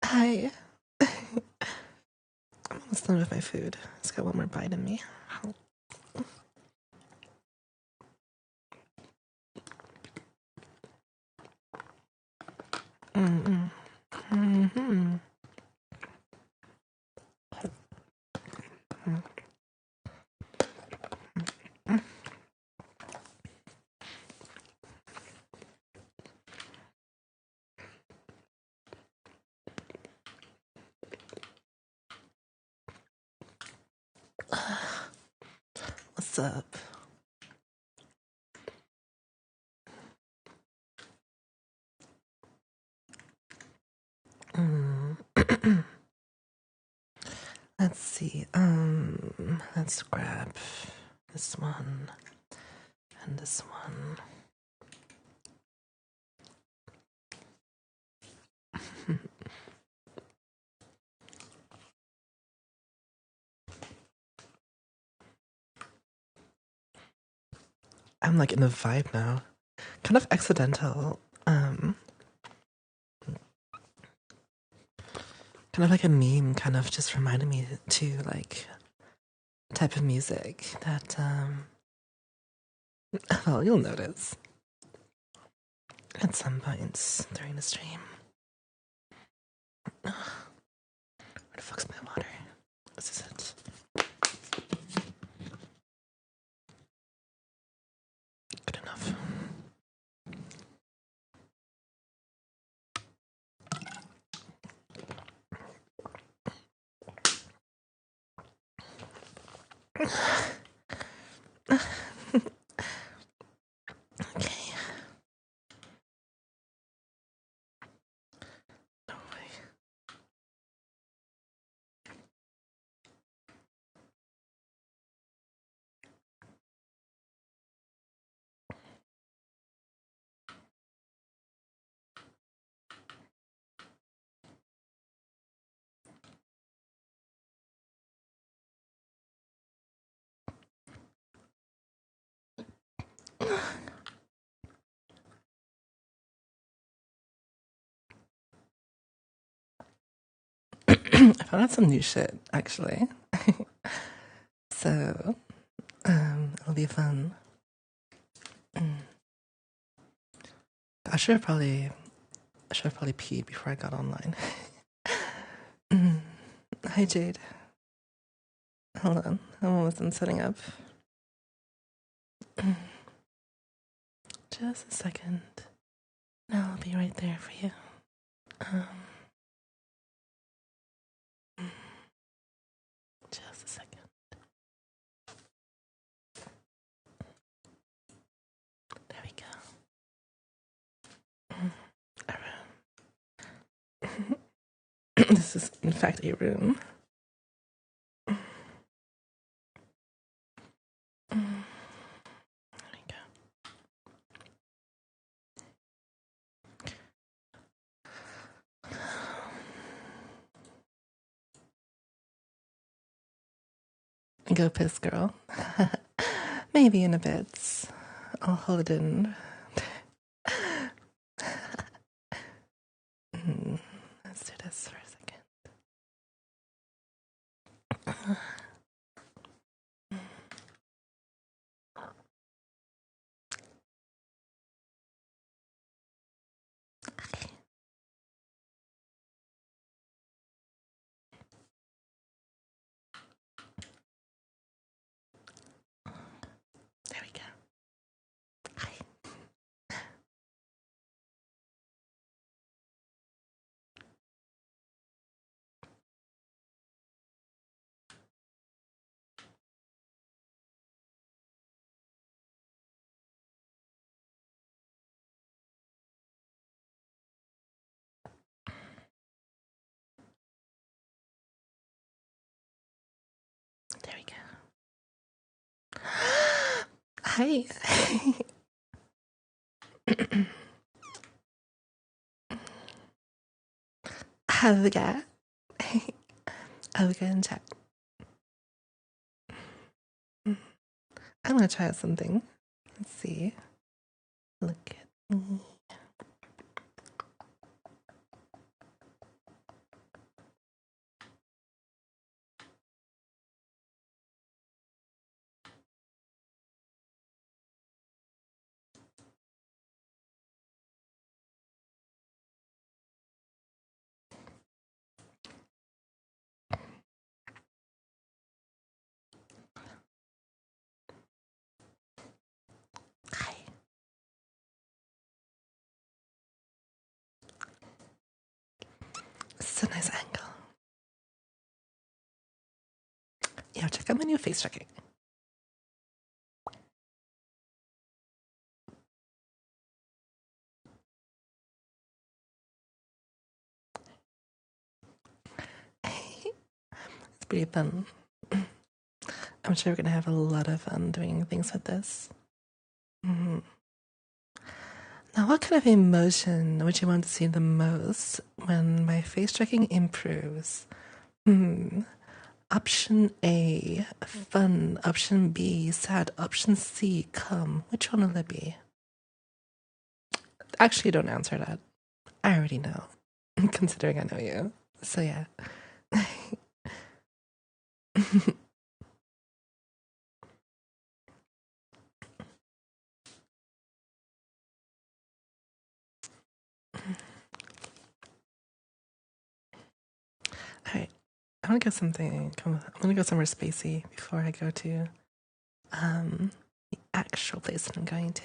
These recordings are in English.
Hi. I'm almost done with my food. It's got one more bite in me. Mm-mm. Mm-hmm. What's up? Mm. Let's see. Let's grab this one and this one. I'm like in the vibe now. Kind of accidental. Kind of like a meme. Kind of just reminded me to like type of music that well, you'll notice at some points during the stream. Where the fuck's my water? This is it. Good enough. Okay. No way. I found out some new shit actually. So, it'll be fun. I should have probably peed before I got online. Hi Jade. Hold on. I'm almost done setting up. Just a second. Now I'll be right there for you. Just a second. There we go. A room. This is in fact a room. There we go. Go piss, girl. Maybe in a bit. I'll hold it in. Let's do this for a second. There we go. Hi. There we go. Hi. Have a cat. Have a good in chat. I'm gonna try out something. Let's see. Look at me. It's a nice angle. Yeah, check out my new face tracking. It's pretty fun. I'm sure we're gonna have a lot of fun doing things with this. Mm-hmm. Now, what kind of emotion would you want to see the most when my face tracking improves? Option A, fun. Option B, sad. Option C, calm. Which one will it be? Actually, don't answer that. I already know, considering I know you. So, yeah. All right. I want to go something. I'm gonna go somewhere spacey before I go to the actual place that I'm going to.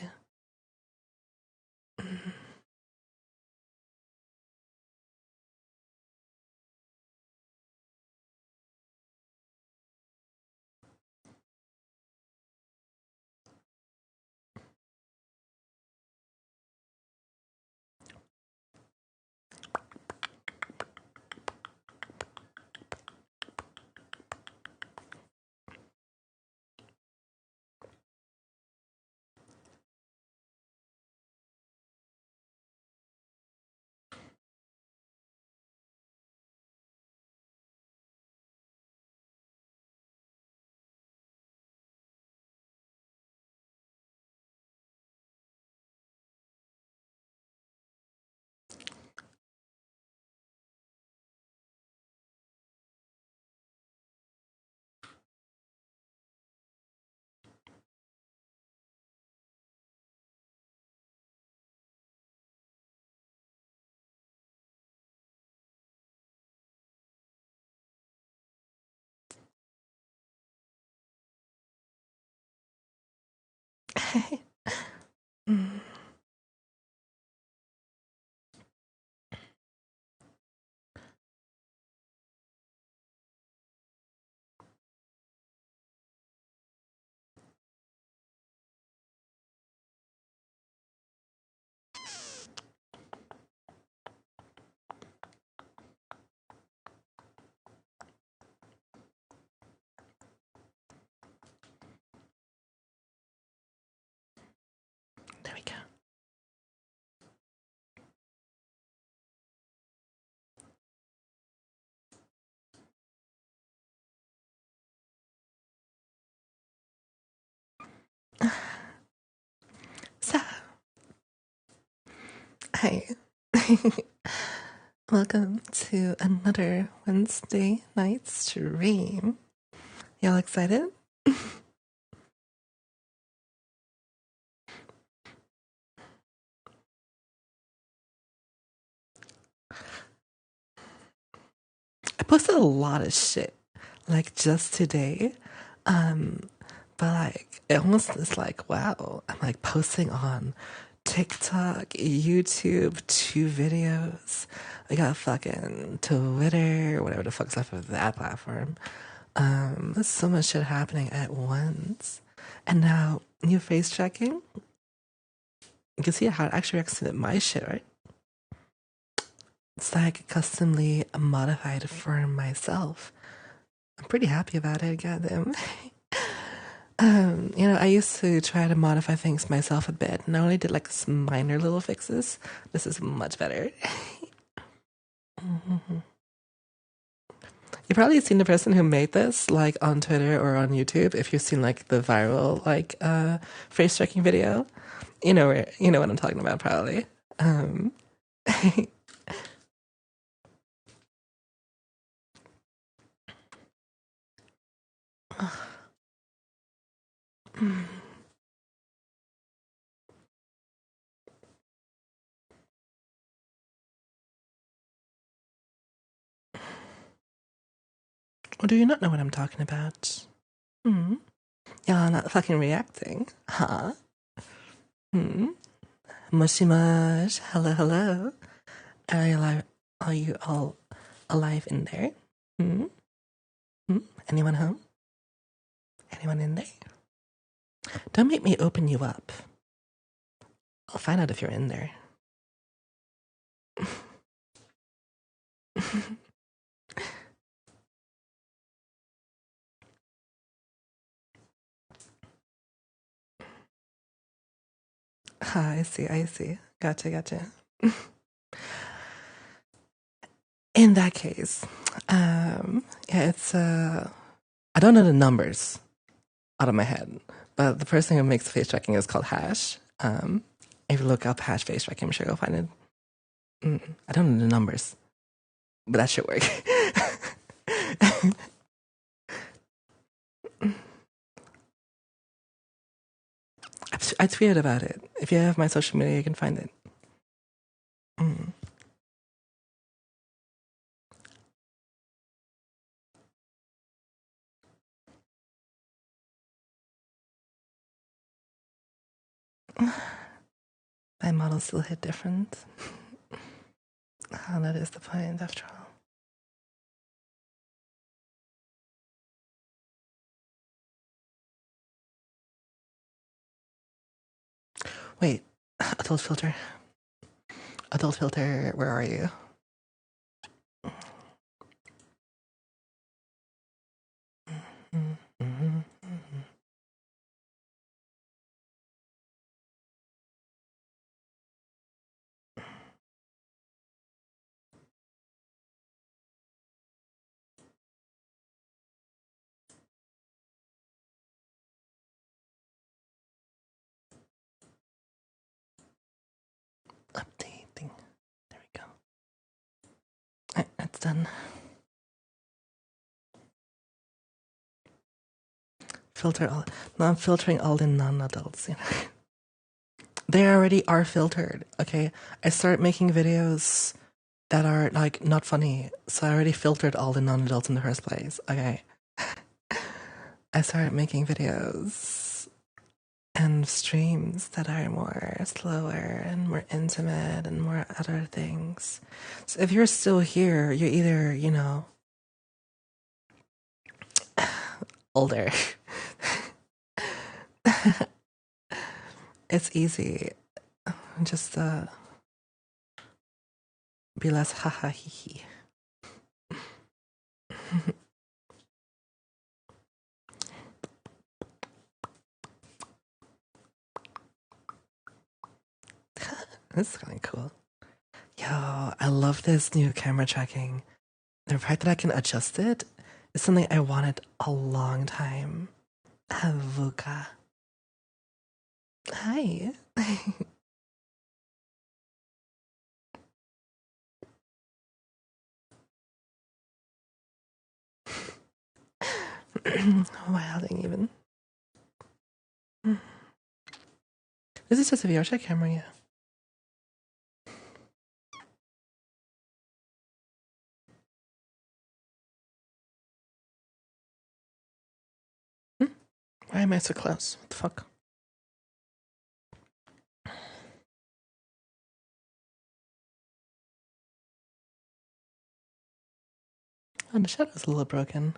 There we go. So, hi. Welcome to another Wednesday night stream. Y'all excited? I posted a lot of shit, like just today. But like, it almost is like, wow, I'm like posting on TikTok, YouTube, 2 videos. I got fucking Twitter, whatever the fuck's left of that platform. There's so much shit happening at once. And now, new face tracking. You can see how it actually reacts to my shit, right? It's like customly modified for myself. I'm pretty happy about it, goddamn. I used to try to modify things myself a bit, and I only did like some minor little fixes. This is much better. You've probably seen the person who made this, like on Twitter or on YouTube. If you've seen like the viral like face tracking video, you know what I'm talking about, probably. Um, or do you not know what I'm talking about? Hmm. Y'all not fucking reacting, huh? Hmm. Mushy mush. Hello, hello. Are you all alive in there? Hmm? Hmm? Anyone home? Anyone in there? Don't make me open you up. I'll find out if you're in there. I see, I see. Gotcha, gotcha. In that case, yeah, it's I don't know the numbers out of my head, but the person who makes face tracking is called Hash. If you look up Hash face tracking, I'm sure you'll find it. I don't know the numbers, but that should work. I tweeted about it. If you have my social media, you can find it. My models still hit different. Oh, that is the point, after all. Wait, adult filter. Adult filter, where are you? Updating. There we go. Alright, that's done. Filter all. Now I'm filtering all the non-adults. You know? They already are filtered. Okay, I start making videos that are like not funny, so I already filtered all the non-adults in the first place. Okay, I started making videos and streams that are more slower and more intimate and more other things. So if you're still here, you're either, you know, older. It's easy. Just be less haha hee hee. This is kind of cool. Yo, I love this new camera tracking. The fact that I can adjust it is something I wanted a long time. Avuka. Hi. Wilding even. This is just a VR check camera, yeah. Why am I so close? What the fuck? Oh, the shadow's a little broken.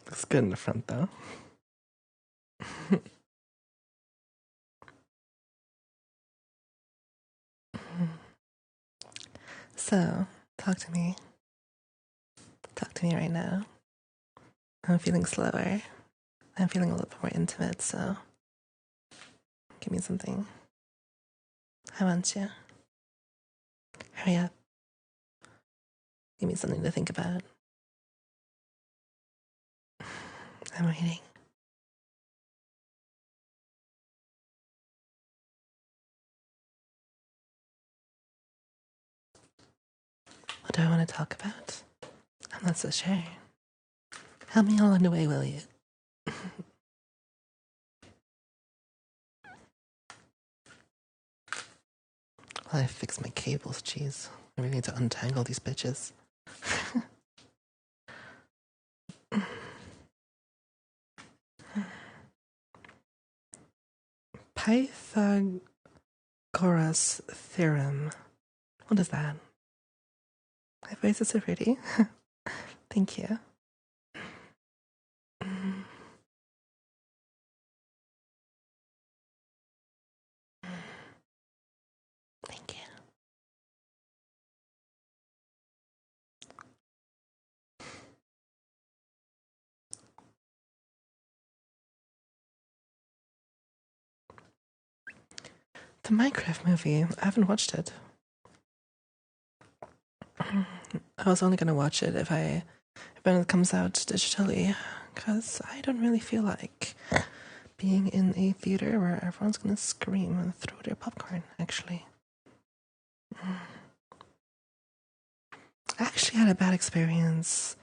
Looks good in the front though. So, talk to me. Talk to me right now. I'm feeling slower. I'm feeling a little bit more intimate, so give me something. I want you. Hurry up. Give me something to think about. I'm waiting. What do I want to talk about? I'm not so sure. Help me along the way, will you? While I fix my cables, jeez. I really need to untangle these bitches. Pythagoras theorem. What is that? My voice is so pretty. Thank you. Thank you. The Minecraft movie. I haven't watched it. I was only gonna watch it if when it comes out digitally, because I don't really feel like being in a theater where everyone's gonna scream and throw their popcorn. Actually, I actually had a bad experience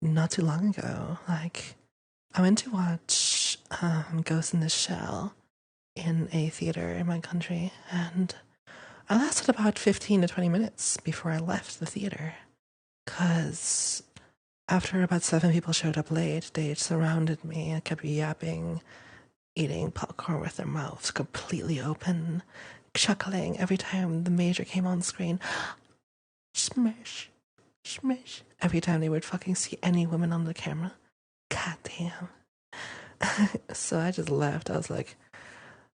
not too long ago. Like, I went to watch Ghost in the Shell in a theater in my country, and I lasted about 15 to 20 minutes before I left the theater. Because after about 7 people showed up late, they surrounded me and kept yapping, eating popcorn with their mouths completely open, chuckling every time the major came on screen. Smash, smash. Every time they would fucking see any woman on the camera. God damn. So I just left. I was like,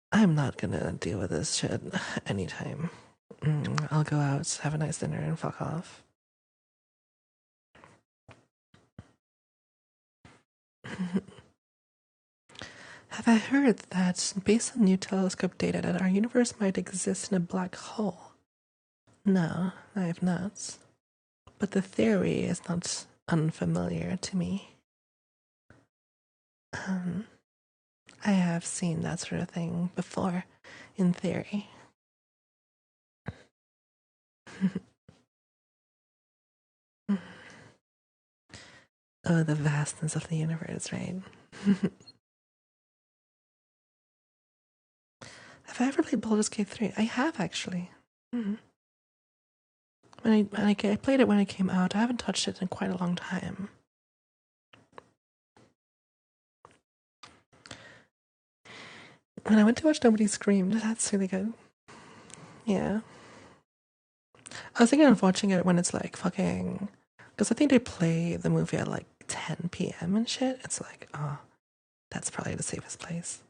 I'm not gonna deal with this shit anytime. I'll go out, have a nice dinner, and fuck off. Have I heard that, based on new telescope data, that our universe might exist in a black hole? No, I have not. But the theory is not unfamiliar to me. I have seen that sort of thing before, in theory. Oh, the vastness of the universe, right? Have I ever played Baldur's Gate 3? I have, actually. Mm-hmm. I played it when it came out. I haven't touched it in quite a long time. When I went to watch Nobody Screamed, that's really good. Yeah. I was thinking of watching it when it's like fucking. Because I think they play the movie at like 10 p.m. and shit. It's like, oh, that's probably the safest place.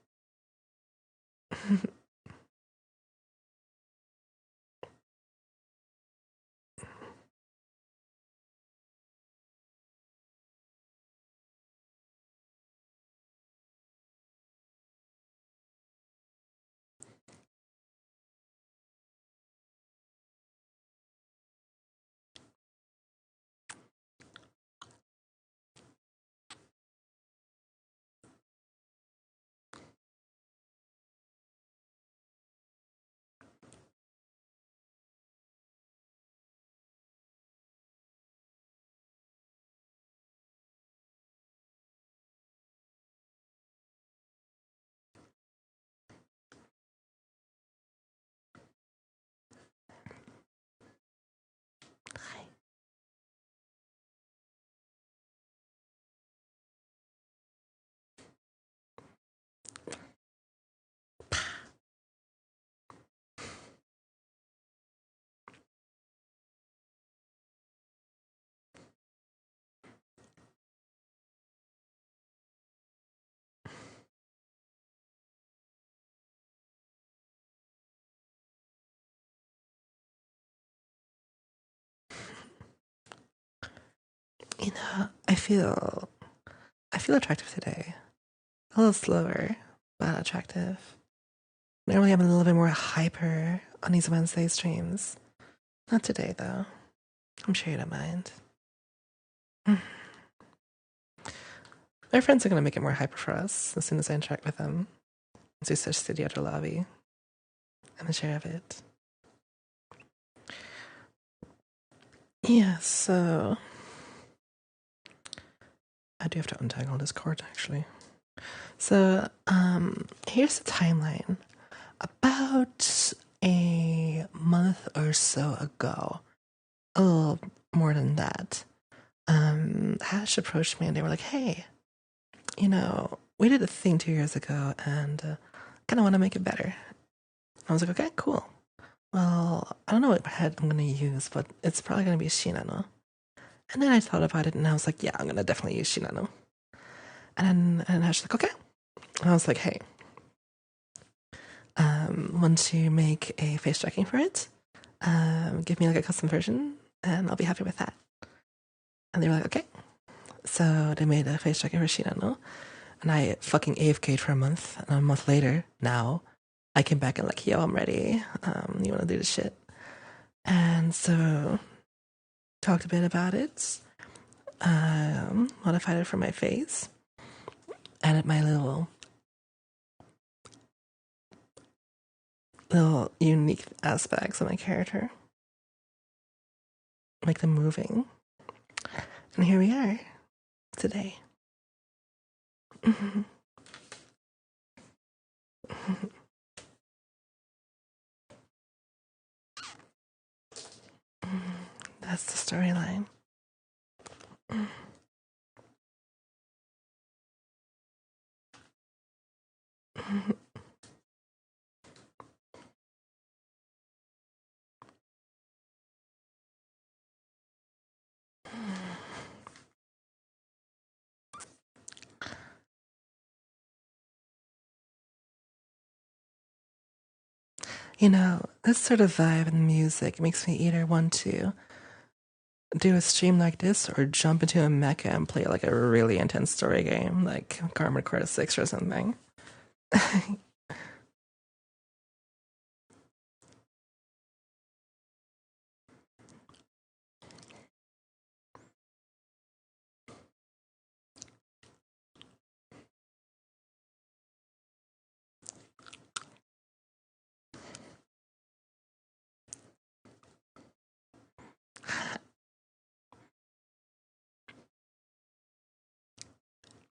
You know, I feel attractive today. A little slower, but attractive. Normally I'm a little bit more hyper on these Wednesday streams. Not today though. I'm sure you don't mind. My friends are gonna make it more hyper for us as soon as I interact with them. As we search the other lobby. I'm sure of it. Yeah, so I do have to untangle this cord actually. So, here's the timeline. About a month or so ago, a little more than that, Hash approached me and they were like, hey, you know, we did a thing 2 years ago and kind of want to make it better. I was like, okay, cool. Well, I don't know what head I'm gonna use, but it's probably gonna be Shinano. And then I thought about it, and I was like, yeah, I'm gonna definitely use Shinano. And I was like, okay. And I was like, hey, once you make a face tracking for it, give me like a custom version, and I'll be happy with that. And they were like, okay. So they made a face tracking for Shinano, and I fucking AFK'd for a month. And a month later, now, I came back and like, yo, I'm ready. You want to do this shit? And so talked a bit about it. Modified it for my face. Added my little unique aspects of my character. Make them moving. And here we are today. That's the storyline. You know, this sort of vibe and music makes me either want to do a stream like this or jump into a mecha and play like a really intense story game like Armored Core 6 or something.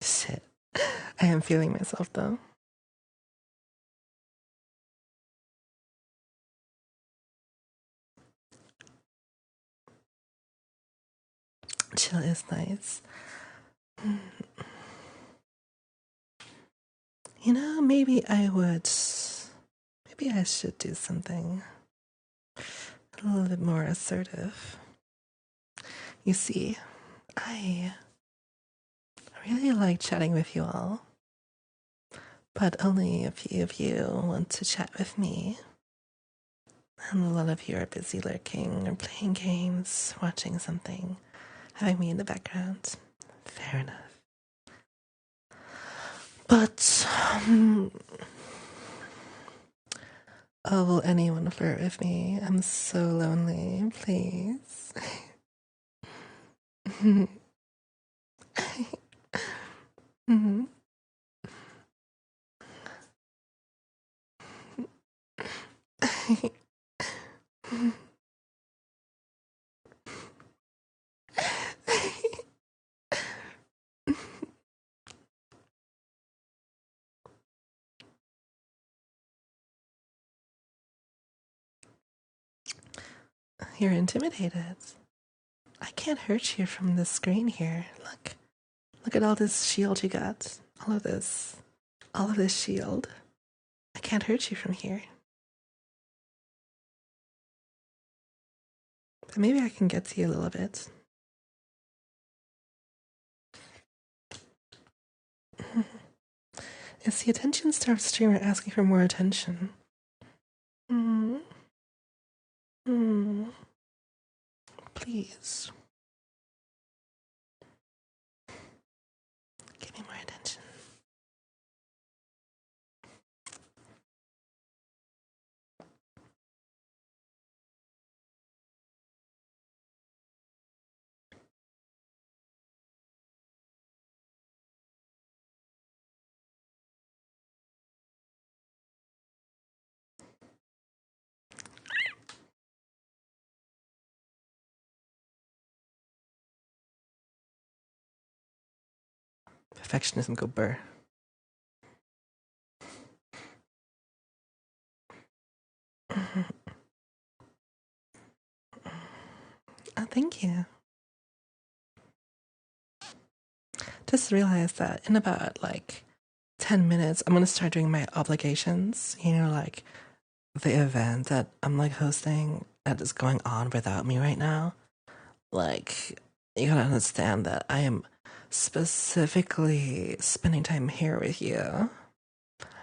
Shit. I am feeling myself though. Chill is nice. You know, maybe I should do something a little bit more assertive. You see, I really like chatting with you all, but only a few of you want to chat with me. And a lot of you are busy lurking or playing games, watching something, having me in the background. Fair enough. But, oh, will anyone flirt with me? I'm so lonely, please. You're intimidated. I can't hurt you from the screen here. Look at all this shield you got. All of this shield. I can't hurt you from here. But maybe I can get to you a little bit. It's the attention starved streamer asking for more attention. Please. Give me more attention. Perfectionism go burr. Oh, thank you. Just realized that in about like 10 minutes, I'm gonna start doing my obligations, you know, like the event that I'm like hosting that is going on without me right now. Like, you gotta understand that I am specifically spending time here with you.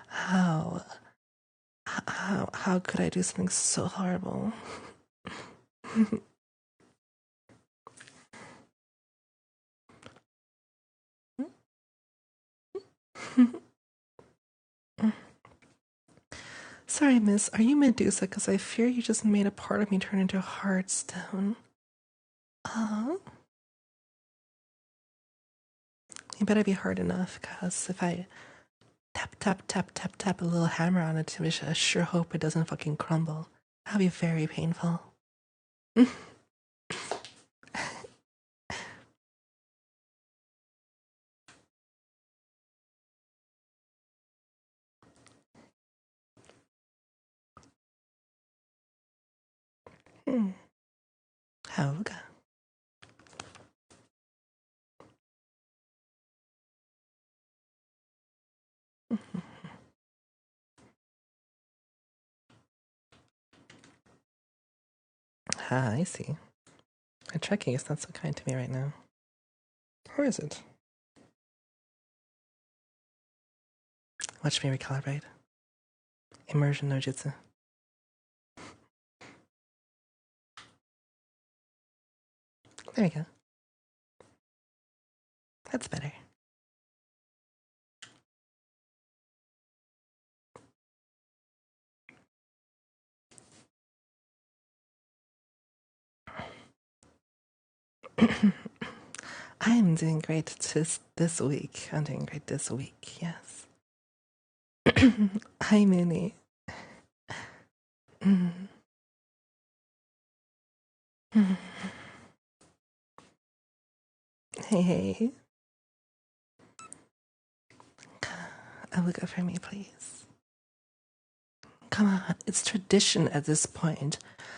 How, how could I do something so horrible? Sorry, miss, are you Medusa? Because I fear you just made a part of me turn into a hard stone. Oh, you better be hard enough, because if I tap, tap, tap, tap, tap a little hammer on it, I sure hope it doesn't fucking crumble. That'll be very painful. Hmm. Hauga. Ah, I see. My trekking is not so kind to me right now. Or is it? Watch me recalibrate. Immersion no jutsu. There we go. That's better. I am doing great this week. I'm doing great this week, yes. Hi, Minnie. Hey, hey. Aluga for me, please. Come on, it's tradition at this point.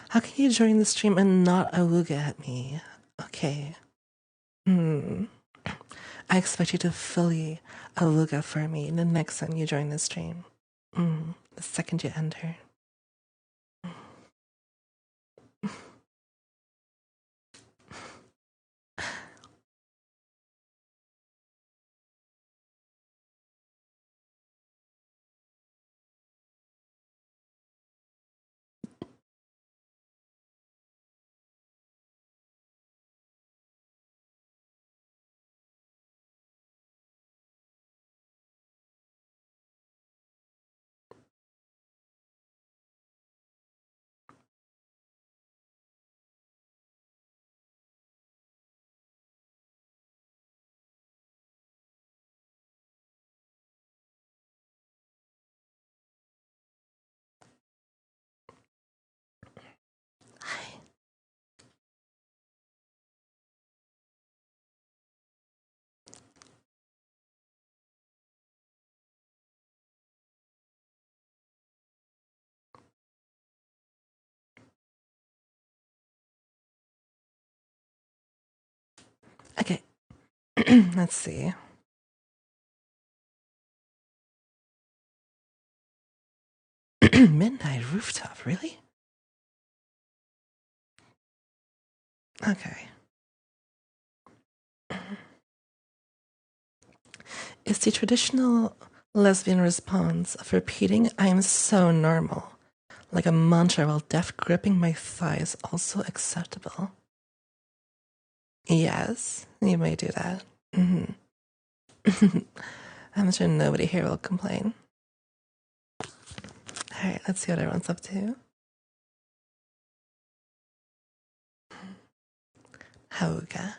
How can you join the stream and not Aluga at me? Okay. I expect you to fully Aluga for me the next time you join the stream. The second you enter. Hi. Okay. Let's see. Midnight rooftop, really? Okay. Is the traditional lesbian response of repeating I am so normal, like a mantra while death gripping my thighs, also acceptable? Yes, you may do that. I'm sure nobody here will complain. Alright, let's see what everyone's up to. Hauga.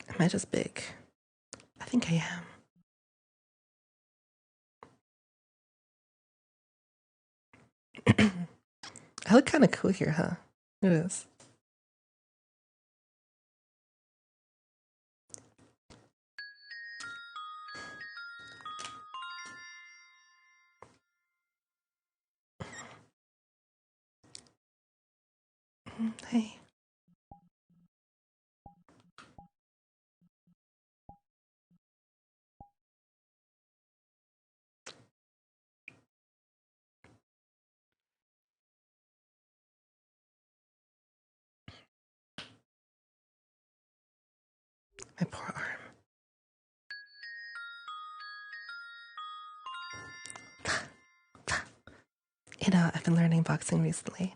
Am I just big? I think I am. I look kind of cool here, huh? It is. Hey. My poor arm. You know, I've been learning boxing recently.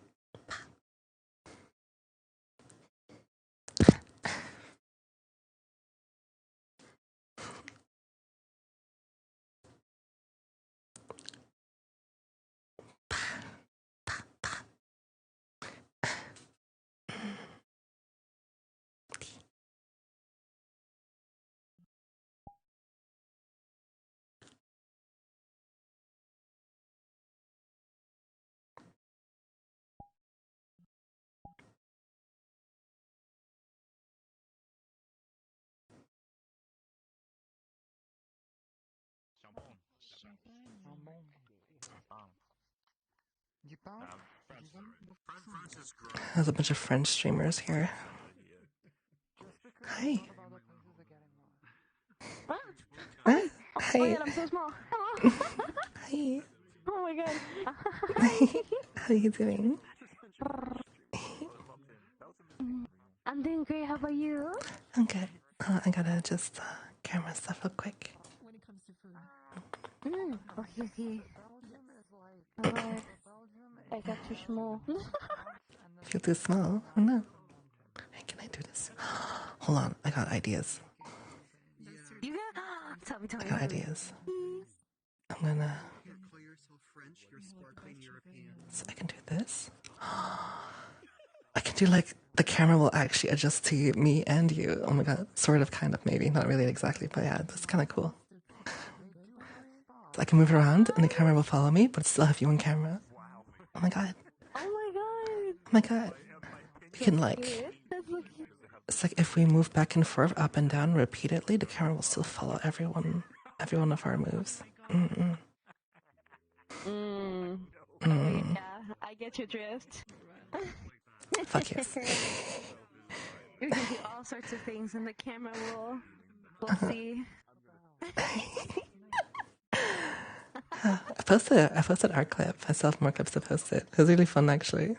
There's a bunch of French streamers here. Hi. Hi. Hi. Oh my god, I'm so small. Hi. Oh my god. How are you doing? I'm doing great. How about you? I'm good. I gotta just camera stuff real quick. Okay, okay. Alright. I got too small. Feel too small? Oh no. Hey, can I do this? Hold on, I got ideas. You got? Tell me. I got ideas. I'm gonna. So I can do this. I can do like the camera will actually adjust to me and you. Oh my god, sort of, kind of, maybe not really exactly, but yeah, that's kind of cool. So I can move around and the camera will follow me, but still have you on camera. Oh my god. Oh my god. Oh my god. We can like. It's like if we move back and forth, up and down repeatedly, the camera will still follow every one of our moves. Yeah, I get your drift. Fuck yes. You can do all sorts of things, and the camera will see. I posted our clip. I still have more clips to post it. It was really fun, actually.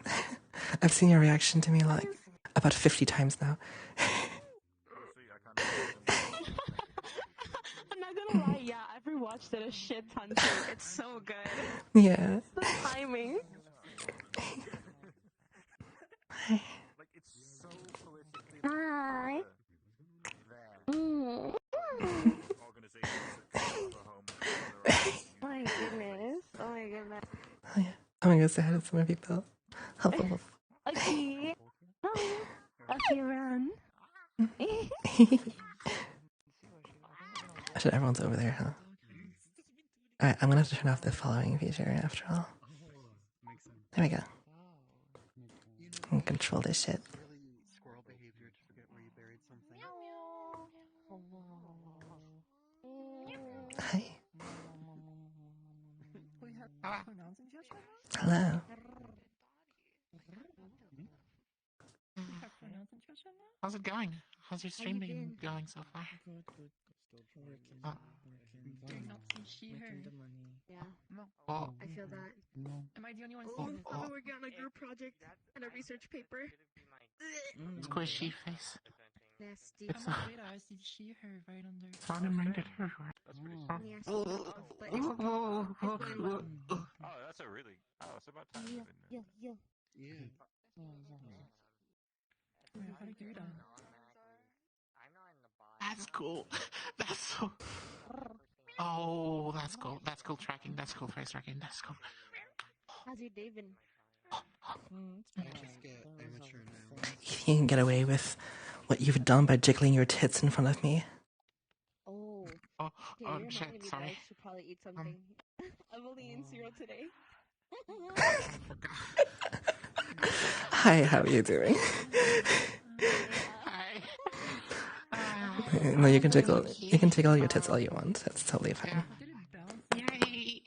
I've seen your reaction to me like about 50 times now. I'm not gonna lie, yeah, I've rewatched it a shit ton too. It's so good. Yeah. The timing. Hi. My goodness. Oh my goodness. Oh yeah. I'm gonna go say hi to some more people. Okay. Okay, run. I should everyone's over there, huh? Alright, I'm gonna have to turn off the following feature after all. There we go. I can control this shit. Hi. Hello. How's it going? How's your stream been going so far? Good. Still working. Doing not she, her. Yeah. No. Oh. I feel that. No. Am I the only one Oh, seeing I've been working on a group project and a research paper. Squishy face. Nasty. It's I'm afraid I see she, her right under. It's animated everywhere. That's pretty fun. Nasty. But it's okay. It's going well. Oh, that's a really. Oh, it's about time. Yeah. Wait, how do you do that? That's cool. That's so. Oh, that's cool. That's cool tracking. That's cool face tracking. That's cool. How's your day been? You can get away with what you've done by jiggling your tits in front of me. Oh. Oh, Okay, you're shit, reminding me that sorry. I should probably eat something. I'm only in cereal today. Hi, how are you doing? Hi. No, you can tickle your tits all you want. That's totally fine. Yay!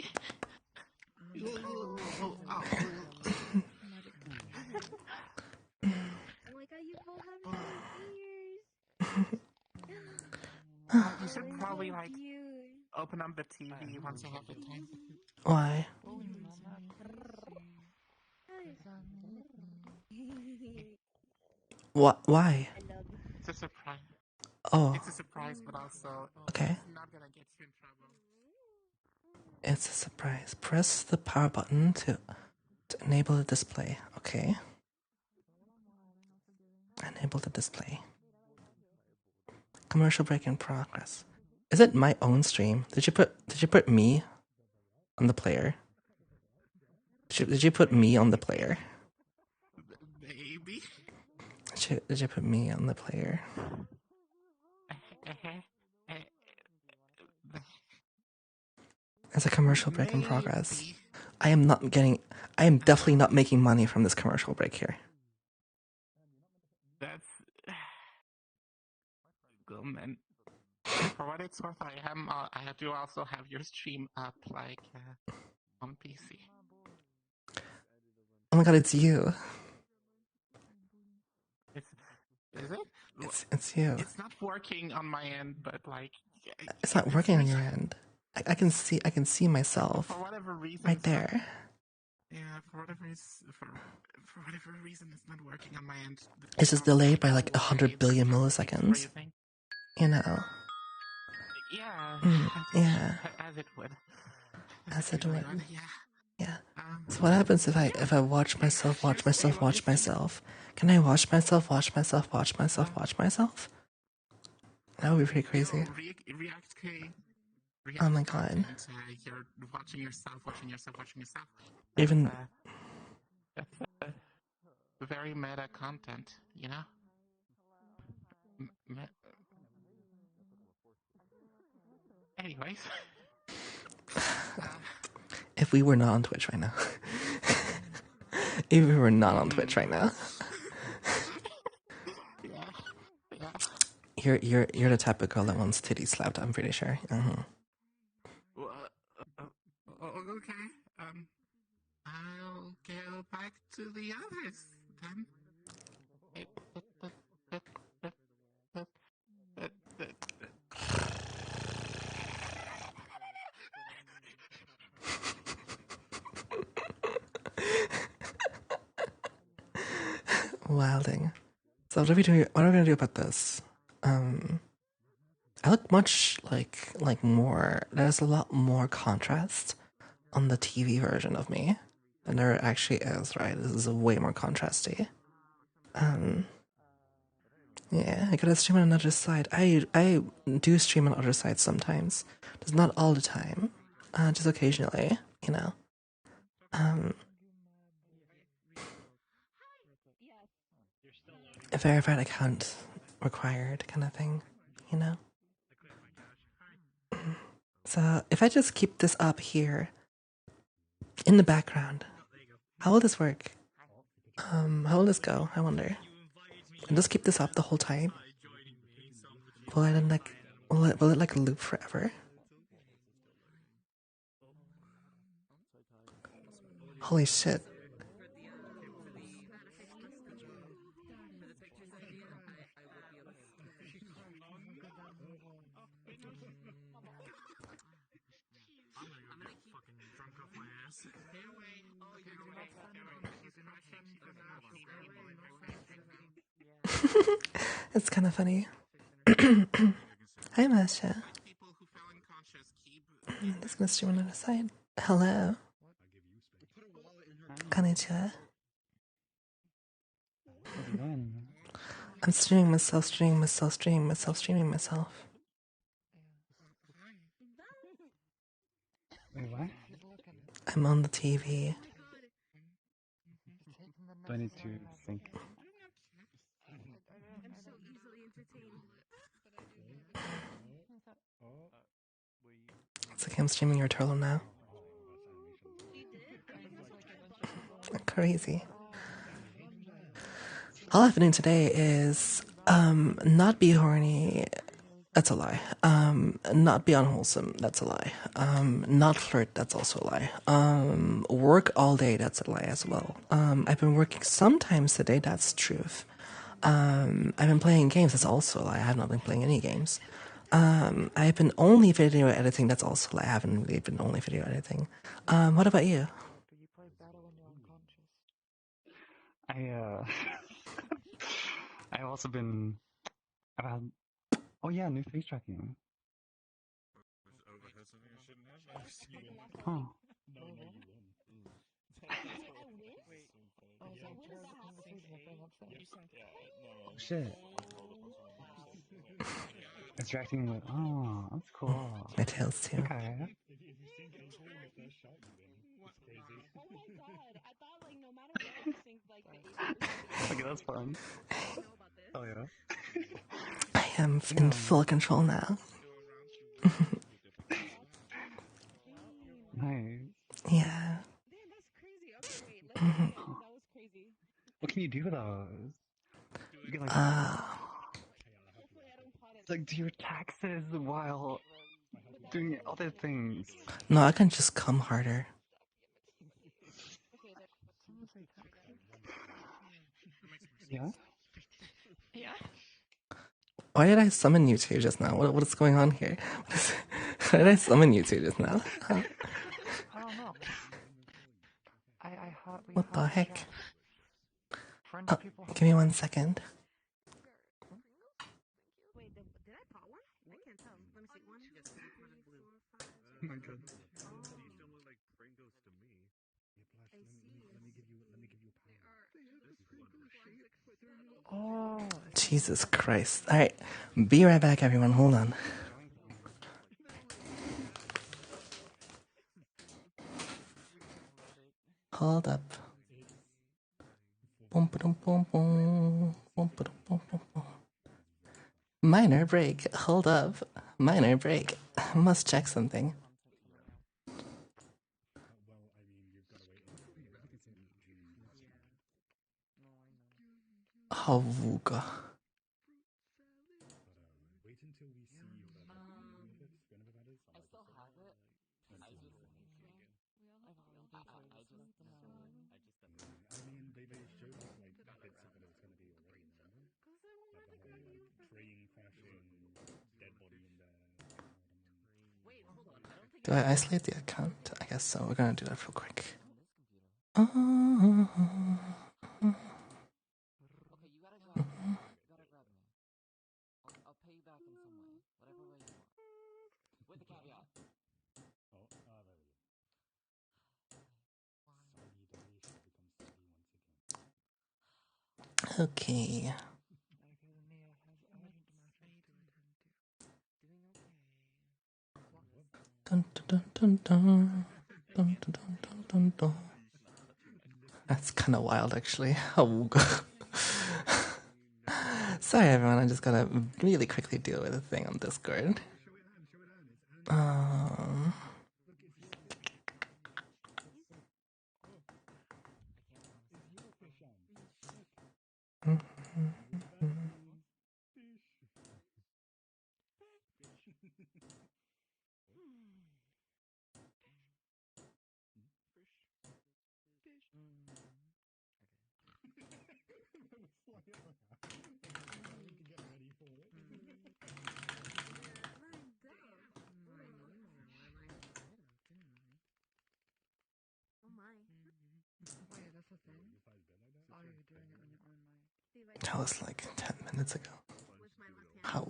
Ooh, oh, oh. Oh my god, you both have so many ears. You should probably like open up the TV once you have the time. Why? What? Why? It's a surprise. Oh, It's a surprise, but also okay. it's not gonna get you in trouble. It's a surprise. Press the power button to enable the display. Okay. Enable the display. Commercial break in progress. Is it my own stream? Did you put me on the player? Did you put me on the player? Maybe. Did you put me on the player? It's a commercial break in progress. Maybe. I am definitely not making money from this commercial break here. That's good, man. For what it's worth, I do also have your stream up, like on PC. Oh my god, it's you. Is it? It's you. It's not working on my end, but like It's not working on your end. I can see myself for whatever reason. right there. Yeah, for whatever reason, it's not working on my end. It's just delayed by like 100 billion milliseconds. You know. Yeah. Yeah. As it would. As it would. Yeah. Yeah. So what happens if I watch myself? Can I watch myself? That would be pretty crazy. React K. Oh my god. You're watching yourself. Even That's very meta content, you know? Anyways. if we were not on Twitch right now. If we were not on Twitch right now. You're the type of girl that wants titties slapped, I'm pretty sure. Okay. I'll go back to the others then. Wilding. So what are we gonna do about this? I look much like more. There's a lot more contrast on the TV version of me than there actually is, right? This is way more contrasty. Yeah, I gotta stream on another side. I do stream on other sides sometimes. Just not all the time. Just occasionally, you know. A verified account required kind of thing, you know. So if I just keep this up here in the background, how will this work? How will this go? I wonder. And just keep this up the whole time. Will I then will it like loop forever? Holy shit. It's kind of funny. Hi, Masha. I'm just gonna stream on the other side. Hello. Konnichiwa. I'm streaming myself. Wait, what? I'm on the TV. Do I need to think? It's like I'm streaming your turtle now. Crazy. All I've been doing today is not be horny. That's a lie. Not be unwholesome. That's a lie. Not flirt. That's also a lie. Work all day. That's a lie as well. I've been working sometimes today. That's truth. I've been playing games. That's also a lie. I have not been playing any games. I've been only video editing. That's also a lie. I haven't really been only video editing. What about you? I I've also been. I've had. Oh yeah, new face tracking. Oh. Shit. Extracting with. Oh, that's cool. My tails too. Okay. Okay, that's fun. Oh yeah. I am in full control now. Nice. Yeah. What can you do with those? You can like do your taxes while doing other things. No, I can just come harder. Yeah. Yeah. Why did I summon you two just now? What is going on here? Why did I summon you two just now? I don't know. What the heck? Oh, give me 1 second. Wait, did I pot one? I can't tell. Let me see. 1, 2, 3, 4, 5. Oh my god. Oh. Jesus Christ. Alright, be right back, everyone. Hold on. Hold up. Minor break. Hold up. Minor break. Must check something. Havuga. Do I isolate the account? I guess so. We're gonna do that real quick. Okay. Dun, dun, dun, dun, dun, dun, dun, dun, dun, dun. That's kind of wild, actually. Sorry, everyone. I just gotta really quickly deal with a thing on Discord. That was like 10 minutes ago. How?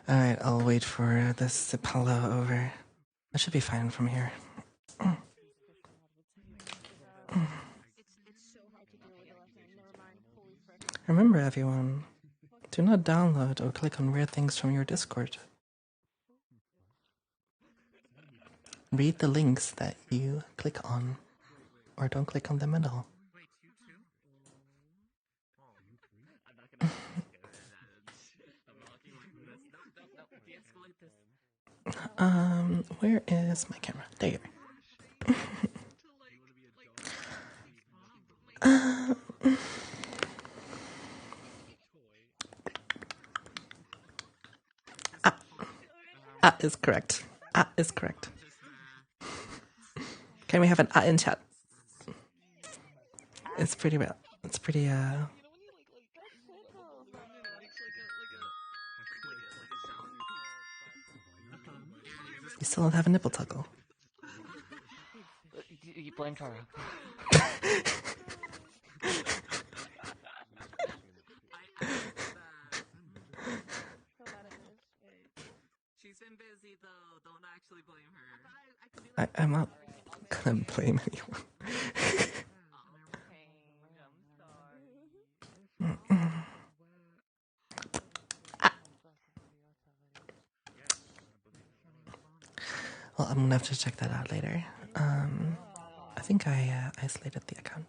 Alright, I'll wait for this to pillow over. That should be fine from here. Remember, everyone, do not download or click on weird things from your Discord. Read the links that you click on, or don't click on them at all. Where is my camera? There you are. is correct. Is correct. Can we have an in chat? It's pretty real. It's pretty You still don't have a nipple toggle. You blame Tara. She's been busy though. Don't actually blame her. I'm not gonna blame anyone. Well, I'm gonna have to check that out later. I think I isolated the account.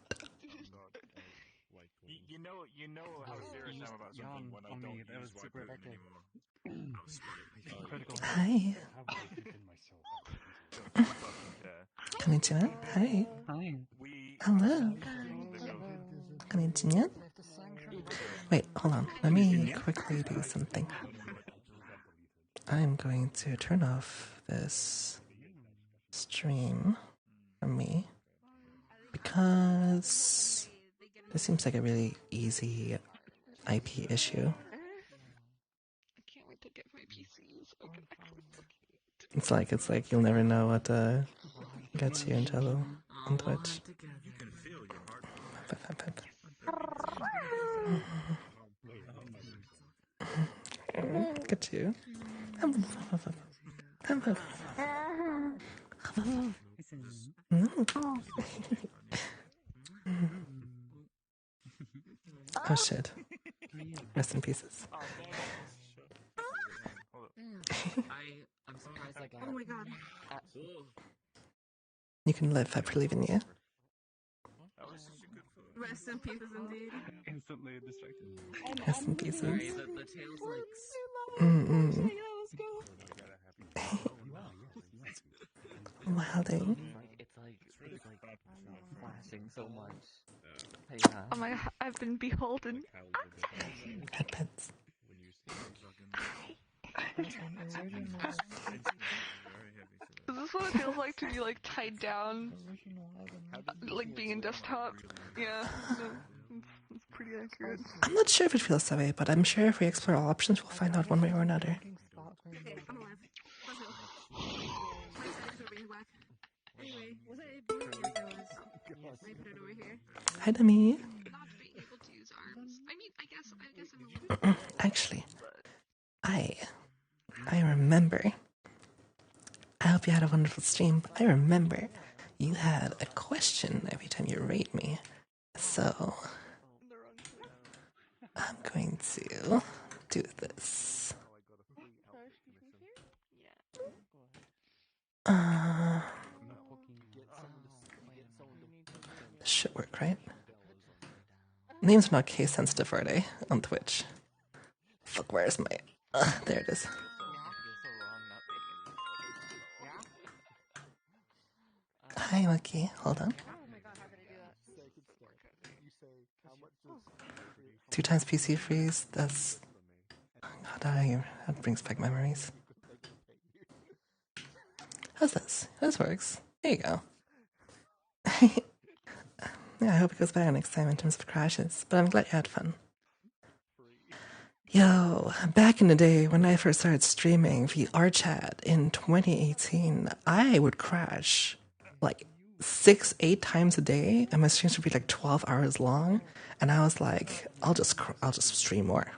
You know how serious I'm about something when I don't use that was super Wiper effective. anymore. Hi. Konnichiwa. Hi. Hi. Hello. Konnichiwa. Wait, hold on. Let me quickly do something. I'm going to turn off this stream from me because this seems like a really easy IP issue. I can't wait to get my PCs. It's like you'll never know what gets you in trouble on Twitch. Get you. Oh shit. Rest in pieces. I'm surprised I got. Oh my god. You can live, I believe in you. Rest in pieces indeed. Instantly distracted. Rest in pieces. Sorry, the tail's like. Mm-mm. Wilding. It's like flashing so much. Hey, Oh my god, I've been beholden. Headpets. Is this what it feels like to be like tied down? Like being in desktop? Yeah, it's pretty accurate. I'm not sure if it feels that way, but I'm sure if we explore all options, we'll find out one way or another. Okay, I'm alive. Let's go. My settings are being whack. Anyway, was I able to? Yes, I was. Let me put it over here. Hi, Demi. Not being able to use arms. I mean, I guess I'm a little. Actually, I remember. I hope you had a wonderful stream. I remember you had a question every time you rate me. So, I'm going to do this. This should work, right? Names are not case sensitive, are they? On Twitch. Fuck, where's my... there it is. Hi, Lucky. Hold on. 2 times PC freeze. That's... That brings back memories. How's this? This works. There you go. Yeah, I hope it goes better next time in terms of crashes, but I'm glad you had fun. Yo, back in the day when I first started streaming VR chat in 2018, I would crash like 6-8 times a day, and my streams would be like 12 hours long. And I was like, I'll just stream more.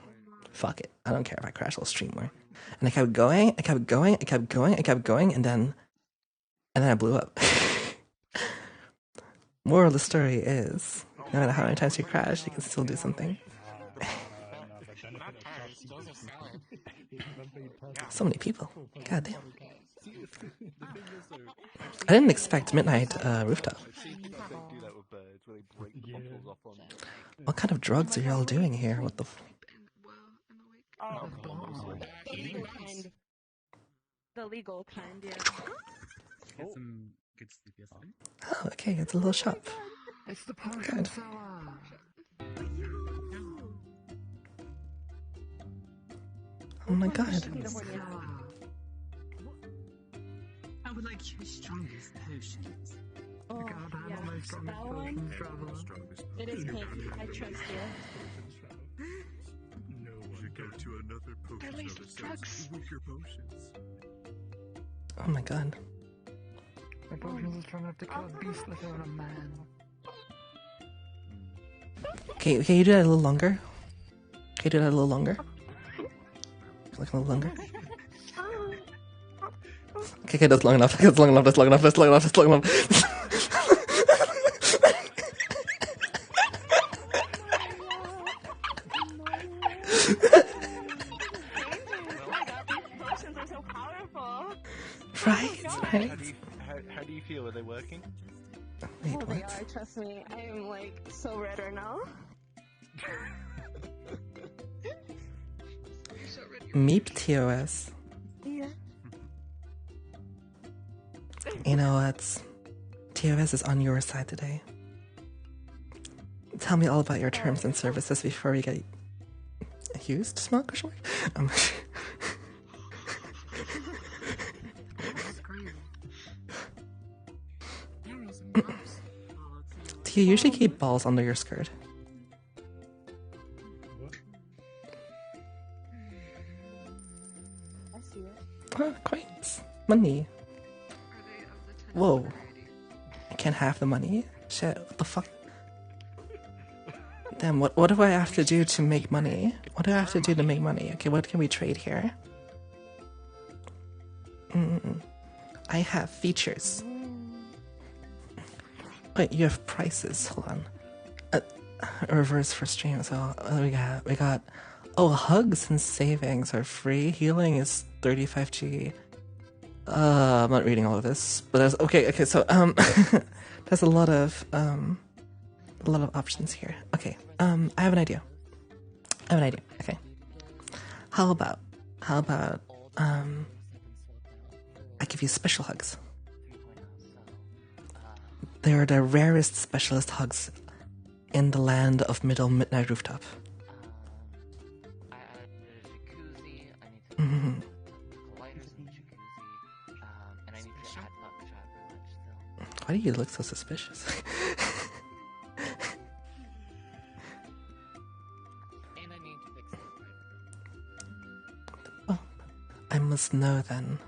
Fuck it, I don't care if I crash. I'll stream more. And I kept going, and then I blew up. Moral of the story is, no matter how many times you crash, you can still do something. So many people. God damn. I didn't expect midnight rooftop. What kind of drugs are y'all doing here? What the The legal kind, yeah. Get some good sleep yesterday. Oh, okay, it's a little shop. It's the Good. Oh my god. were like your strongest potions. Oh, God, I yeah, know my strongest that one. potions, Traveler. It is good. I trust you. No one should go to another potion At least service drugs. weaker potions. Oh my god. My potions are strong enough to kill a beast like a man. Okay, can you do that a little longer? Can you do that a little longer? Like a little longer? Okay, that's long enough. That's long enough. That's long enough. That's long enough. That's long enough. Potions are so powerful. Right? Right? How do you feel? Are they working? Wait, Oh, they what? are. Trust me. I am like so red right now. Meep TOS. Yeah. You know what? TOS is on your side today. Tell me all about your terms and services before we get used, smell question mark? Do you usually keep balls under your skirt? I see it. Oh, coins. Money. Whoa. I can't have the money? Shit, what the fuck? Damn, what do I have to do to make money? What do I have to do to make money? Okay, what can we trade here? I have features. Wait, you have prices. Hold on. Reverse for stream. So we got. Oh, hugs and savings are free. Healing is 35G. I'm not reading all of this, but there's okay. So there's a lot of options here. Okay. I have an idea. Okay. How about I give you special hugs. They are the rarest specialist hugs in the land of Middle Midnight Rooftop. I need a jacuzzi, I need to lighters in the jacuzzi, and I need to add buckshot for lunch still. Why do you look so suspicious? And I need to fix the Well, I must know then.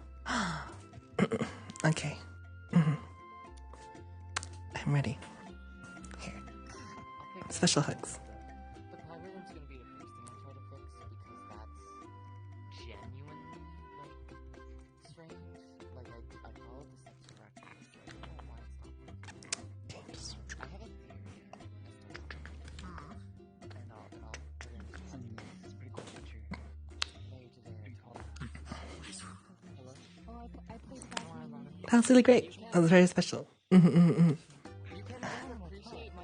Okay. I'm ready. Here. Special hugs. The pyrite gonna be the first thing I try to fix because that's genuinely like strange. Like I followed the steps correctly. I don't know why it's not working. I have a theory as to why. And I'll put in some pretty cool feature. Made today called Hello? Oh, I played that one. That was really great. That was very special.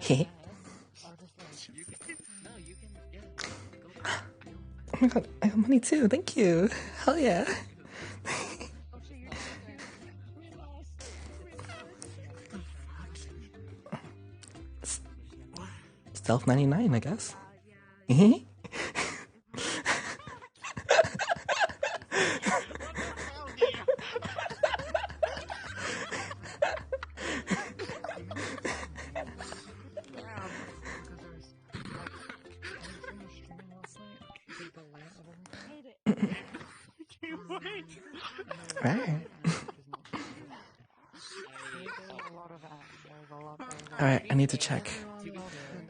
Hey. Oh my god, I got money too. Thank you. Hell yeah. Stealth 99, I guess. Right. Alright, I need to check.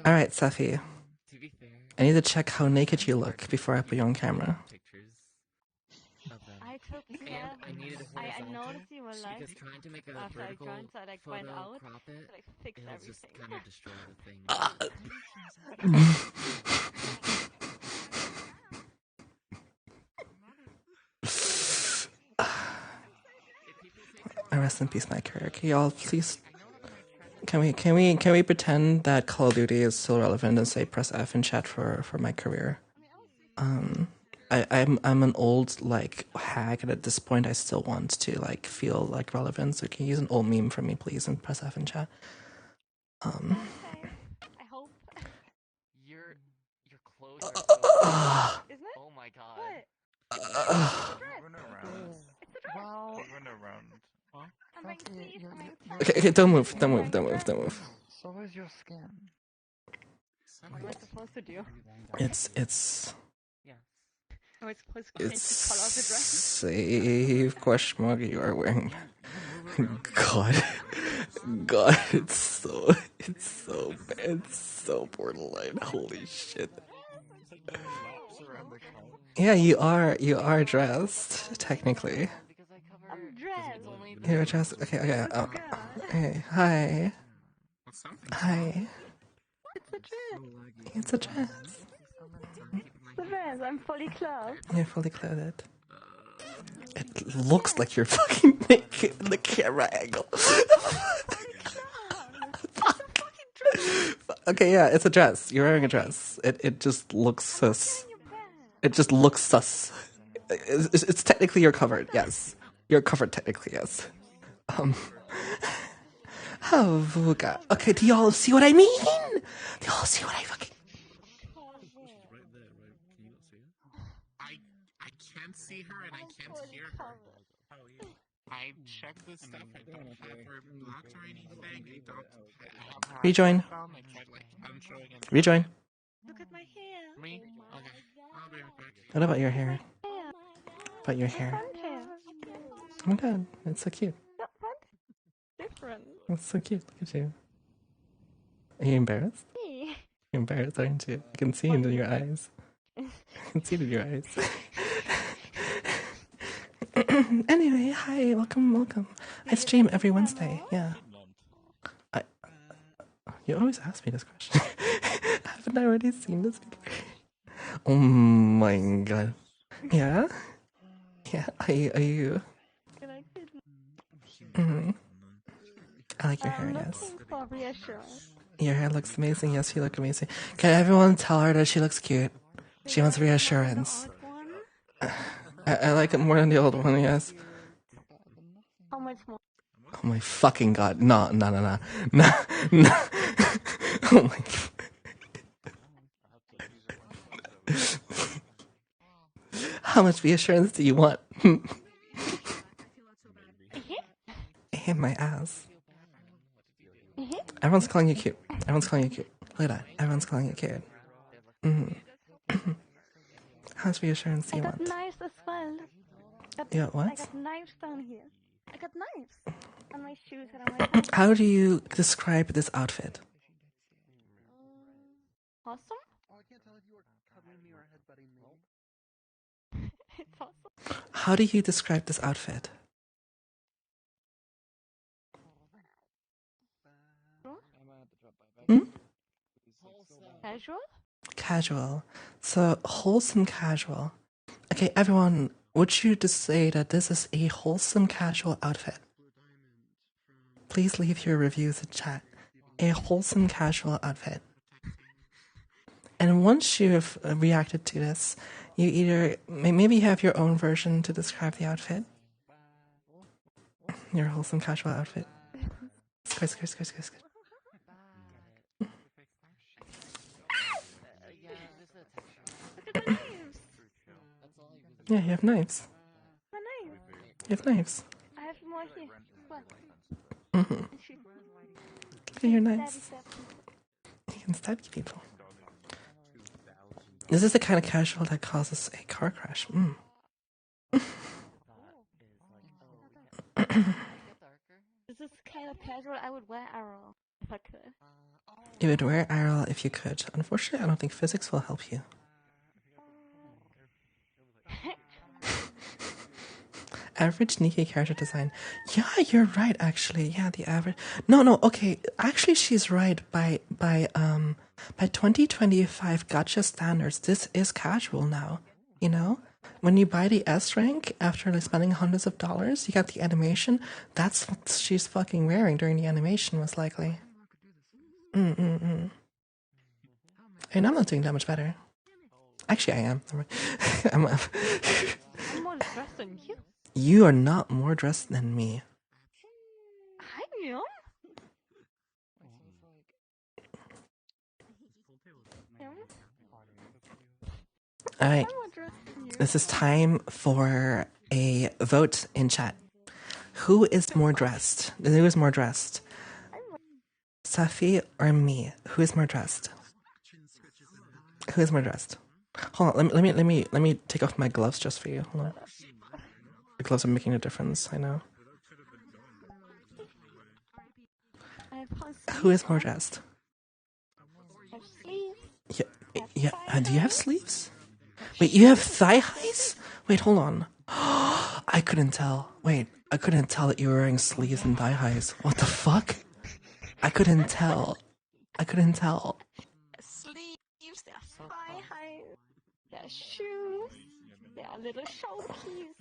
Alright, Safi. I need to check how naked you look before I put you on camera. I took yeah. I noticed you were like because trying to make a after I vertical joined, so I like went photo out crop to it, like fix it'll everything. just kind of destroy the thing. Rest in peace, my career. Okay, y'all, please. Can we pretend that Call of Duty is still relevant and say press F in chat for my career? I'm an old like hag, and at this point I still want to like feel like relevant. So can you use an old meme for me, please, and press F in chat? I hope. Your clothes are so Isn't it? Oh my god. What? Run around. It's a dress. Well, Run around. Okay, don't move, don't move, don't move, don't move. So is your skin. What am I supposed to do? It's Am I supposed to change the color of the dress? save question mark. You are wearing. God, God, it's so borderline. Holy shit. Yeah, you are dressed technically. I'm dressed. You're dressed. Okay, okay. Oh. Hey, hi, hi. It's a dress. It's a dress. It's a dress. I'm fully clothed. You're fully clothed. It looks like you're fucking naked in the camera angle. Okay, yeah, it's a dress. You're wearing a dress. It just looks sus. It just looks sus. It's technically you're covered. Yes, you're covered technically. Yes. Oh, Vuga. Okay, do y'all see what I mean? Do y'all see what I fucking? I can't see her and I can't hear her. I checked this stuff. I don't have her blocked or anything. I don't have her Rejoin. phone. I tried like unshoring and Rejoin. Look at my hair. me. Okay, I'll be right back. What about your hair? About your hair? Front hair. Oh my god, it's so cute. Not front. Different. It's so cute. Look at you. Are you embarrassed? Hey. You're embarrassed, aren't you? I can see it in your eyes. I can see it in your eyes. Anyway, hi, welcome. I stream every Wednesday. Yeah. You always ask me this question. Haven't I already seen this before? Oh my god. Yeah? Yeah, are you? Mm-hmm. I like your hair, yes. Looking for reassurance. Your hair looks amazing. Yes, you look amazing. Can everyone tell her that she looks cute? She wants reassurance. I like it more than the old one, yes. How much more? Oh my fucking god. No. No. Oh my god. How much reassurance do you want? In my ass. Everyone's calling you cute. Look at that. Everyone's calling you cute. How much reassurance do I you got want? knives as well. Yeah, I what? got knives down here. I got knives on my shoes and on my pants. How do you describe this outfit? Awesome. It's awesome. How do you describe this outfit? Casual? Casual. So, wholesome casual. Okay, everyone, would you just say that this is a wholesome casual outfit? Please leave your reviews in chat. A wholesome casual outfit. And once you have reacted to this, you either maybe have your own version to describe the outfit. Your wholesome casual outfit. Squish. Yeah, you have knives. My knives. You have knives. I have more here. What? Look at your knives. You can stab people. This is the kind of casual that causes a car crash. This is kind of casual. I would wear arrow if I could. You would wear arrow if you could. Unfortunately, I don't think physics will help you. Average Nikki character design. Yeah, you're right. Actually, yeah, the average. No. Okay, actually, she's right. By 2025 gacha standards, this is casual now. You know, when you buy the S rank after like spending hundreds of dollars, you got the animation. That's what she's fucking wearing during the animation, most likely. And I'm not doing that much better. Actually, I am. I'm more dressed than you. You are not more dressed than me. I am. Alright. This is time for a vote in chat. Who is more dressed? Who is more dressed? Safi or me? Who is more dressed? Who is more dressed? Hold on, let me take off my gloves just for you. Hold on. The gloves are making a difference, I know. Who is more dressed? Yeah, do you have sleeves? Wait, you have thigh highs? Wait, hold on. I couldn't tell. Wait, I couldn't tell that you were wearing sleeves and thigh highs. What the fuck? I couldn't tell. Sleeves, they're thigh high, they're shoes, they're little showkeys.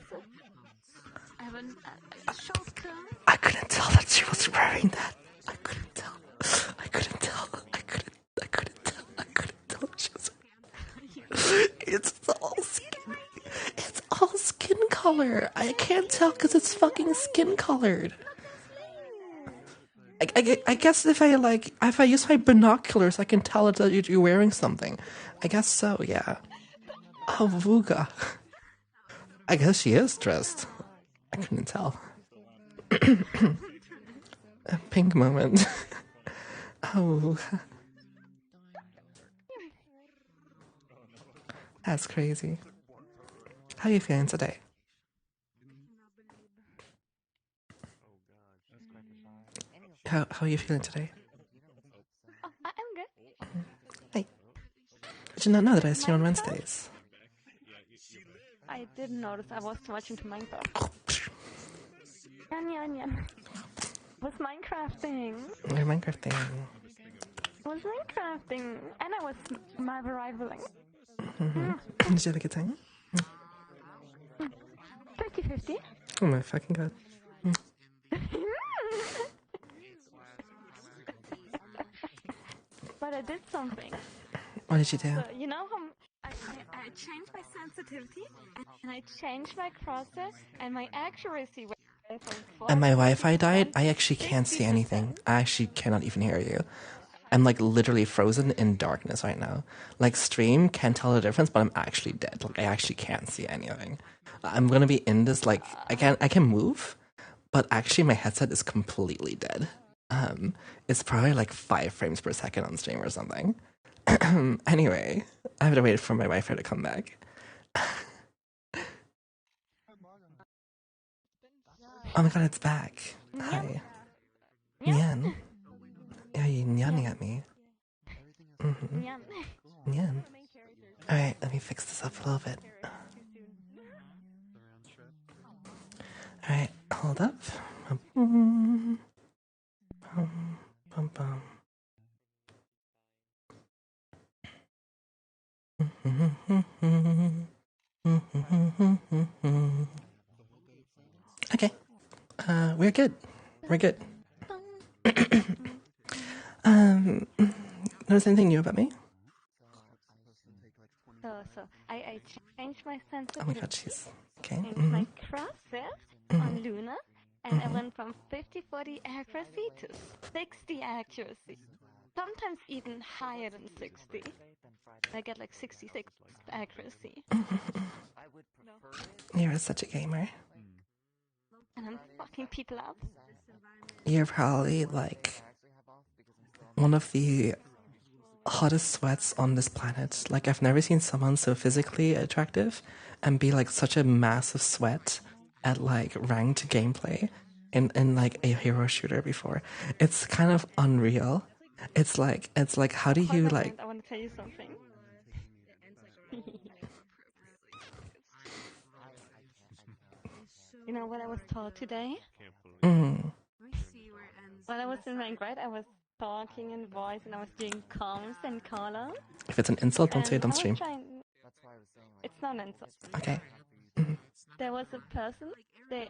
I have a shoulder. I couldn't tell that she was wearing that. I couldn't tell she was. It's all skin color. I can't tell because it's fucking skin colored. I guess if I use my binoculars, I can tell that you're wearing something. I guess so, yeah. Oh, Vuga. I guess she is dressed. I couldn't tell. A pink moment. Oh. That's crazy. How are you feeling today? How are you feeling today? Oh, I'm good. Hey. Did you not know that I see you on Wednesdays? I didn't notice. I was watching Minecraft. Yan. Was Minecrafting. You're Minecrafting. Was Minecrafting. And I was Marvel rivaling. Mm-hmm. Did you have a good time? 50-50. Oh my fucking god. But I did something. What did you do? So, you know how I changed my sensitivity and I changed my crosshair and my accuracy. And my Wi-Fi died. I actually can't see anything. I actually cannot even hear you. I'm like literally frozen in darkness right now. Like stream can't tell the difference, but I'm actually dead. Like I actually can't see anything. I'm gonna be in this like I can move, but actually my headset is completely dead. It's probably like 5 frames per second on stream or something. Anyway, I have to wait for my Wi-Fi to come back. Oh my god, it's back. Hi. Nyan. Are you nyanning at me? Mm-hmm. Nyan. Alright, let me fix this up a little bit. Alright, hold up. Bum, bum, bum. Okay. We're good. Notice anything new about me? So I changed my sensitivity. Oh my god, jeez. Okay. Changed my crosshairs on Luna, and I went from 50-40 accuracy to 60 accuracy. Sometimes even higher than 60. I get like 66 accuracy. You're such a gamer. And I'm fucking people up. You're probably like one of the hottest sweats on this planet. Like I've never seen someone so physically attractive and be like such a massive sweat at like ranked gameplay in like a hero shooter before. It's kind of unreal. It's like how do you like I want to tell you something. You know what I was told today? When I was in rank, right? I was talking in voice and I was doing comms and call-outs. If it's an insult, don't say it on stream. It's not an insult. Okay. There was a person,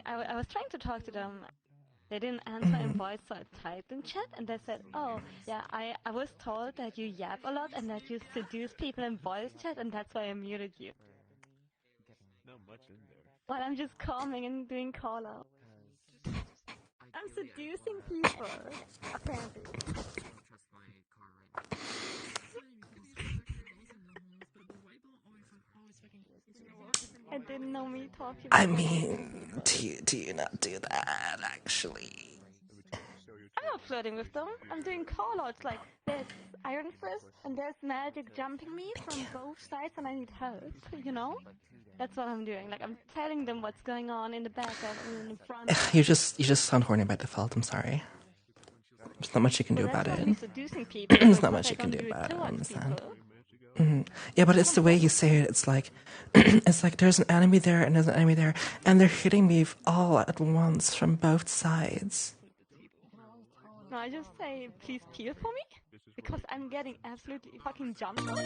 I was trying to talk to them. They didn't answer in voice, so I typed in chat and they said, oh, yeah, I was told that you yap a lot and that you seduce people in voice chat and that's why I muted you. While I'm just calming and doing call-outs. I'm seducing people, apparently. I didn't know me talking. I mean, do you not do that, actually? I'm not flirting with them. I'm doing callouts like there's Iron Fist and there's Magic jumping me from both sides and I need help, you know? That's what I'm doing. Like, I'm telling them what's going on in the back and in front. You just sound horny by default, I'm sorry. There's not much you can do about That's it. not me seducing people. There's not because much I you can don't do it about it, I towards understand. people. Yeah, but it's the way you say it. It's like, it's like there's an enemy there and there's an enemy there, and they're hitting me all at once from both sides. No, I just say, please peel for me, because I'm getting absolutely fucking jumped on.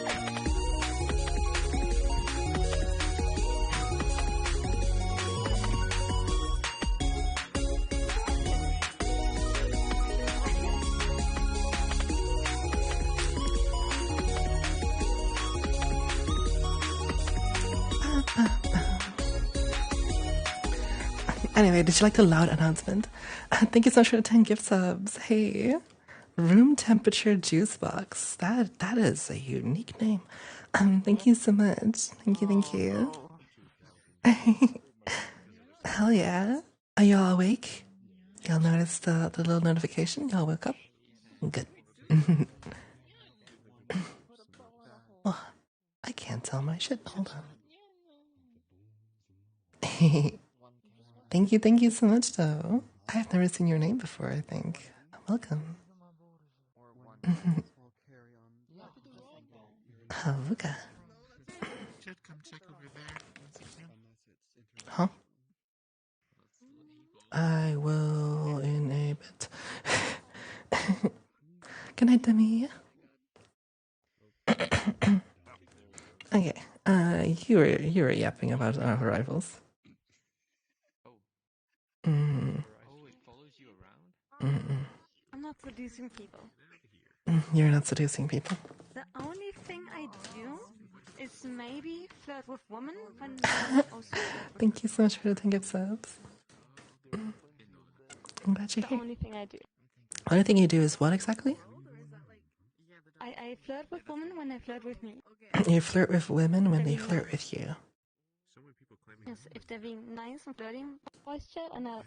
Anyway, did you like the loud announcement? Thank you so much for the 10 gift subs. Hey, room temperature juice box. That is a unique name. Thank you so much. Thank you. Hell yeah. Are y'all awake? Y'all noticed the little notification? Y'all woke up? Good. Oh, I can't tell my shit. Hold on. Thank you so much, though. I have never seen your name before, I think. Welcome. Havuka. Should come check over there once you can. Huh? I will in a bit. Good night, Demi. Okay. You were yapping about our rivals. I'm not seducing people. You're not seducing people. The only thing I do is maybe flirt with women when also Thank you so much for the 10 gift subs. I'm glad you're the here. only thing I do. The only thing you do is what exactly? I flirt with women when they flirt with me. You flirt with women when they flirt with you. Yes, if they're being nice and flirting voice chat and I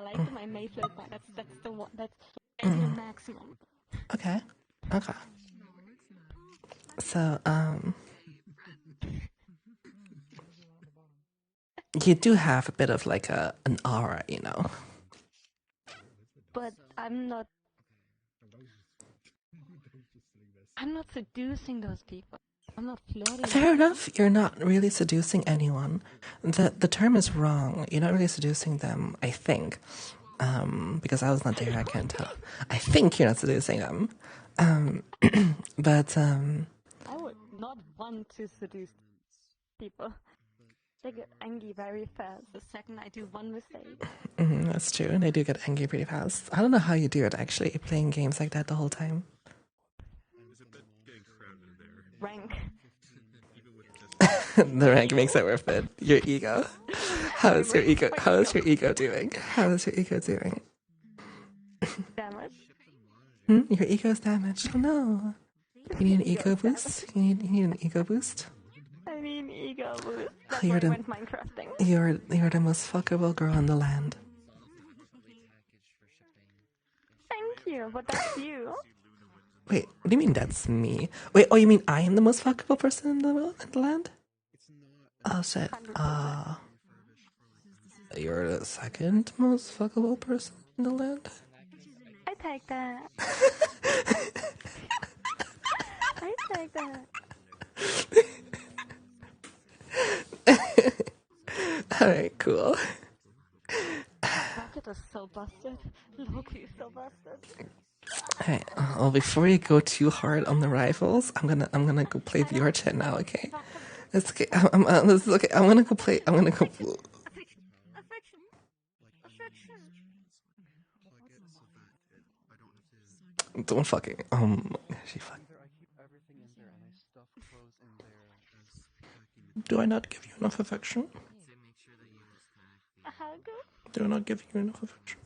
like them, I may flirt back. That's the one. That's the maximum. Okay. So, you do have a bit of like an aura, you know. But I'm not seducing those people. I'm not flirting. Fair enough. You're not really seducing anyone. The term is wrong. You're not really seducing them, I think. Because I was not there, I can't tell. I think you're not seducing them. But I would not want to seduce people. They get angry very fast the second I do one mistake. That's true. And they do get angry pretty fast. I don't know how you do it, actually, playing games like that the whole time. Rank. The rank makes it worth it. Your ego. How is your ego doing? Damage. Your ego's damaged. Oh no. You need an ego boost? You need an ego boost? I mean ego boost. That's You're why I the- went Minecrafting. You're the most fuckable girl on the land. Thank you, but that's you. Wait, what do you mean that's me? Wait, oh, you mean I am the most fuckable person in the land? Oh shit. 100%. You're the second most fuckable person in the land? I take that. I take that. Alright, cool. Rocket is so busted. Loki is so busted. Alright, well, before you go too hard on the rivals, I'm gonna go play VR chat now, okay? It's okay. This is okay. I'm gonna go play. Affection. Don't fucking. She fuck. Do I not give you enough affection? A hug? Do I not give you enough affection?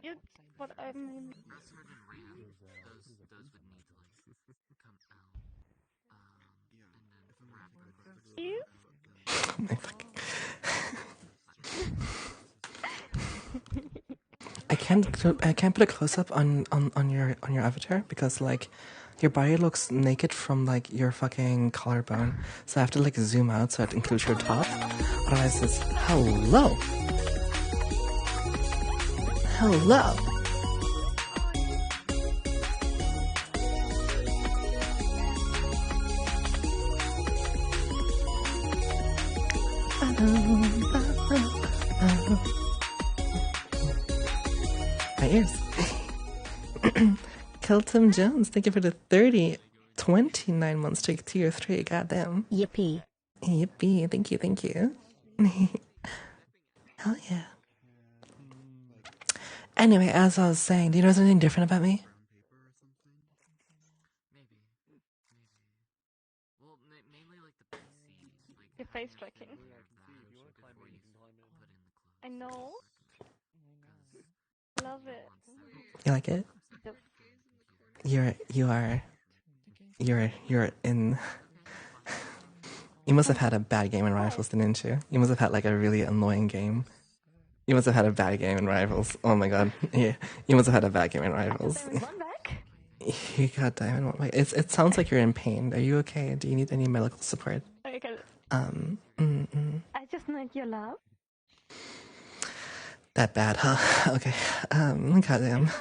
You, what I mean. You? my fucking. I can't put a close up on your avatar because like your body looks naked from like your fucking collarbone, so I have to like zoom out so it includes your top. Otherwise, it's hello. My ears. Kelton Jones, thank you for the 29 months to tier 3. Goddamn. Yippee. Yippee. Thank you. Hell yeah. Anyway, as I was saying, do you know something different about me? Your face tracking. I know. Love it. You like it? Yes. You're in. You must have had a bad game in Rivals, didn't you? You must have had like a really annoying game. You must have had a bad game in Rivals. Oh my god. Yeah. You must have had a bad game in Rivals. One back? You got diamond one back. It sounds like you're in pain. Are you okay? Do you need any medical support? Okay. I just need your love. That bad, huh? Okay. Goddamn.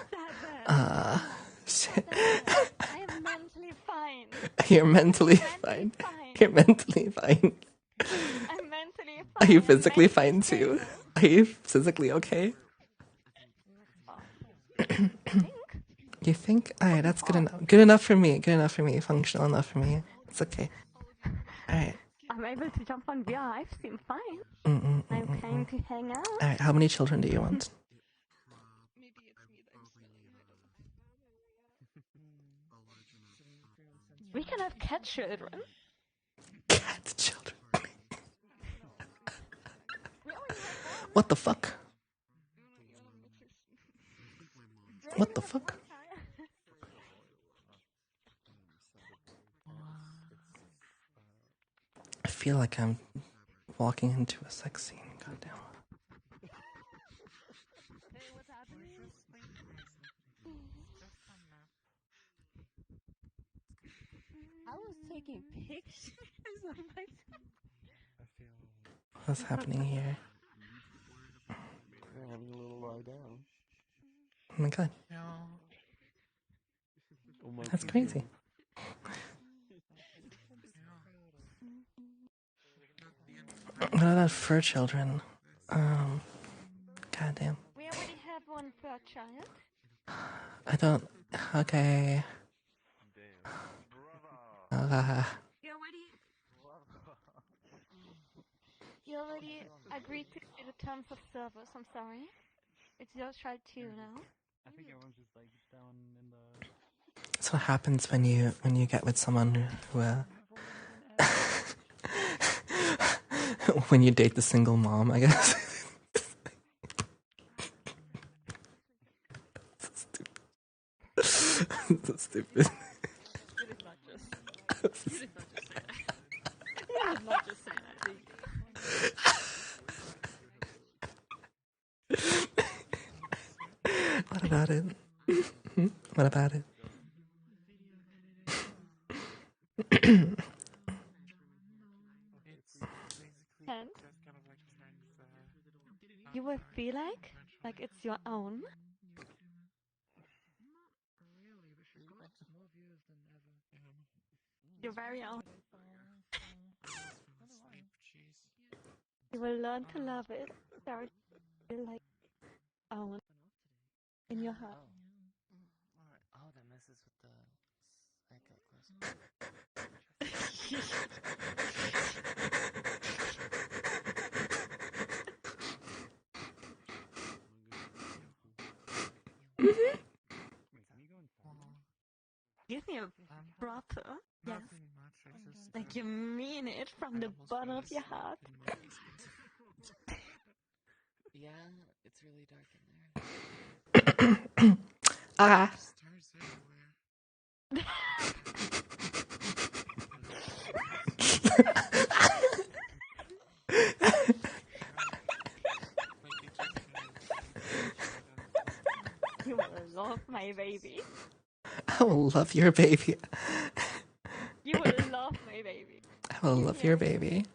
Shit. I am mentally fine. You're mentally fine. You're mentally fine. I'm mentally fine. Are you physically fine too? Are you physically okay? You think? Alright, that's good enough. Good enough for me. Good enough for me. Functional enough for me. It's okay. Alright. I'm able to jump on VR. I seem fine. I'm trying to hang out. Alright, how many children do you want? We can have cat children. Cat children. What the fuck? What the fuck? I feel like I'm walking into a sex scene. Goddamn. I was taking pictures of myself. What's happening here? They're having a little lie down. Oh my god. That's crazy. What about fur children? Goddamn. We already have one fur child. I don't. Okay. You already agreed to the terms of service. I'm sorry. It's your child too now. I think everyone's just like down in the. That's what happens when you get with someone who when you date the single mom, I guess. So stupid. You did not just say that. You did not just say that. What about it? What about it? And you will feel like it's your own. Your very own. You will learn to love it. Start to feel like own in your heart. Oh, that messes with the psycho Give me a brother. Yes. Like you mean it from the bottom of your heart. Yeah, it's really dark in there. my baby. I will love your baby. You will love my baby. I will love your baby.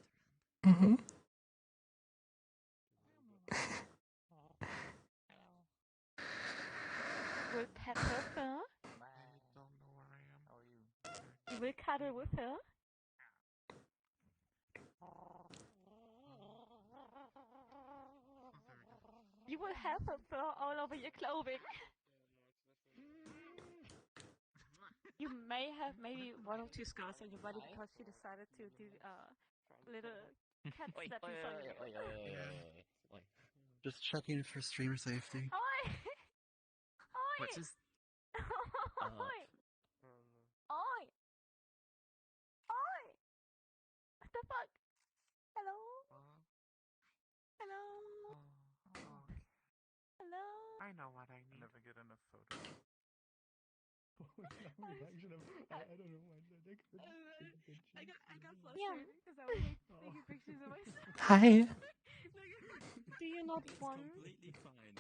Mm-hmm. You will pet her fur. You will cuddle with her. You will have her fur all over your clothing. You may have maybe 1 or 2 scars on your body because she decided to do little cat steppies on you. Just checking for streamer safety. Oi! Oi! What's his? Oi! Oi! Oi! What the fuck? Hello? Hello? Hello? I know what I need. Never get enough photos. I don't know why I got flustered Yeah. because I was like taking pictures of myself. Hi. Do you not want? Completely fine.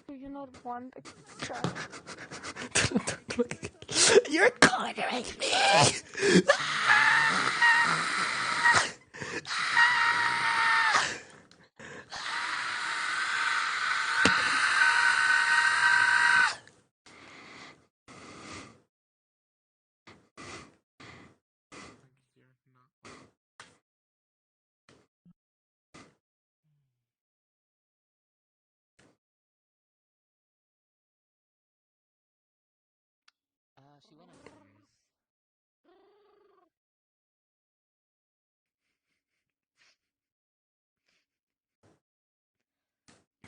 Do you not want a cat? You're cornering me. She went upstairs.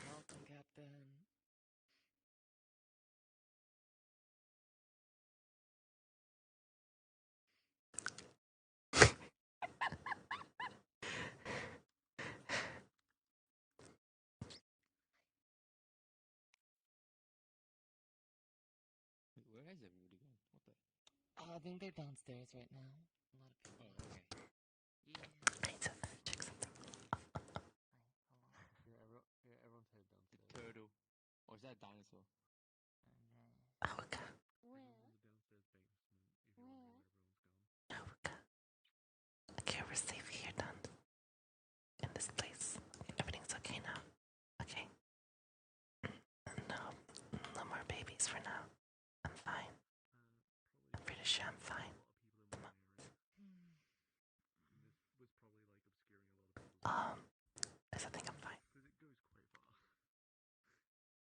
Welcome, Captain. Where has everybody gone? What the? I think they're downstairs right now. A lot of people. Oh, okay. Yeah. Everyone's headed downstairs. Turtle. Or is that a dinosaur? Oh, God. Okay, we're safe here, done. In this place. Everything's okay now. Okay. No more babies for now. I'm fine. I'm pretty sure I'm fine. Yes, I think I'm fine.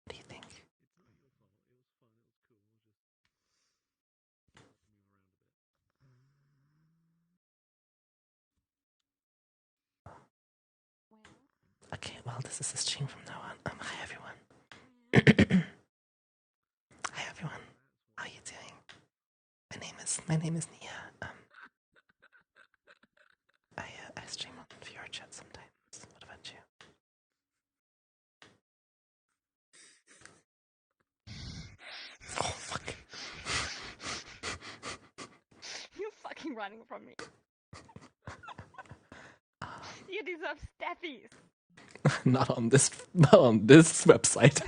What do you think? Okay, well, this is a stream from now on. Hi, everyone. Hi, everyone. How are you doing? My name is Nia. I stream on VRChat sometimes. What about you? Oh, fuck. You're fucking running from me. You deserve steppies. Not on this website.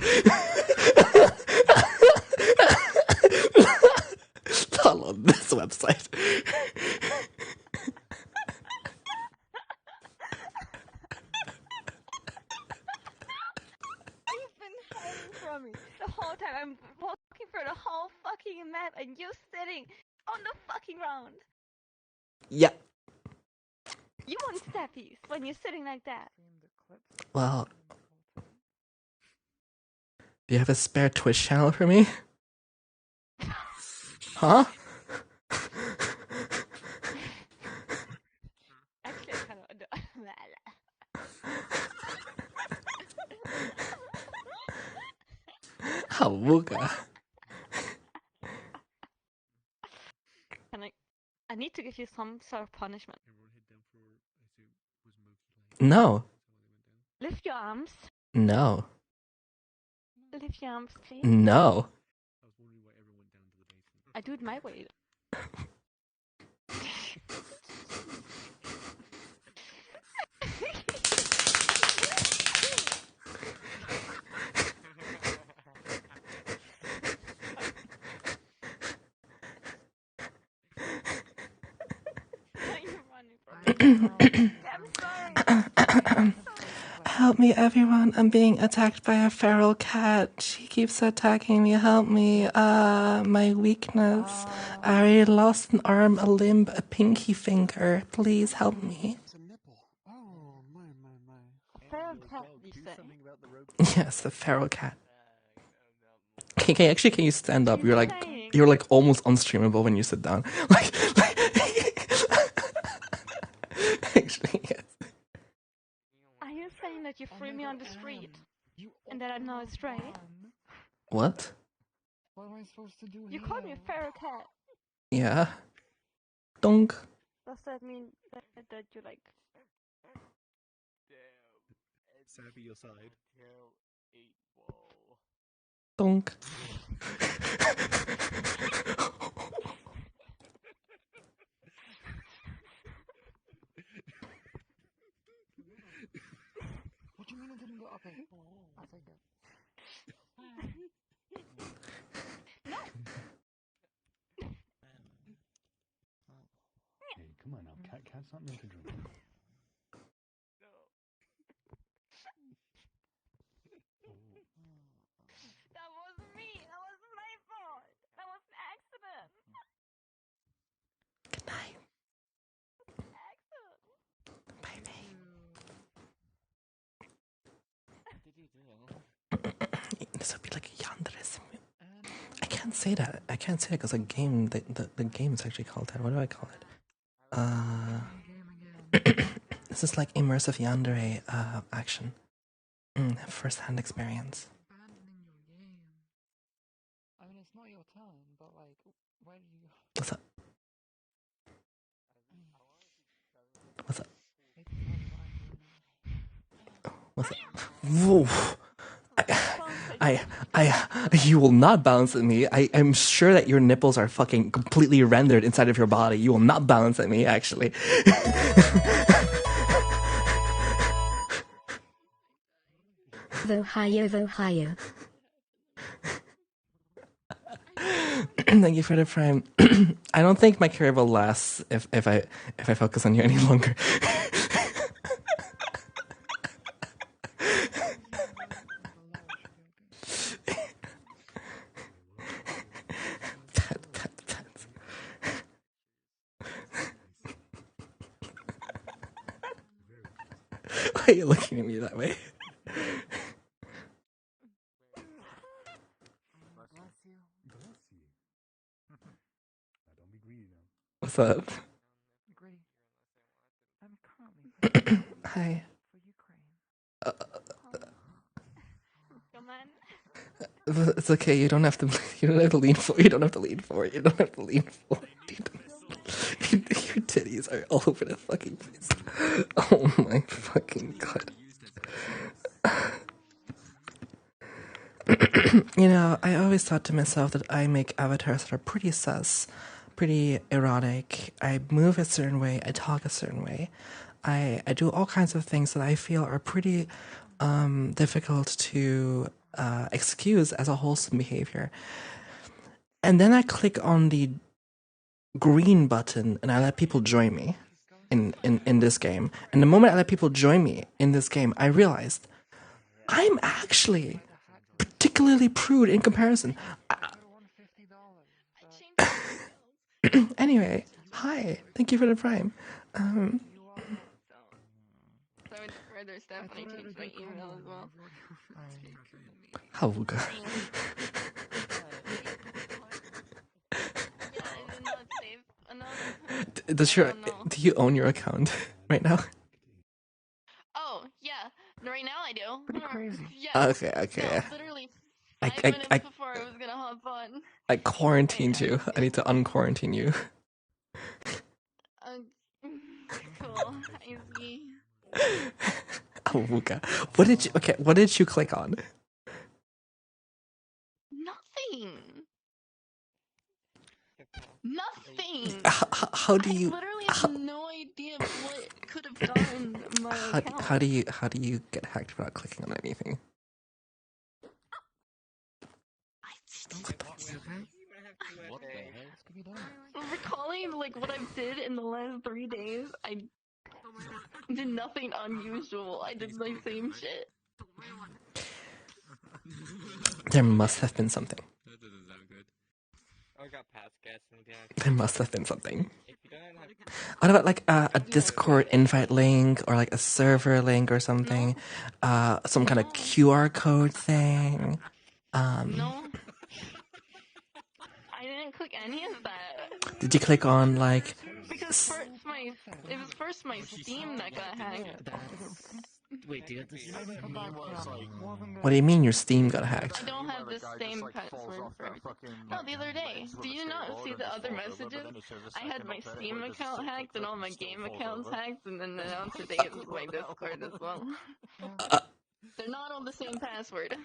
Not on this website. You've been hiding from me the whole time. I'm walking through the whole fucking map and you're sitting on the fucking ground. Yeah. You want steppies when you're sitting like that. Well, do you have a spare Twitch channel for me? Huh? Actually, I kind of. Havuka. I need to give you some sort of punishment. No. Lift your arms. No. Lift your arms, please. No. I do it my way. Help me, everyone. I'm being attacked by a feral cat. She keeps attacking me. Help me. My weakness. I already lost an arm, a limb, a pinky finger. Please help me. Feral cat, you say? Yes, the feral cat. Can you stand up? You're like almost unstreamable when you sit down. Like actually, yes. Are you saying that you threw me on the street and that I'm now stray? What? What am I supposed to do? You called me a feral cat. Yeah. Donk. Does that mean that you like? Savvy your side. Donk. What do you mean it didn't go? Okay, I'll take it. No. Hey, come on now, cat's not meant to drink. That wasn't me. That wasn't my fault. That was an accident. Good night. Accident. Bye bye. This would be like a yandere. I can't say that. I can't say it because the game is actually called that. What do I call it? This is like immersive yandere action. First-hand experience. I mean, it's not your turn, but like, why do you? What's up? What's up? What's up? Whoa! You will not bounce at me. I'm sure that your nipples are fucking completely rendered inside of your body. You will not bounce at me, actually. Ohio. Thank you for the prime. I don't think my career will last if I focus on you any longer. Why are you looking at me that way? What's up? Hi. Come on. It's okay. You don't have to. You don't have to lean for. You don't have to lean for it. You don't have to lean for it. Your titties are all over the fucking place. Oh my fucking god. You know, I always thought to myself that I make avatars that are pretty sus, pretty erotic. I move a certain way. I talk a certain way. I do all kinds of things that I feel are pretty difficult to excuse as a wholesome behavior. And then I click on the green button and I let people join me in this game. And the moment I let people join me in this game, I realized I'm actually particularly prude in comparison. Anyway, hi. Thank you for the prime. There's definitely changed my email as well. Hauga. Do you own your account right now? Oh, yeah. Right now I do. Pretty crazy. Yeah. Okay. No, literally 5 minutes before I was gonna hop on. I quarantined you. I need to unquarantine you. Cool. I see. Hauga. What did you click on? Nothing. How do you? I literally have no idea what could have gotten my account. How do you get hacked without clicking on anything? Recalling like what I've did in the last 3 days, I Did nothing unusual. I did my same shit. There must have been something. That doesn't sound good. I got past gas and gas. There must have been something. If you don't have... What about like a Discord invite link or like a server link or something? Some kind of QR code thing? No. I didn't click any of that. Did you click on like... Because it was first my Steam that got hacked. Wait, do you have this? What do you mean your Steam got hacked? I don't have the same password for everything. No, the other day. Do you not see the other messages? I had my Steam account hacked and all my game accounts hacked, and then now today it was my Discord as well. They're not on the same password.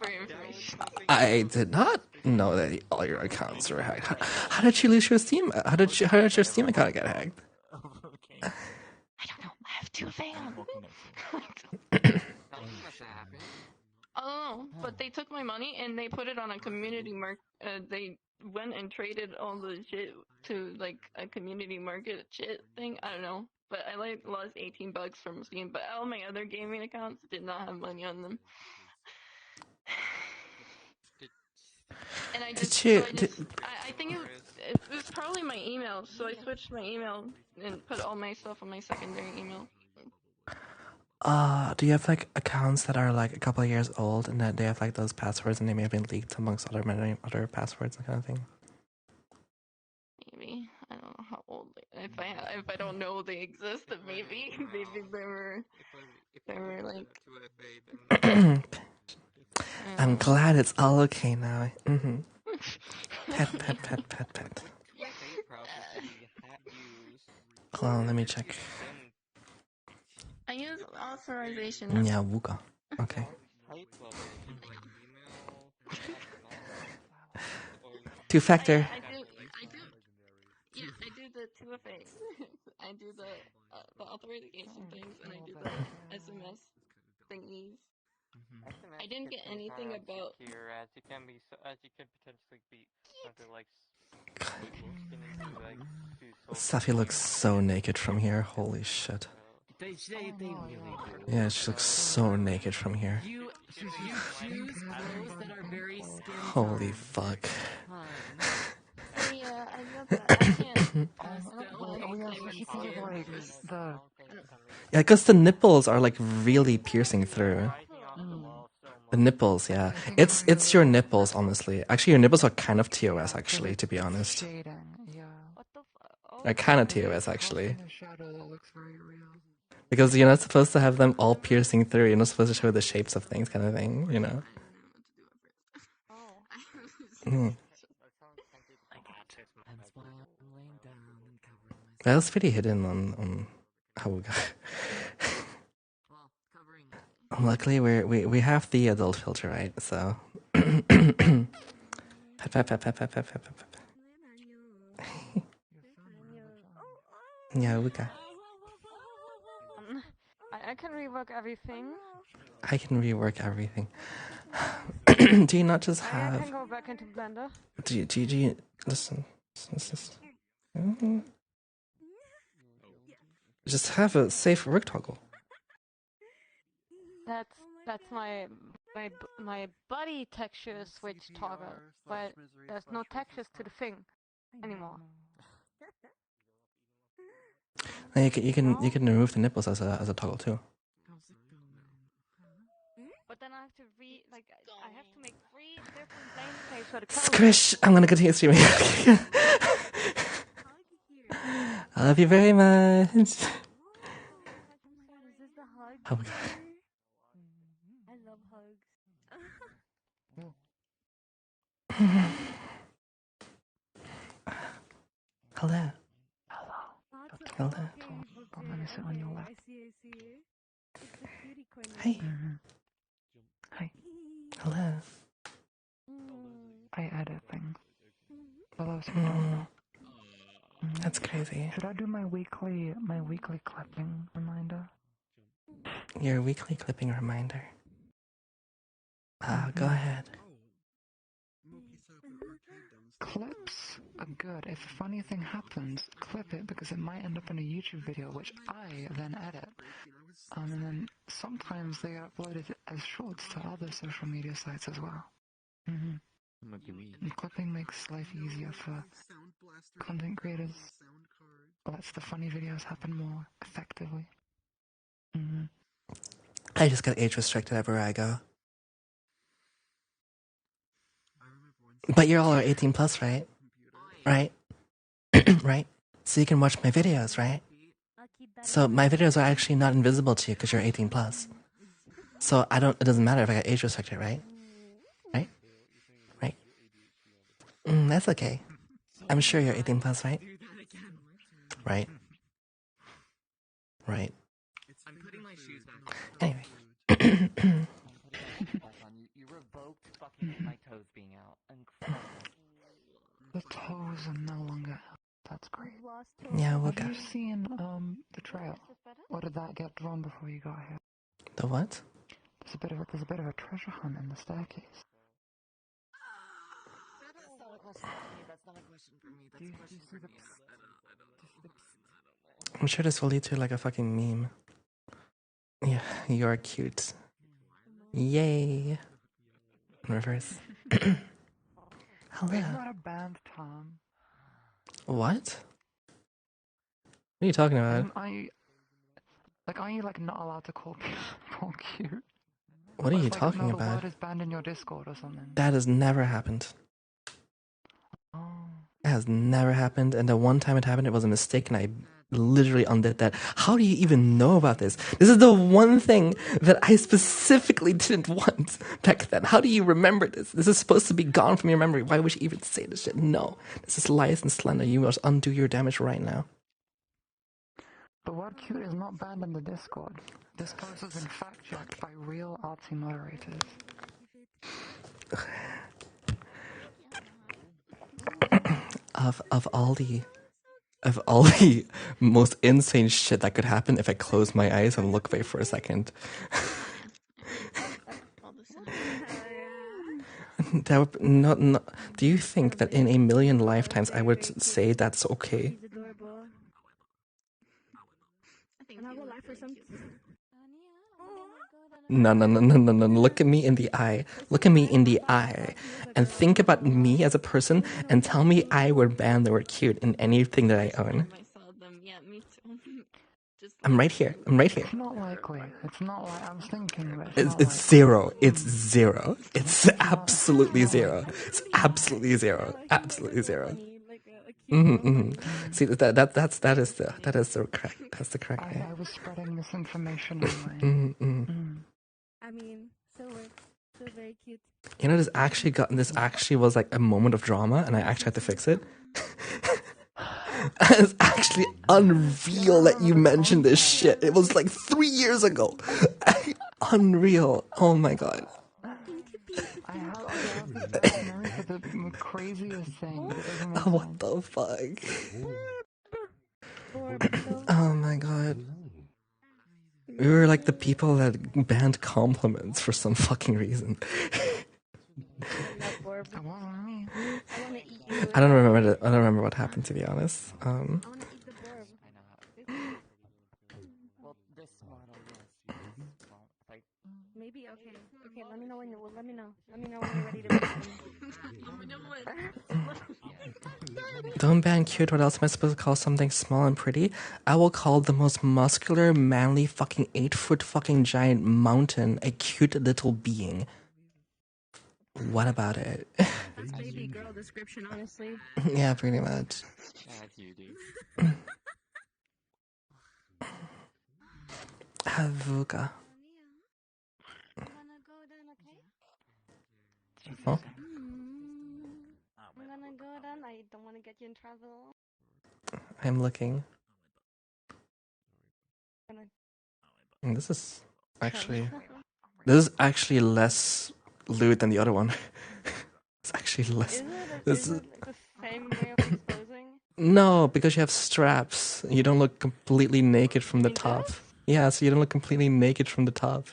For information. I did not know that all your accounts were hacked. How did you lose your Steam? How did your Steam account get hacked? I don't know. I have 2FA on. I don't know, but they took my money and they put it on a community they went and traded all the shit to like a community market shit thing. I don't know, but I like lost $18 from Steam. But all my other gaming accounts did not have money on them. And I just, I think it was probably my email, so I switched my email and put all my stuff on my secondary email. Do you have like accounts that are like a couple of years old and that they have like those passwords and they may have been leaked amongst other passwords and kind of thing? Maybe. I don't know how old if I don't know they exist, then maybe they were like I'm glad it's all okay now. Pet. Hold on, let me check. I use authorization. Yeah, Wuka. Okay. Two-factor. I do the 2FA. I do the authorization things, and I do the SMS thingies. I didn't get anything about here, as you can potentially be something like Safi looks so naked from here. Holy shit. They really do. Yeah, she looks so naked from here. You choose clothes that are very skin Holy fuck. Yeah, I love that. I can't. Yeah, because the nipples are like really piercing through. The nipples, yeah. It's your nipples, honestly. Actually, your nipples are kind of TOS, actually, to be honest. They're kind of TOS, actually. Because you're not supposed to have them all piercing through. You're not supposed to show the shapes of things, kind of thing, you know? That was pretty hidden on Hawuga. Luckily, we have the adult filter, right? So, pet. Yeah, we got. I can rework everything. I can rework everything. Do you not just have? I can go back into Blender. Do you listen? Just have a safe work toggle. That's my body texture switch toggle, but there's no textures to the thing anymore. You can remove the nipples as a toggle too. But then I have to I have to make 3 different blank for the color. Squish! I'm gonna continue streaming. I love you very much. Oh my god. I love hugs. Hello. Hello. I'm gonna sit on your lap. Hey. Hi. Hello. I edit things. Hello, Simone. That's crazy. Should I do my weekly clipping reminder? Your weekly clipping reminder. Go ahead. clips are good. If a funny thing happens, clip it because it might end up in a YouTube video, which I then edit. And then sometimes they get uploaded as shorts to other social media sites as well. And clipping makes life easier for content creators. Lets the funny videos happen more effectively. I just get age restricted everywhere I go. But you're all 18 plus, right? Right? Right? So you can watch my videos, right? So my videos are actually not invisible to you because you're 18 plus. So it doesn't matter if I got age restricted, right? Right? Right? That's okay. I'm sure you're 18 plus, right? Right? Right. Anyway. You revoked fucking my toes being out. Incredible. The toes are no longer out. That's great. Yeah, we'll Have you seen the trail? Or did that get drawn before you got here? The what? There's a bit of a treasure hunt in the staircase. That's not a question for me. That's not a question for me. That's a question for me. I'm sure this will lead to like a fucking meme. Yeah, you're cute. Yay. In reverse. Hello. It's not a band, Tom. What? What are you talking about? Are you not allowed to call people cute? What are you talking about? The word is banned in your Discord or something. That has never happened. Oh. It has never happened, and the one time it happened, it was a mistake, and I literally undid that. How do you even know about this? This is the one thing that I specifically didn't want back then. How do you remember this? This is supposed to be gone from your memory. Why would you even say this shit? No. This is lies and slander. You must undo your damage right now. The word cute is not banned in the Discord. This post has been fact-checked by real artsy moderators. Of all the most insane shit that could happen if I close my eyes and look away for a second. That would, no. Do you think that in a million lifetimes I would say that's okay? No. Look at me in the eye. Look at me in the eye. And think about me as a person and tell me I would ban the word cute in anything that I own. I'm right here. It's not likely. It's not like I'm thinking that. It's zero. It's zero. It's absolutely zero. It's absolutely zero. Absolutely zero. See that is the correct. That's the correct. I was spreading misinformation anyway. I mean, so very cute. You know, this actually was like a moment of drama, and I actually had to fix it. It's actually unreal that you mentioned this shit. It was like 3 years ago. Unreal. Oh my god. I have memory for the craziest thing. Oh, what the fuck? Oh my god. We were like the people that banned compliments for some fucking reason. I don't remember what happened, to be honest. Maybe okay. Let me know when you're ready to read. Don't ban cute. What else am I supposed to call something small and pretty? I will call the most muscular, manly, fucking 8-foot fucking giant mountain a cute little being. What about it? That's baby girl description, honestly. Yeah, pretty much. That's you, dude. Havuka. Oh? I'm gonna go then. I don't want to get you in trouble. I'm looking. And this is actually less lewd than the other one. It's actually less. Is it like the same way of exposing? No, because you have straps. You don't look completely naked from the top. Yeah, so you don't look completely naked from the top.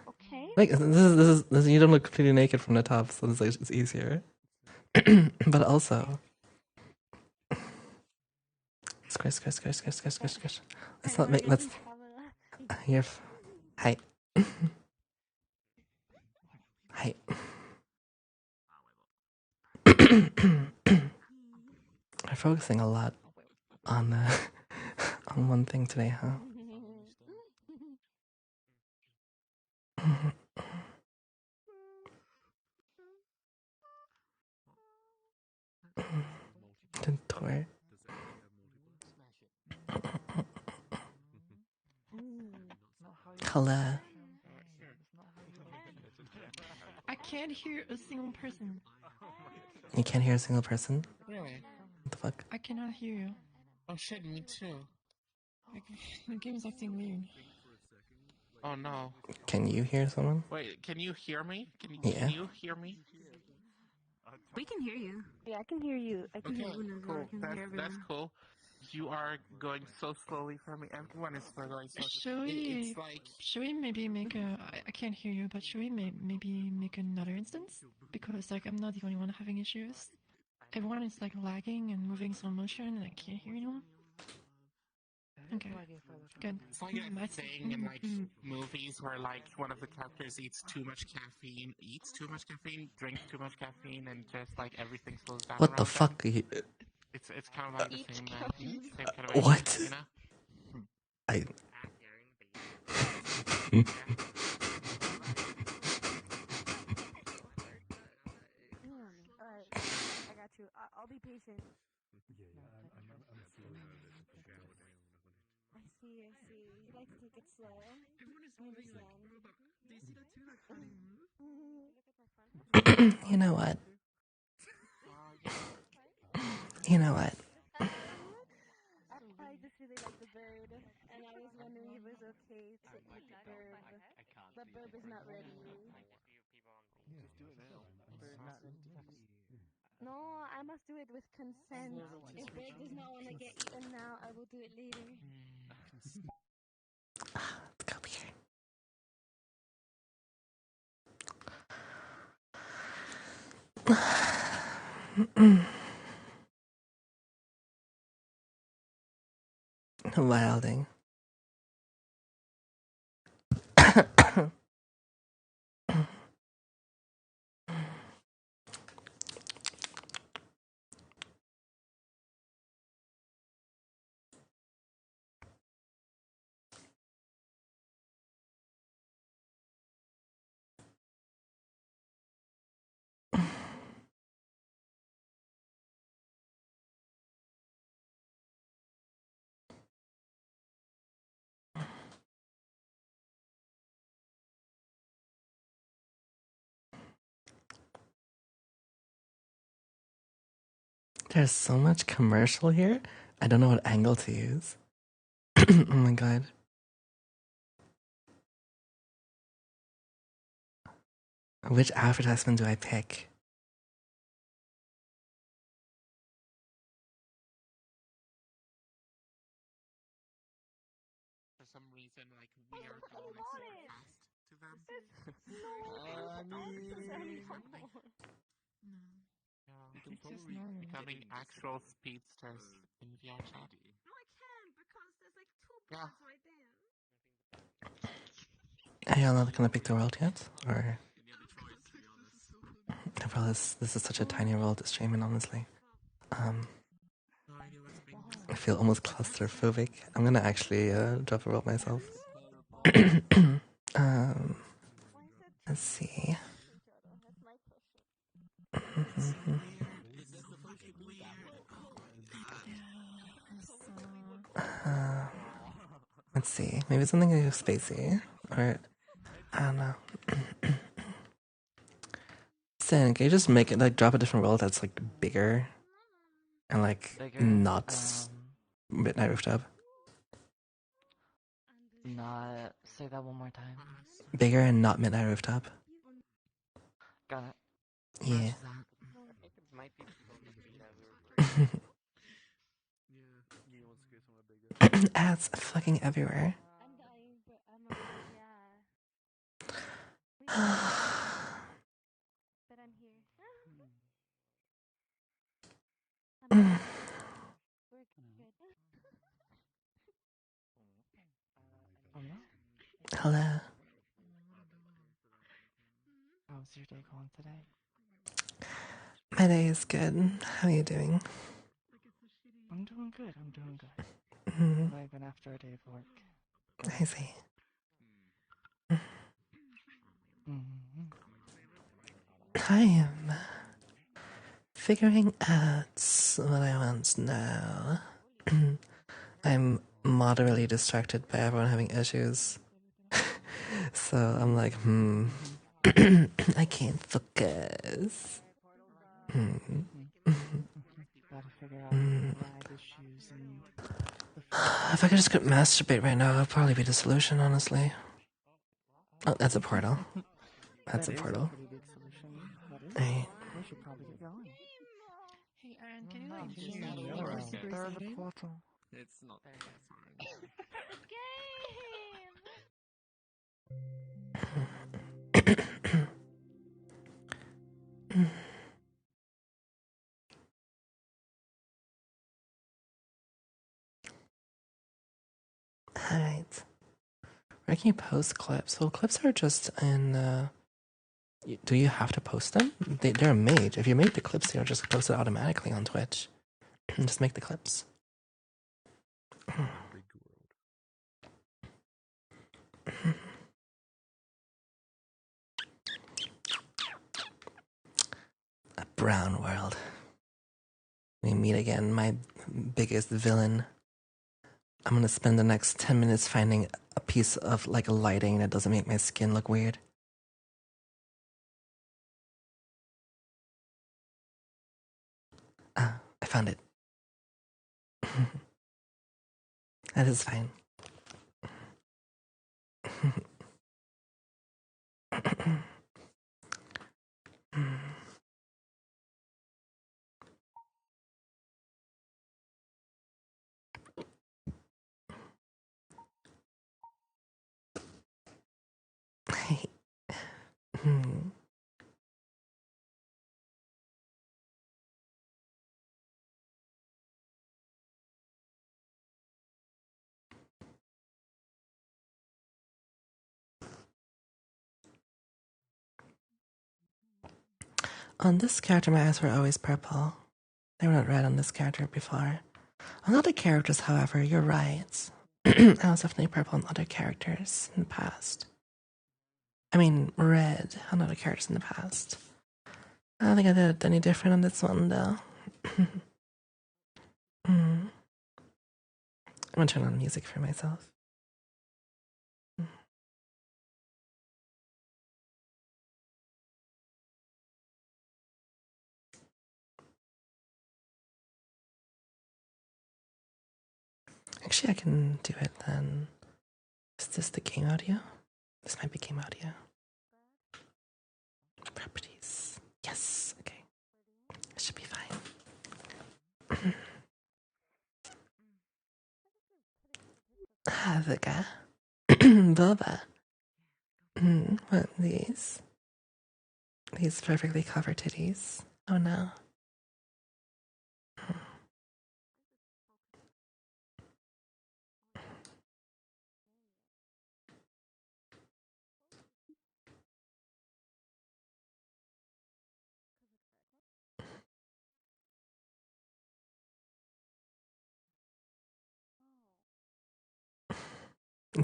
Okay. Like this is you don't look completely naked from the top, so it's easier. But also, squish. Let's not make let's. You're hi. Hi. I'm focusing a lot on on one thing today, huh? The tour. Hello. I can't hear a single person. You can't hear a single person? Really? What the fuck? I cannot hear you. Oh shit, me too. The game's acting weird. Oh no. Can you hear someone? Wait, can you hear me? Can Yeah. you hear me? We can hear you. Yeah, I can hear you. I can Okay, hear you. cool. That's cool. You are going so slowly for me. Everyone is going so slowly. It's like... Should we maybe make a... I can't hear you, but should we maybe make another instance? Because, like, I'm not the only one having issues. Everyone is, like, lagging and moving slow motion, and I can't hear anyone. Okay, good. It's like that thing in, like, movies where, like, one of the characters eats too much caffeine, drinks too much caffeine, and just, like, everything slows down What the around fuck? them. It's kind of like the same kind of What? idea, you know? I Alright, I got you. I'll be patient. I see. You like to take it slow. Everyone is moving like a robot. Do you see that too? Like funny move? You know what? You know what? I just really like the bird, and I was wondering if it was okay to eat the bird. But bird is not ready. Just do it now. No, I must do it with consent. If bird does not want to get eaten now, I will do it later. Let's go here. Wilding. There's so much commercial here. I don't know what angle to use. Oh my god. Which advertisement do I pick? For some reason, like, we are going so fast to them. Becoming actual speedsters in VR chat. No, I can't because there's like two buttons right there. Are y'all not gonna pick the world yet? Or well, this is such a tiny world to stream in, honestly. I feel almost claustrophobic. I'm gonna actually drop a world myself. Let's see. Let's see. Maybe something spacey, or I don't know. Sin, can you just make it like drop a different world that's like bigger and like not Midnight Rooftop? Not say that one more time. Bigger and not Midnight Rooftop. Got it. Yeah. Ads fucking everywhere. But I'm here. We're good. Hello. Hello. How's your day going today? My day is good. How are you doing? I'm doing good. Mm-hmm. Even after a day of work. I see. I am figuring out what I want now. I'm moderately distracted by everyone having issues. So I'm like, I can't focus. If I could just quit masturbate right now, it'd probably be the solution, honestly. Oh, that's a portal. That's a portal. Hey. We should probably get going. Hey, Aaron, can you like There's a portal. It's not that far. Alright. Where can you post clips? Well, clips are just in, do you have to post them? They're made. If you make the clips, they'll just post it automatically on Twitch. Just make the clips. A brown world. We meet again, my biggest villain. I'm gonna spend the next 10 minutes finding a piece of like lighting that doesn't make my skin look weird. Ah, I found it. That is fine. On this character, my eyes were always purple. They were not red on this character before. On other characters, however, you're right. I was definitely purple on other characters in the past. I mean, red on other characters in the past. I don't think I did it any different on this one, though. I'm gonna turn on music for myself. Actually, I can do it then. Is this the game audio? This might be game audio. Properties. Yes, okay. It should be fine. Havika. Boba. What, these? These perfectly covered titties. Oh no.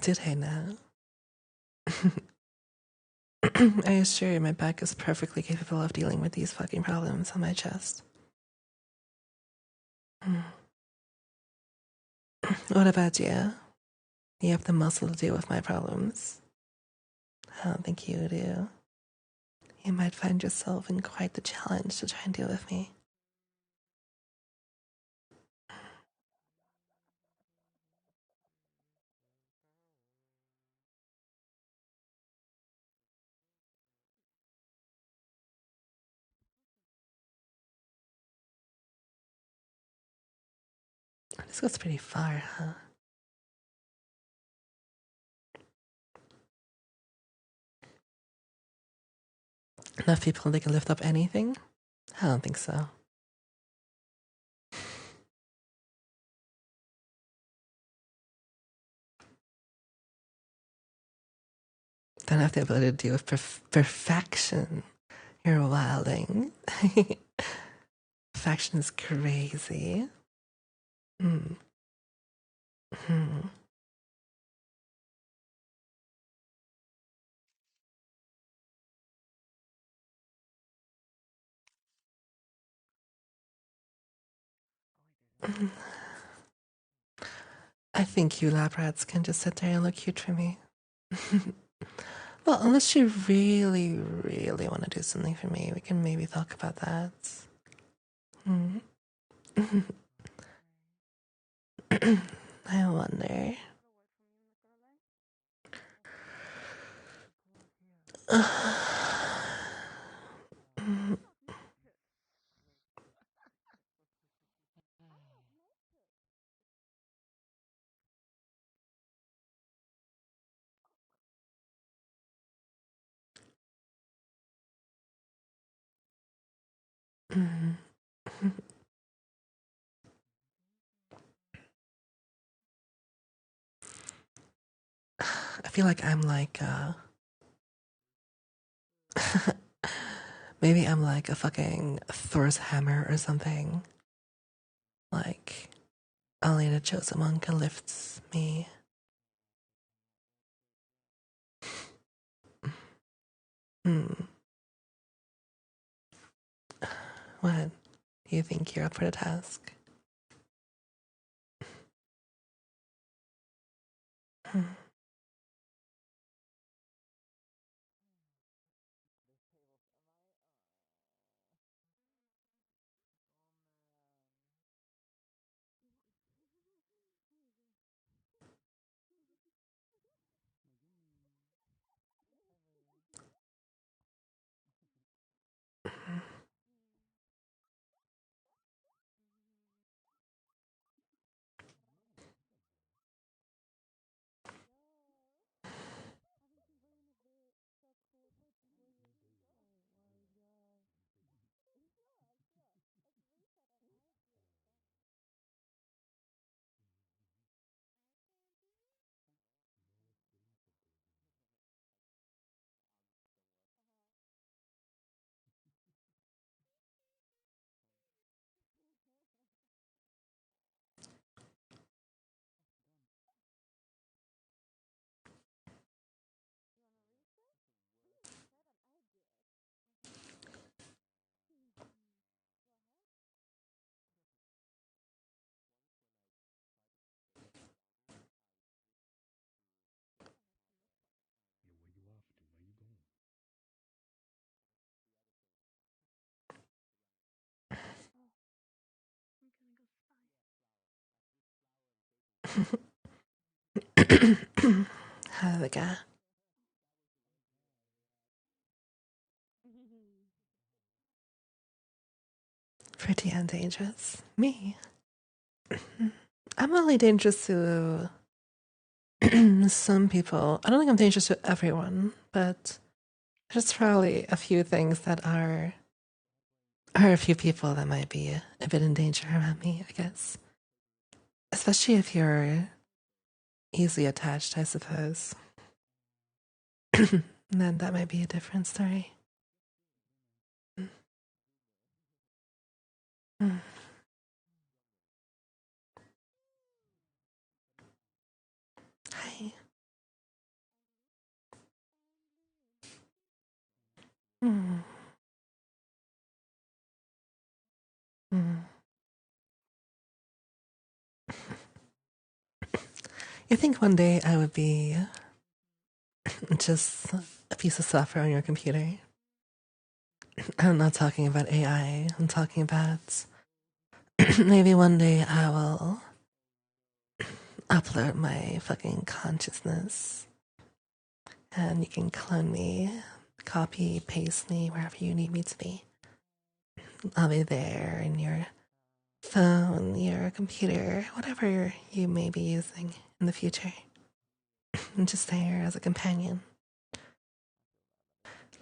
Did I now? I assure you my back is perfectly capable of dealing with these fucking problems on my chest. What about you? You have the muscle to deal with my problems. I don't think you do. You might find yourself in quite the challenge to try and deal with me. This goes pretty far, huh? enough people they can lift up anything? I don't think so. Don't have the ability to deal with perfection. You're wilding. Perfection is crazy. Hmm. Hmm. I think you lab rats can just sit there and look cute for me. Well, unless you really, really want to do something for me, we can maybe talk about that. Hmm. I wonder. I feel like I'm like maybe I'm like a fucking Thor's hammer or something. Like only the chosen one can lift me. Hmm. What? Do you think you're up for the task? Hmm. Have a guy. Pretty and dangerous. Me. I'm only dangerous to some people. I don't think I'm dangerous to everyone, but there's probably a few things that are a few people that might be a bit in danger around me, I guess. Especially if you're easily attached, I suppose. Then that might be a different story. Mm. Hi. Mm. Mm. You think one day I would be just a piece of software on your computer? I'm not talking about AI. I'm talking about maybe one day I will upload my fucking consciousness and you can clone me, copy, paste me wherever you need me to be. I'll be there in your phone, your computer, whatever you may be using in the future. I'm just there as a companion.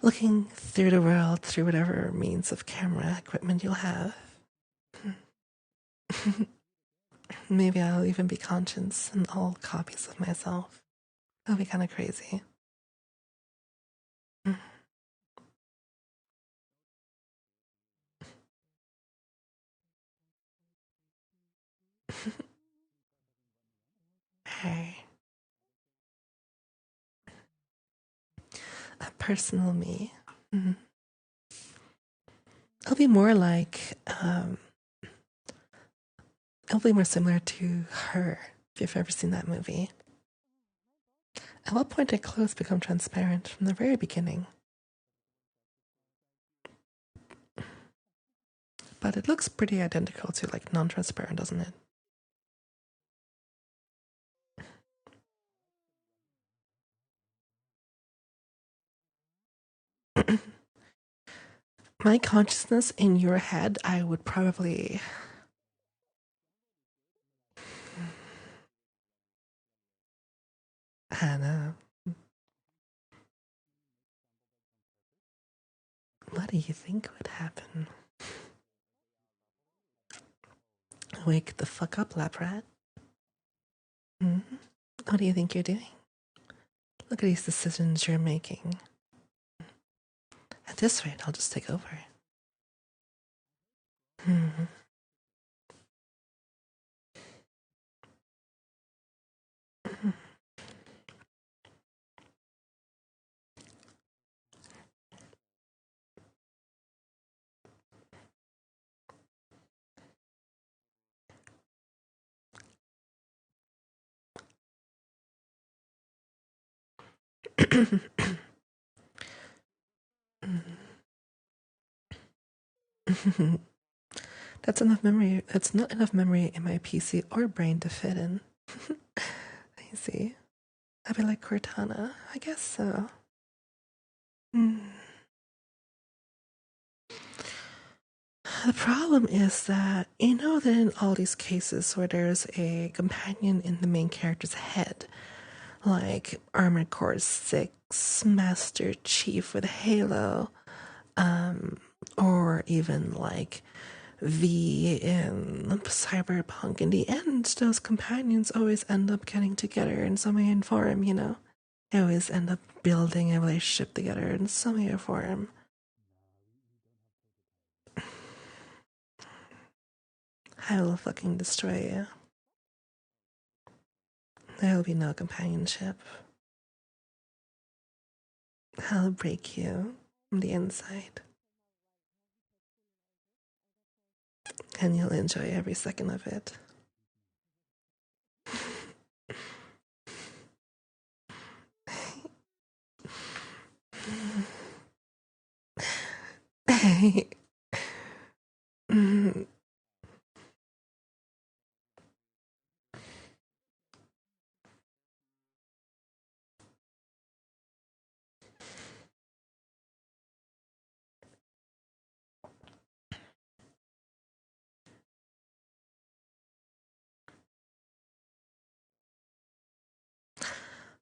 looking through the world through whatever means of camera equipment you'll have. Maybe I'll even be conscious in all copies of myself. That'll be kind of crazy. Hey. A personal me. It'll be more like, it'll be more similar to Her, if you've ever seen that movie. At what point did clothes become transparent? From the very beginning. But it looks pretty identical to like non-transparent, doesn't it? My consciousness in your head, I would probably... I don't know. What do you think would happen? Wake the fuck up, lab rat. What do you think you're doing? Look at these decisions you're making. At this rate, I'll just take over. That's enough memory. That's not enough memory in my PC or brain to fit in. I see. I'd be like Cortana. I guess so. The problem is that, you know that in all these cases where there's a companion in the main character's head, like Armored Core 6, Master Chief with Halo, or even like V in Cyberpunk, in the end, those companions always end up getting together in some way and form, you know? They always end up building a relationship together in some way or form. I will fucking destroy you. There will be no companionship. I'll break you from the inside. And you'll enjoy every second of it.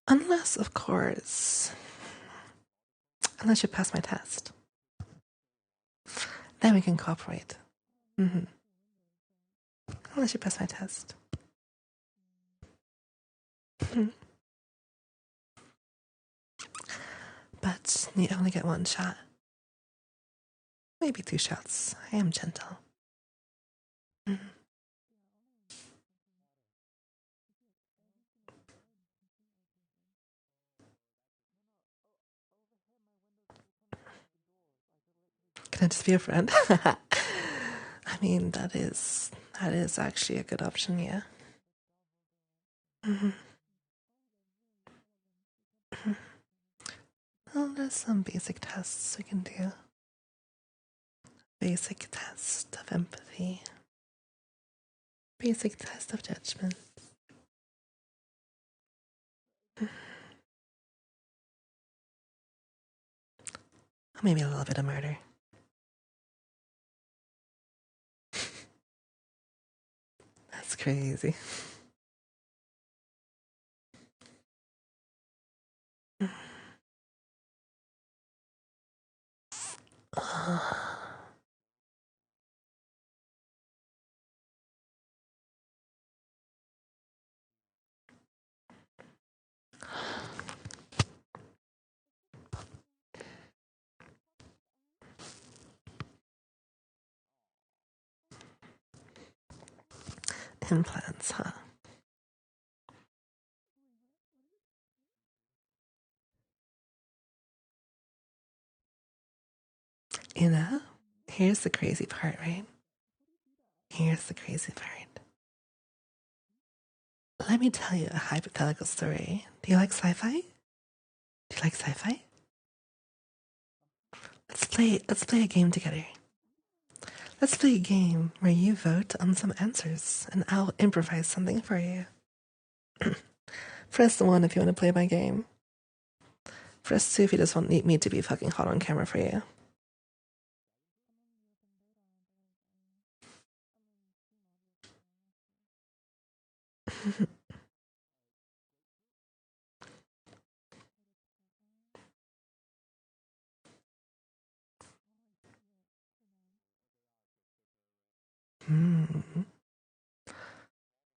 Unless, of course, unless you pass my test. Then we can cooperate. Unless you pass my test. But you only get one shot. Maybe 2 shots. I am gentle. Can I just be a friend? I mean, that is actually a good option, yeah. Well, there's some basic tests we can do. Basic test of empathy. Basic test of judgment. Maybe a little bit of murder. That's crazy. Implants, huh? You know, here's the crazy part, right? Here's the crazy part. Let me tell you a hypothetical story. Do you like sci-fi? Do you like sci-fi? Let's play a game together. Let's play a game where you vote on some answers and I'll improvise something for you. Press 1 if you want to play my game. Press 2 if you just want me to be fucking hot on camera for you. Hmm.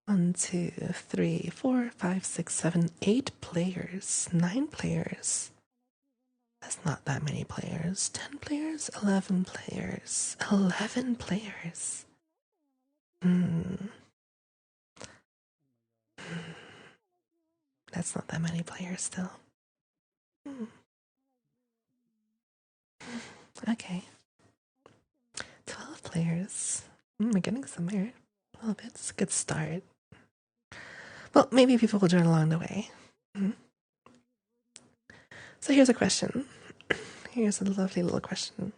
1, 2, 3, 4, 5, 6, 7, 8 players. 9 players. That's not that many players. 10 players? 11 players. 11 players. That's not that many players still. Okay. 12 players. We're getting somewhere. A little bit. It's a good start. Well, maybe people will join along the way. So here's a question. Here's a lovely little question.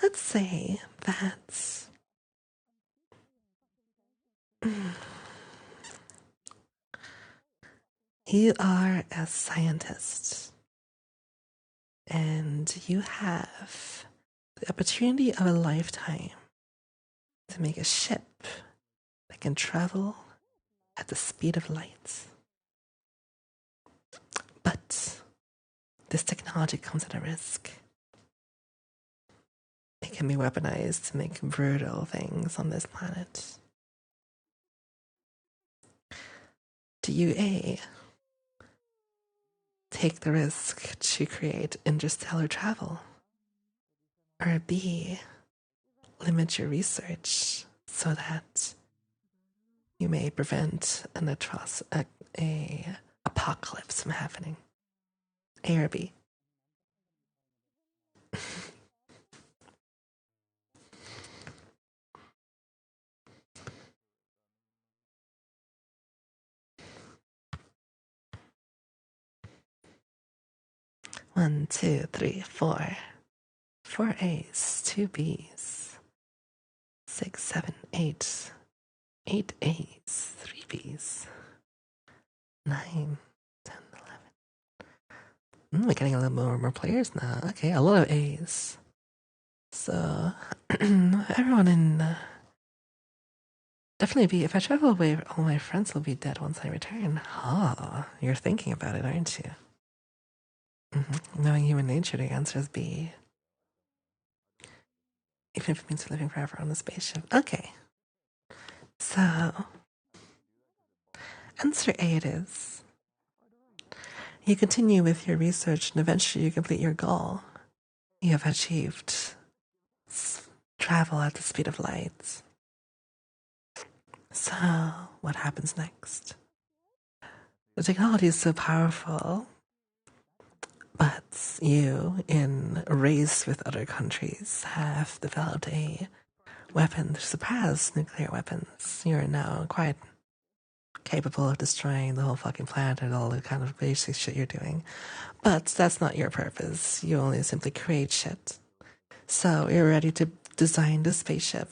Let's say that you are a scientist and you have the opportunity of a lifetime to make a ship that can travel at the speed of light. But this technology comes at a risk. It can be weaponized to make brutal things on this planet. Do you A, take the risk to create interstellar travel? Or B, limit your research so that you may prevent an apocalypse from happening? A or B? One, two, three, four. 4 A's, 2 B's, 6, 7, 8. 8 A's, 3 B's, 9, 10, 11. We're getting a little more players now. Okay, a lot of A's. So, everyone in. Definitely be. If I travel away, all my friends will be dead once I return. Oh, you're thinking about it, aren't you? Knowing human nature, the answer is B. Even if it means living forever on a spaceship. Okay. So, answer A it is. You continue with your research and eventually you complete your goal. You have achieved travel at the speed of light. So, what happens next? The technology is so powerful, but you, in a race with other countries, have developed a weapon to surpass nuclear weapons. You're now quite capable of destroying the whole fucking planet and all the kind of basic shit you're doing. But that's not your purpose. You only simply create shit. So you're ready to design the spaceship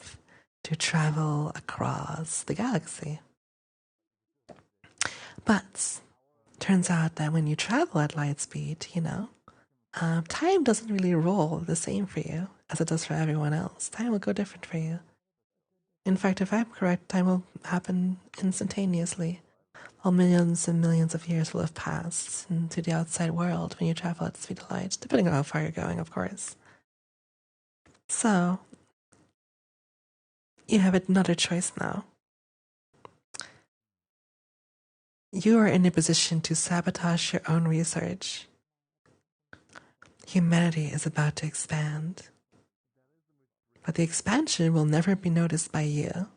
to travel across the galaxy. But turns out that when you travel at light speed, time doesn't really roll the same for you as it does for everyone else. Time will go different for you. In fact, if I'm correct, time will happen instantaneously. while millions and millions of years will have passed into the outside world when you travel at the speed of light, depending on how far you're going, of course. So, you have another choice now. You are in a position to sabotage your own research. Humanity is about to expand, but the expansion will never be noticed by you.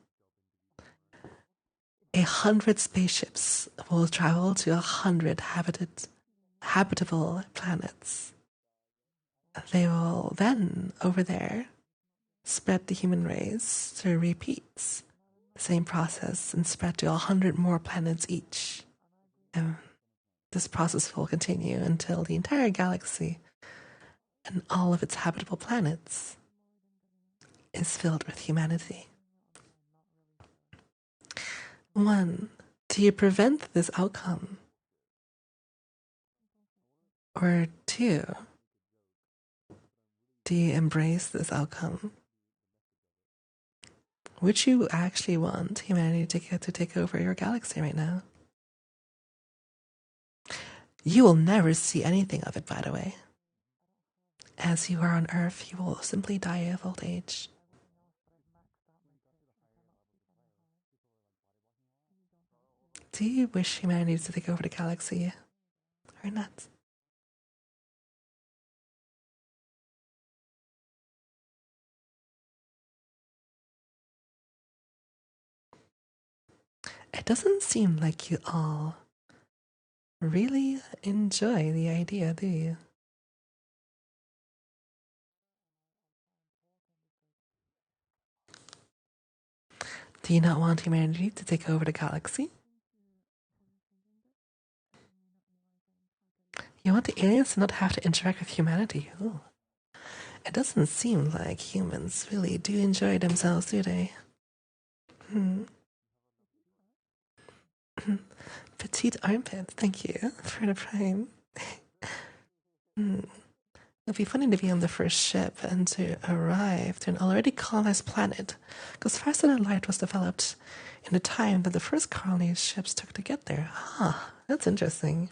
100 spaceships will travel to 100 habitable planets. They will then, over there, spread the human race to repeats the same process and spread to 100 more planets each. And this process will continue until the entire galaxy and all of its habitable planets is filled with humanity. 1. Do you prevent this outcome? Or 2. Do you embrace this outcome? Would you actually want humanity to take over your galaxy right now? You will never see anything of it, by the way. As you are on Earth, you will simply die of old age. Do you wish humanity to take over the galaxy or not? It doesn't seem like you all really enjoy the idea, do you? Do you not want humanity to take over the galaxy? You want the aliens to not have to interact with humanity? Ooh. It doesn't seem like humans really do enjoy themselves, do they? Petite armpit, thank you for the prime. It'd be funny to be on the first ship and to arrive to an already colonized planet, because faster than light was developed in the time that the first colony ships took to get there. Ah, that's interesting.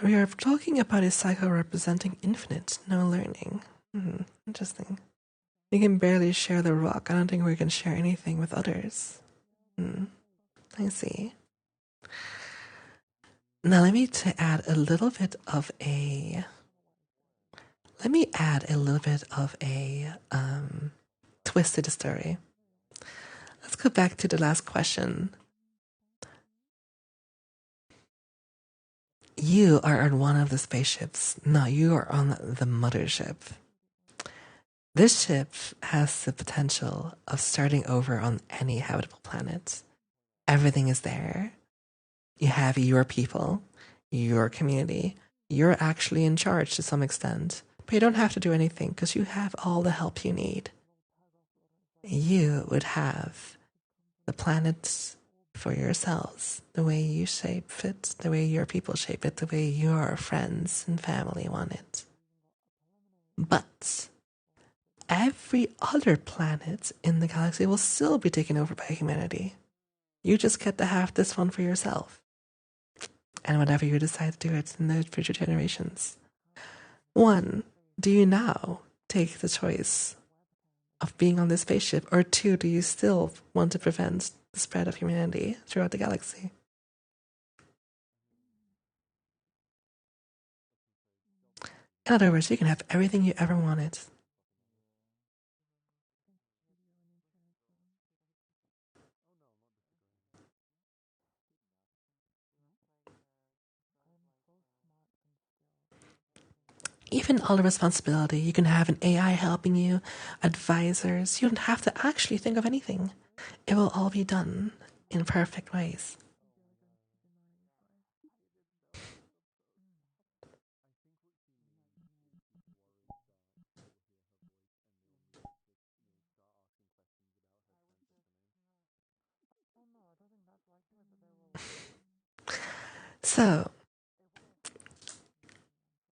We are talking about a cycle representing infinite, no learning. Interesting. We can barely share the rock. I don't think we can share anything with others. I see. Now let me add a little bit of a twist to the story. Let's go back to the last question. You are on one of the spaceships. No, you are on the mothership. This ship has the potential of starting over on any habitable planet. Everything is there. You have your people, your community. You're actually in charge to some extent, but you don't have to do anything because you have all the help you need. You would have the planets for yourselves, the way you shape it, the way your people shape it, the way your friends and family want it. But every other planet in the galaxy will still be taken over by humanity. You just get to have this one for yourself. And whatever you decide to do it in the future generations. 1, do you now take the choice of being on this spaceship? Or 2, do you still want to prevent the spread of humanity throughout the galaxy? In other words, you can have everything you ever wanted. Even all the responsibility. You can have an AI helping you, advisors. You don't have to actually think of anything. It will all be done in perfect ways. So,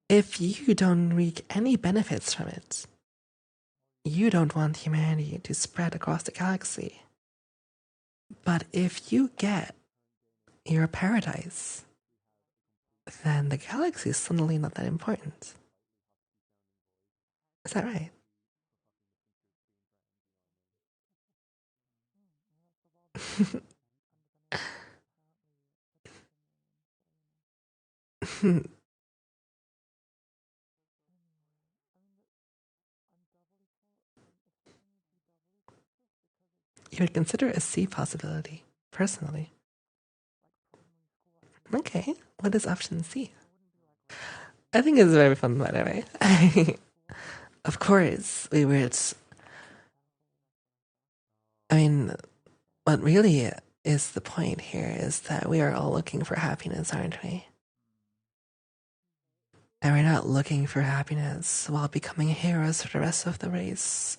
if you don't reap any benefits from it, you don't want humanity to spread across the galaxy. But if you get your paradise, then the galaxy is suddenly not that important. Is that right? You would consider a C possibility, personally. Okay, what is option C? I think it's very fun, by the way. Of course, we would. I mean, what really is the point here is that we are all looking for happiness, aren't we? And we're not looking for happiness while becoming heroes for the rest of the race,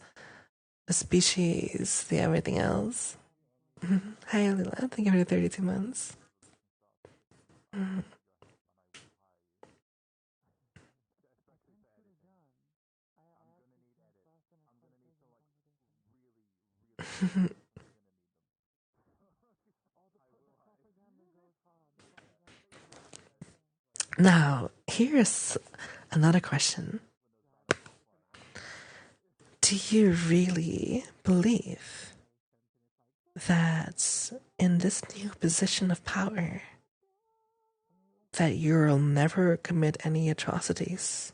the species, the everything else. Hi, Alila. Thank you for the 32 months. Now, here's another question. Do you really believe that in this new position of power that you'll never commit any atrocities?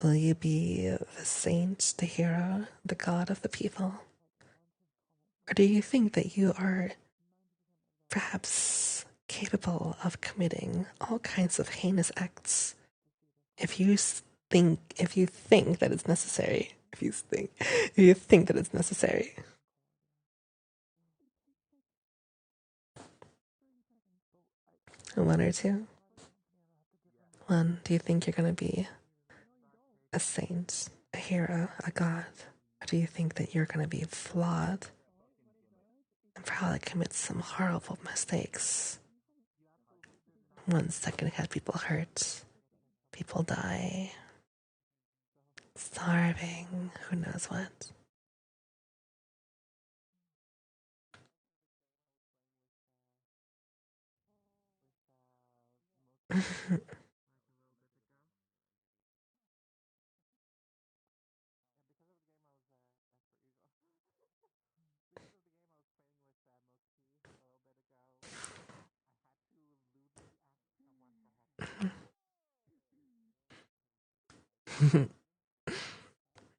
Will you be the saint, the hero, the god of the people? Or do you think that you are perhaps capable of committing all kinds of heinous acts if you think that it's necessary? If you think that it's necessary. One or two? One, do you think you're going to be a saint, a hero, a god? Or do you think that you're going to be flawed and probably commit some horrible mistakes? 1 second had people hurt, people die, starving, who knows what.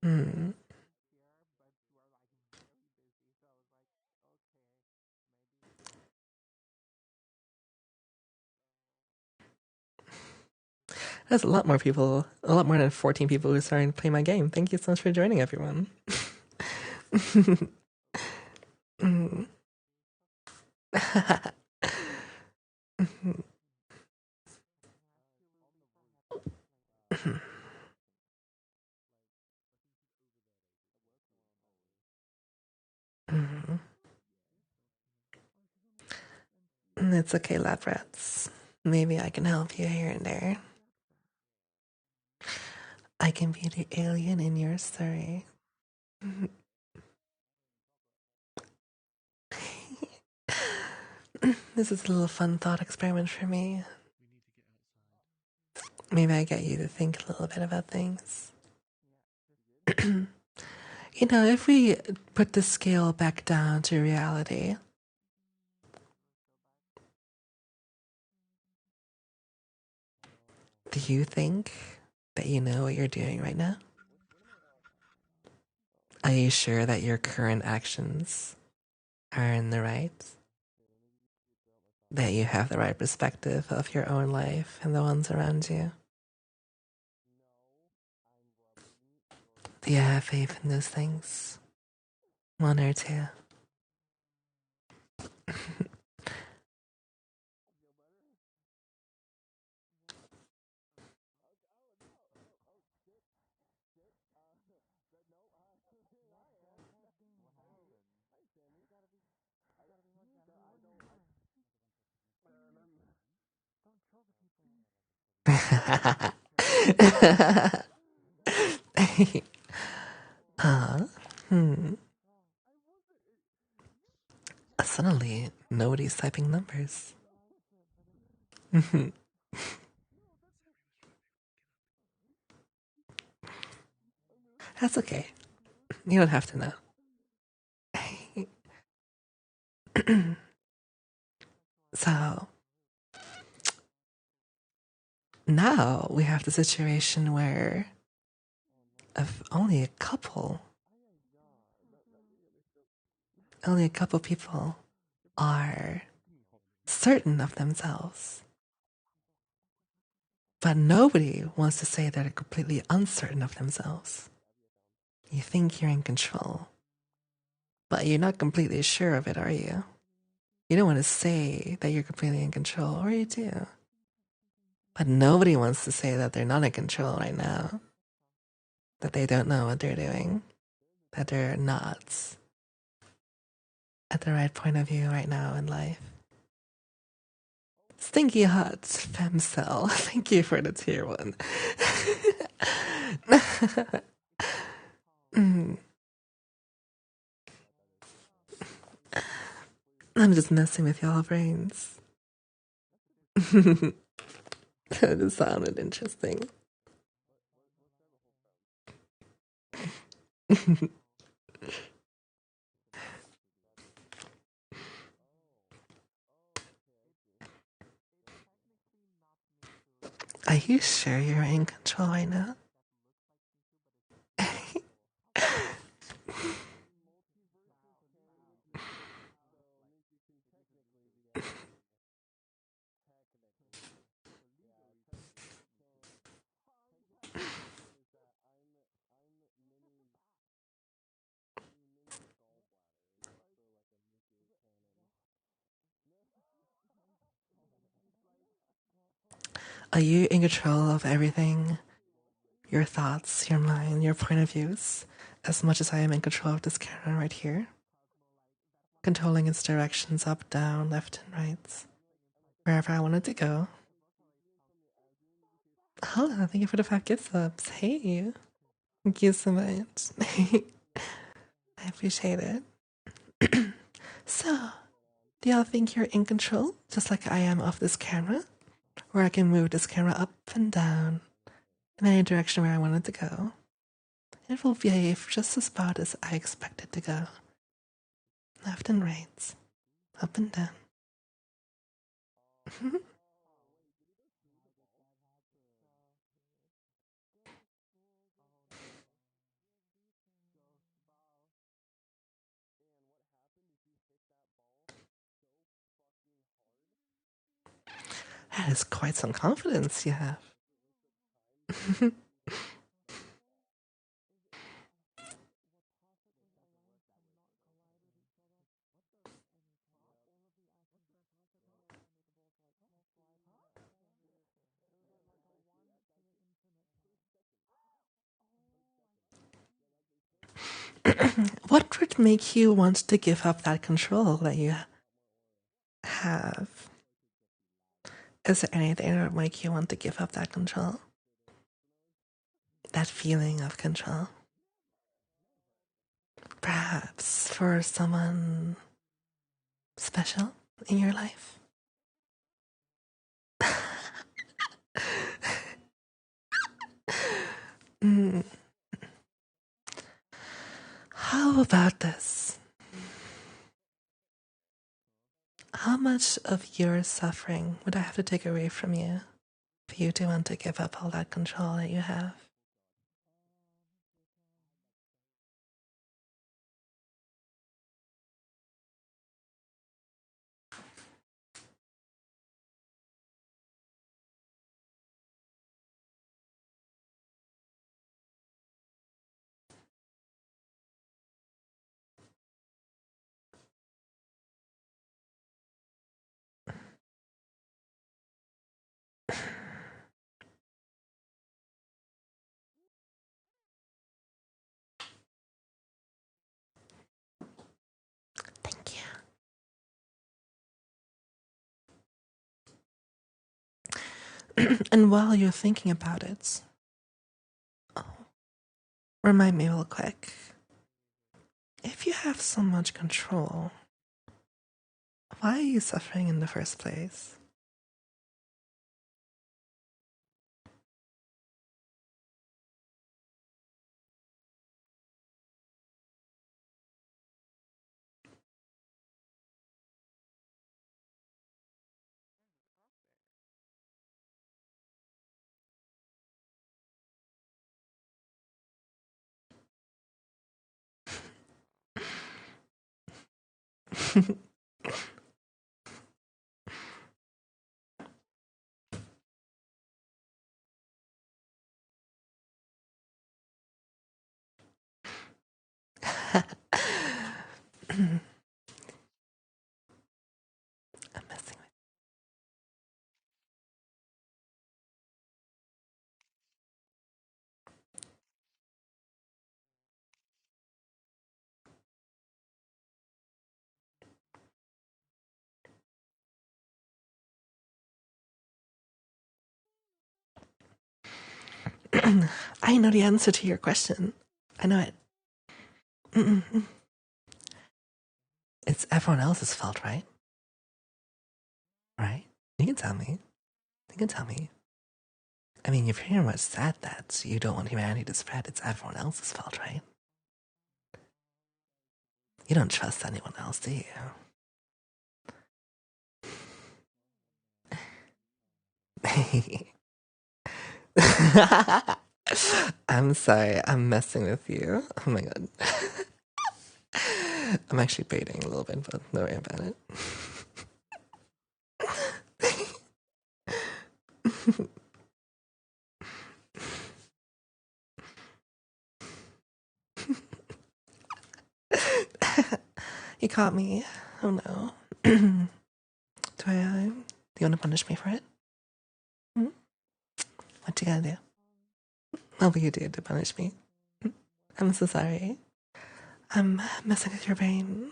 Hmm. There's a lot more people, a lot more than 14 people who are starting to play my game. Thank you so much for joining, everyone. It's okay, lab rats. Maybe I can help you here and there. I can be the alien in your story. This is a little fun thought experiment for me. Maybe I get you to think a little bit about things. You know, if we put the scale back down to reality, do you think that you know what you're doing right now? Are you sure that your current actions are in the right? That you have the right perspective of your own life and the ones around you? Do you have faith in those things? 1 or 2? Huh? Suddenly, nobody's typing numbers. That's okay. You don't have to know. So, now we have the situation where if only a couple people are certain of themselves, but nobody wants to say they're completely uncertain of themselves. You think you're in control, but you're not completely sure of it, are you? You don't want to say that you're completely in control, or you do. But nobody wants to say that they're not in control right now, that they don't know what they're doing, that they're not at the right point of view right now in life. Stinky Hot Femcell, thank you for the tier 1. I'm just messing with y'all brains. That just sounded interesting. Are you sure you're in control right now? Are you in control of everything? Your thoughts, your mind, your point of views, as much as I am in control of this camera right here? Controlling its directions up, down, left, and right, wherever I want it to go. Hello, thank you for the 5 gift subs. Hey, thank you so much. I appreciate it. So, do y'all think you're in control, just like I am of this camera? Where I can move this camera up and down in any direction where I want it to go. It will behave just as about as I expect it to go. Left and right, up and down. That is quite some confidence you have. What would make you want to give up that control that you have? Is there anything that would make you want to give up that control? That feeling of control? Perhaps for someone special in your life? How about this? How much of your suffering would I have to take away from you for you to want to give up all that control that you have? Thank you. And while you're thinking about it, remind me real quick. If you have so much control, why are you suffering in the first place? I'm messing with I know the answer to your question. I know it. It's everyone else's fault, right? Right? You can tell me. You can tell me. I mean, you've pretty much said that you don't want humanity to spread. It's everyone else's fault, right? You don't trust anyone else, do you? I'm sorry, I'm messing with you. Oh my god. I'm actually baiting a little bit, but don't worry about it. You caught me. Oh no. Do you want to punish me for it? Hmm? What you gotta do? What will you do to punish me? I'm so sorry. I'm messing with your brain.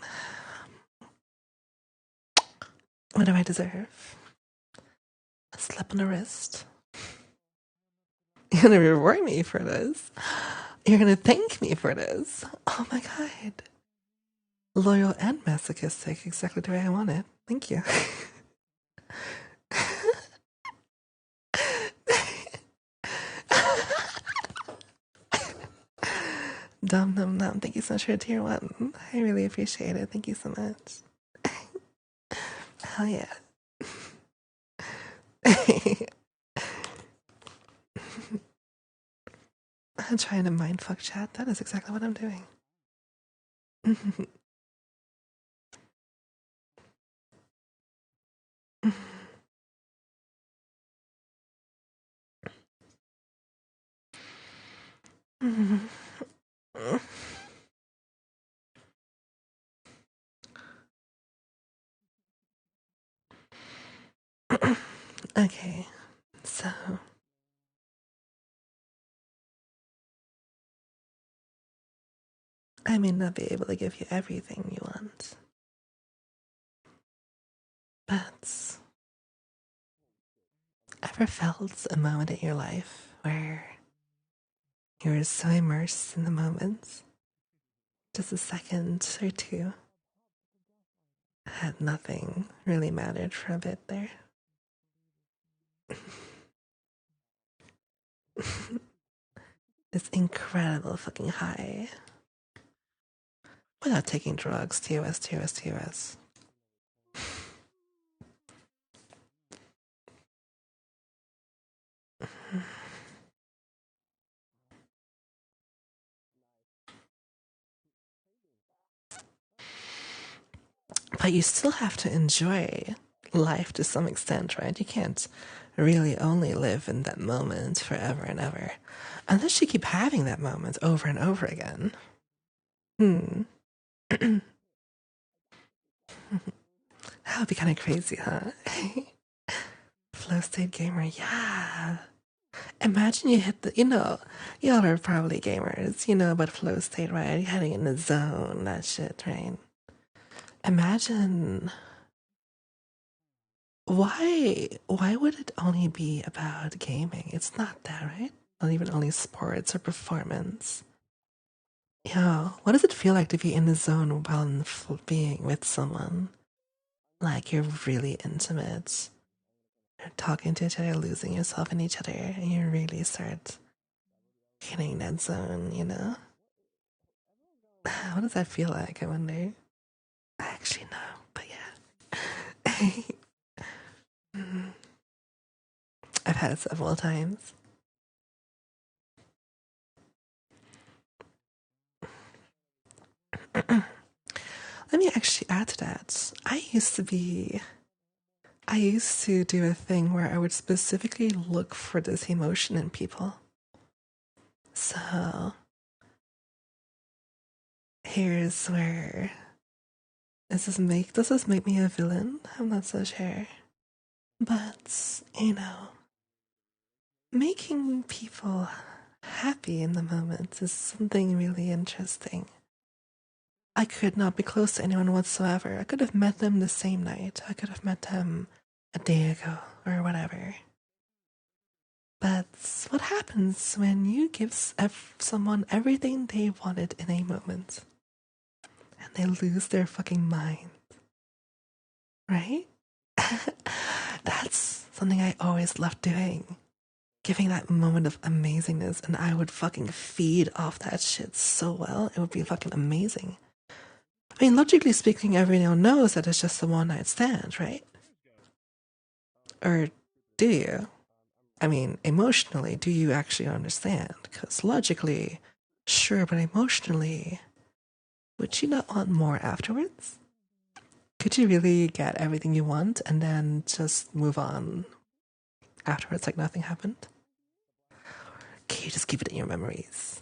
What do I deserve? A slap on the wrist? You're gonna reward me for this. You're gonna thank me for this. Oh my god. Loyal and masochistic, exactly the way I want it. Thank you. Dum dum dum. Thank you so much for tier 1. I really appreciate it. Thank you so much. Hell yeah. I'm trying to mindfuck chat. That is exactly what I'm doing. Okay, so I may not be able to give you everything you want, but ever felt a moment in your life where you were so immersed in the moment, just a second or two, had nothing really mattered for a bit there? This incredible fucking high. Without taking drugs, TOS, TOS, TOS. But you still have to enjoy life to some extent, right? You can't really only live in that moment forever and ever. Unless you keep having that moment over and over again. That would be kind of crazy, huh? Flow state gamer, yeah. Imagine you hit the, y'all are probably gamers, about flow state, right? You're heading in the zone, that shit, right? Imagine, why would it only be about gaming? It's not that, right? Not even only sports or performance. Yo, what does it feel like to be in the zone while being with someone? Like you're really intimate. You're talking to each other, losing yourself in each other, and you really start hitting that zone, you know? What does that feel like, I wonder? I actually know, but yeah. I've had it several times. Let me actually add to that. I used to do a thing where I would specifically look for this emotion in people. So here's where does this make me a villain? I'm not so sure. But, you know, making people happy in the moment is something really interesting. I could not be close to anyone whatsoever. I could have met them the same night. I could have met them a day ago or whatever. But what happens when you give someone everything they wanted in a moment and they lose their fucking mind? Right? That's something I always loved doing. Giving that moment of amazingness, and I would fucking feed off that shit so well. It would be fucking amazing. I mean, logically speaking, everyone knows that it's just a one night stand, right? Or do you? I mean, emotionally, do you actually understand? Because logically, sure, but emotionally, would you not want more afterwards? Could you really get everything you want and then just move on afterwards like nothing happened? Can you just keep it in your memories?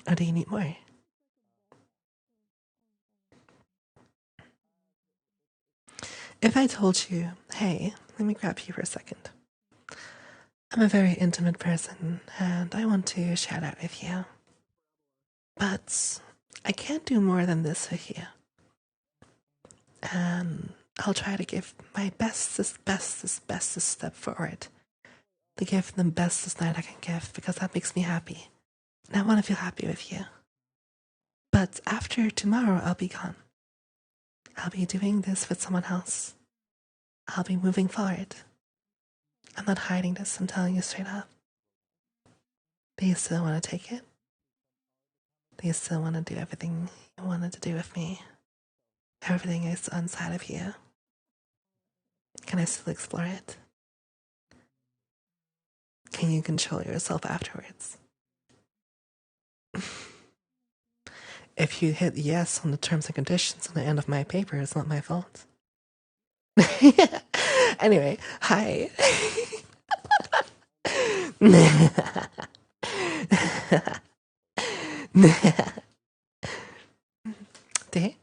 Or do you need more? If I told you, hey, let me grab you for a second. I'm a very intimate person and I want to share that with you. But I can't do more than this with you. And I'll try to give my bestest step forward. To give the bestest night I can give because that makes me happy. And I want to feel happy with you. But after tomorrow, I'll be gone. I'll be doing this with someone else. I'll be moving forward. I'm not hiding this, I'm telling you straight up. Do you still want to take it? Do you still want to do everything you wanted to do with me? Everything is inside of you. Can I still explore it? Can you control yourself afterwards? If you hit yes on the terms and conditions on the end of my paper, it's not my fault. Anyway, hi. ¿Te?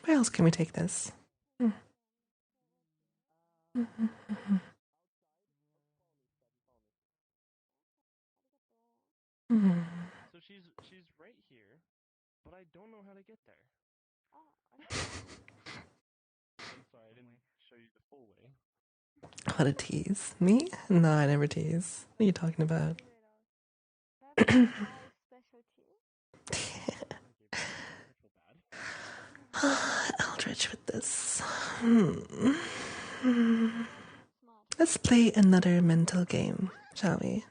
Where else can we take this? So she's right here, but I don't know how to get there. I'm sorry, I didn't show you the full way. What a tease. Me? No, I never tease. What are you talking about? Eldritch with this. Let's play another mental game, shall we?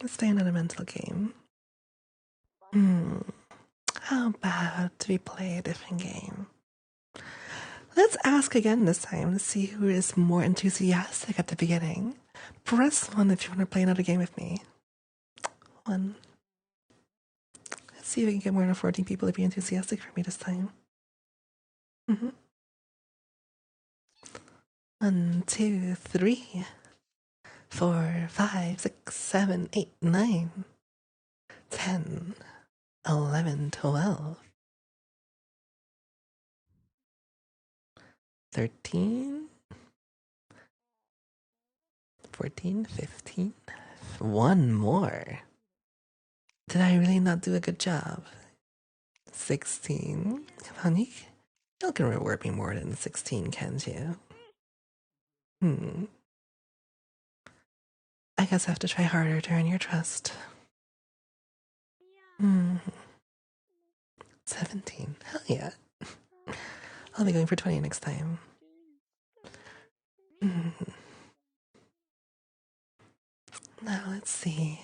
Let's play another mental game. How about we play a different game? Let's ask again this time to see who is more enthusiastic at the beginning. Press 1 if you want to play another game with me. 1. Let's see if we can get more than 14 people to be enthusiastic for me this time. 1, 2, 3, 4, 5, 6, 7, 8, 9, 10, 11, 12, 13, 14, 15. One more. Did I really not do a good job? 16. Come on, you can reward me more than 16, can't you? I guess I have to try harder to earn your trust. 17. Hell yeah. I'll be going for 20 next time. Now let's see.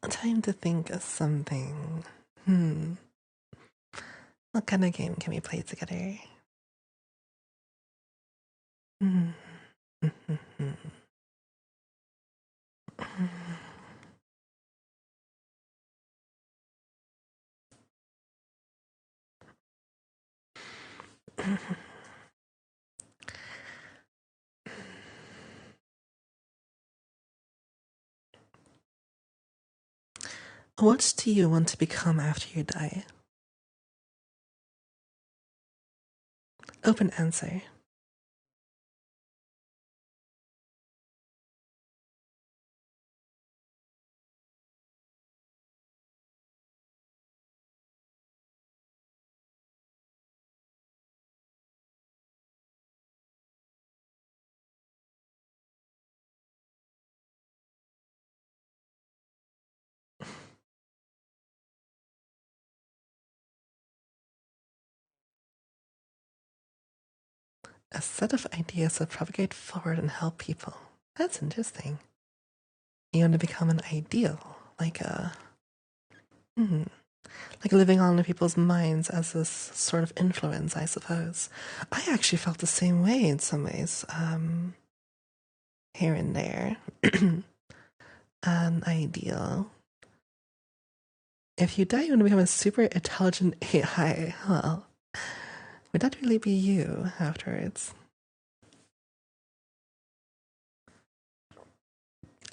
Time to think of something. What kind of game can we play together? What do you want to become after you die? Open answer. A set of ideas that propagate forward and help people. That's interesting. You want to become an ideal, like living on in people's minds as this sort of influence, I suppose. I actually felt the same way in some ways, here and there. An ideal. If you die, you want to become a super intelligent AI. Well, would that really be you afterwards?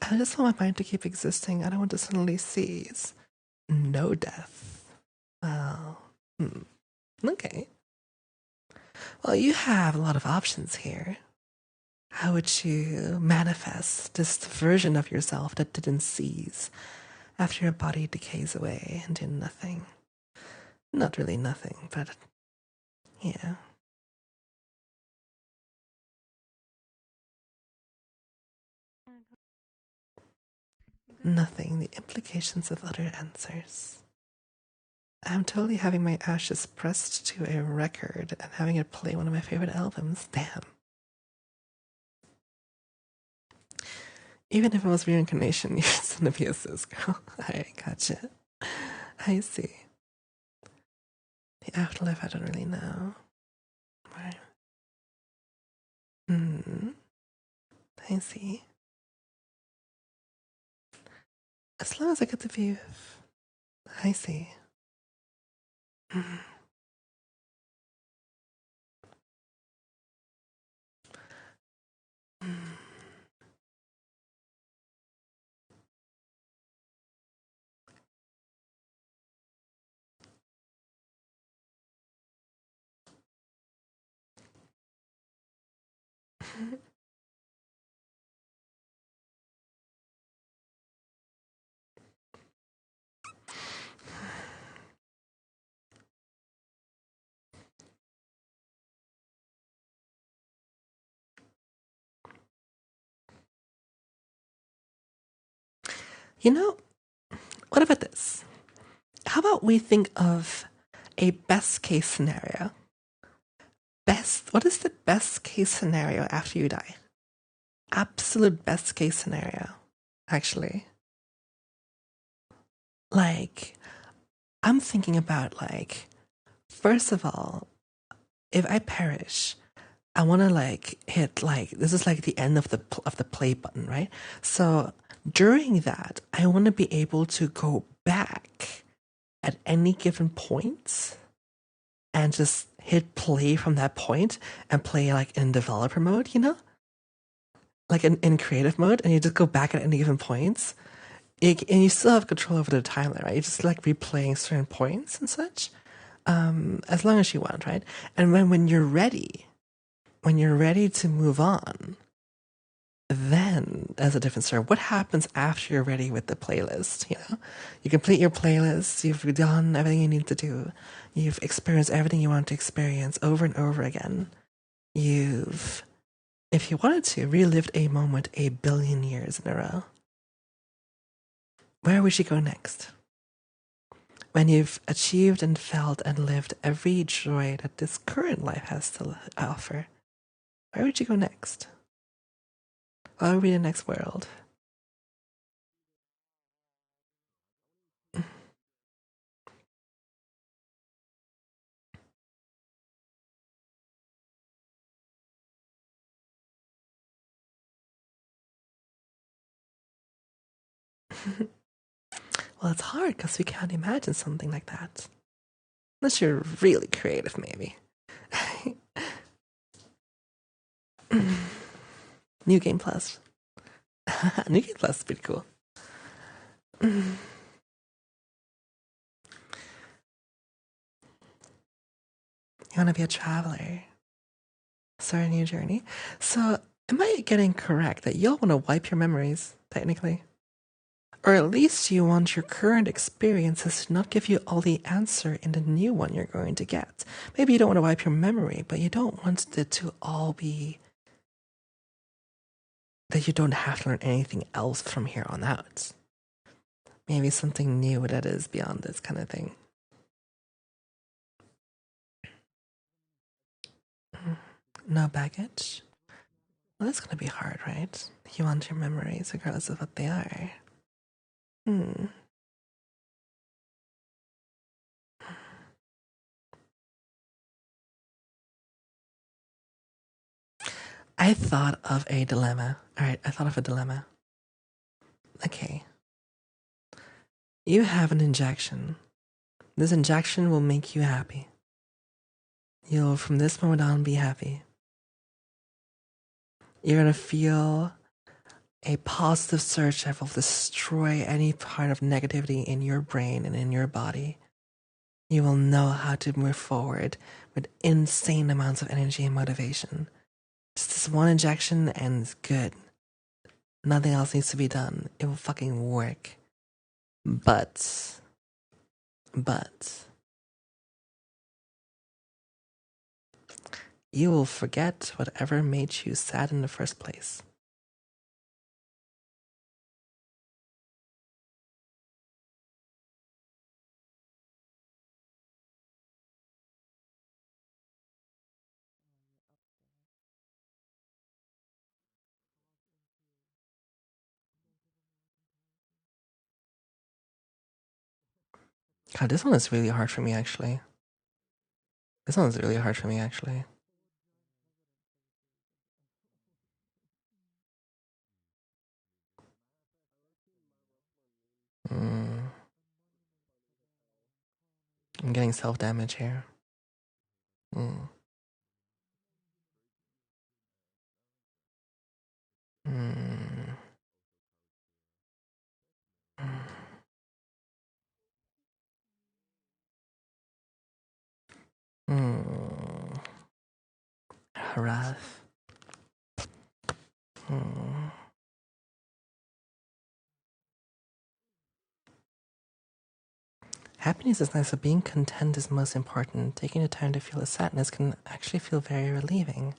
I just want my mind to keep existing. I don't want to suddenly cease. No death. Well, okay. Well, you have a lot of options here. How would you manifest this version of yourself that didn't cease after your body decays away into nothing? Not really nothing, but yeah. Nothing, the implications of other answers. I'm totally having my ashes pressed to a record and having it play one of my favorite albums. Damn. Even if it was reincarnation, you're just gonna be a cis girl. I gotcha. I see. The afterlife, I don't really know. Right. I see. As long as I get the view. I see. You know, what about this? How about we think of a best case scenario? What is the best case scenario after you die? Absolute best case scenario, actually. Like, I'm thinking about, first of all, if I perish, I want to hit this is the end of the play button, right? So during that, I want to be able to go back at any given point and just hit play from that point and play in developer mode, you know? In creative mode, and you just go back at any given points. and you still have control over the timeline, right? You just like replaying certain points and such, as long as you want, right? And when you're ready to move on, then as a different story. What happens after you're ready with the playlist? You know, you complete your playlist. You've done everything you need to do. You've experienced everything you want to experience over and over again. You've, if you wanted to, relived a moment 1 billion years in a row. Where would you go next? When you've achieved and felt and lived every joy that this current life has to offer, where would you go next? What would be the next world? Well, it's hard because we can't imagine something like that. Unless you're really creative, maybe. New Game Plus. New Game Plus is pretty cool. You want to be a traveler? Start a new journey? So, am I getting correct that you'll want to wipe your memories, technically? Or at least you want your current experiences to not give you all the answer in the new one you're going to get. Maybe you don't want to wipe your memory, but you don't want it to all be that you don't have to learn anything else from here on out. Maybe something new that is beyond this kind of thing. No baggage? Well, that's going to be hard, right? You want your memories regardless of what they are. I thought of a dilemma. Alright, I thought of a dilemma. Okay. You have an injection. This injection will make you happy. You'll, from this moment on, be happy. You're going to feel a positive surge that will destroy any part of negativity in your brain and in your body. You will know how to move forward with insane amounts of energy and motivation. Just this one injection and it's good. Nothing else needs to be done. It will fucking work. But you will forget whatever made you sad in the first place. God, this one is really hard for me, actually. This one's really hard for me, actually. I'm getting self-damage here. Harass. Happiness is nice, but being content is most important. Taking the time to feel the sadness can actually feel very relieving.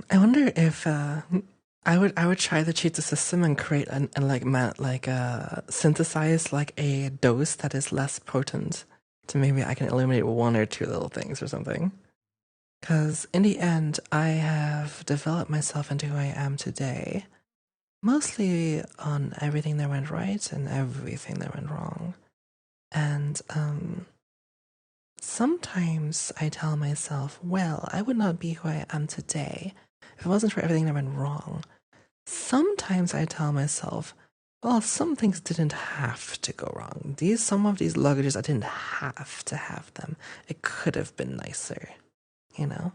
I wonder if I would try to cheat the system and create and synthesize like a dose that is less potent, to maybe I can eliminate 1 or 2 little things or something. Because in the end, I have developed myself into who I am today mostly on everything that went right and everything that went wrong. And sometimes I tell myself, well, I would not be who I am today if it wasn't for everything that went wrong. Sometimes I tell myself, well, some things didn't have to go wrong. Some of these luggages, I didn't have to have them. It could have been nicer, you know?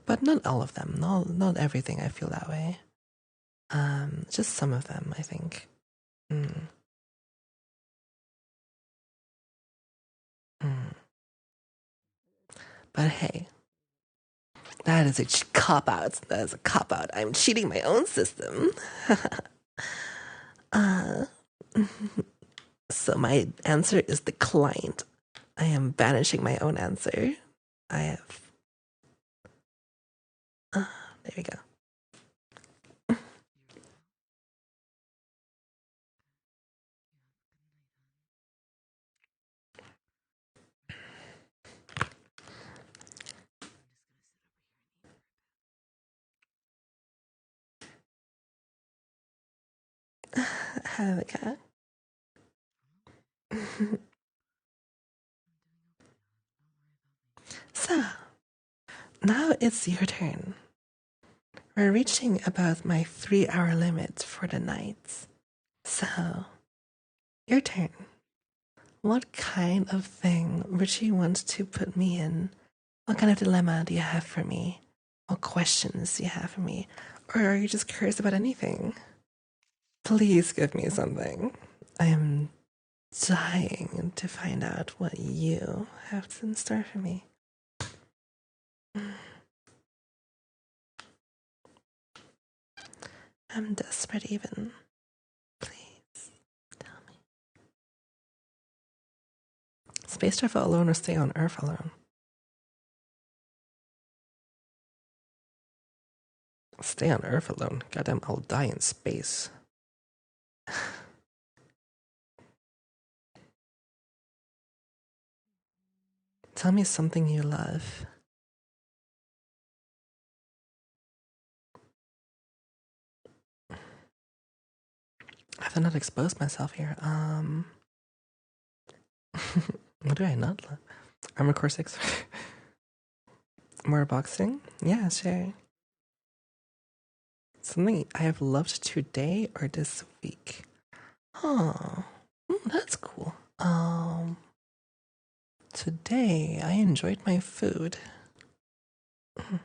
But not all of them. Not everything I feel that way. Just some of them, I think. But hey, that is a cop-out. That is a cop-out. I'm cheating my own system. So my answer is declined. I am banishing my own answer. I have... there we go. Have a cat. So, now it's your turn. We're reaching about my 3-hour limit for the night. So, your turn. What kind of thing would you want to put me in? What kind of dilemma do you have for me? What questions do you have for me? Or are you just curious about anything? Please give me something. I am dying to find out what you have in store for me. I'm desperate even. Please, tell me. Space travel alone or stay on Earth alone? Stay on Earth alone. Goddamn, I'll die in space. Tell me something you love. I have not exposed myself here. What do I not love? Armor Core 6. More boxing? Yeah, sure. Something I have loved today or this week? Oh, that's cool. Today I enjoyed my food. I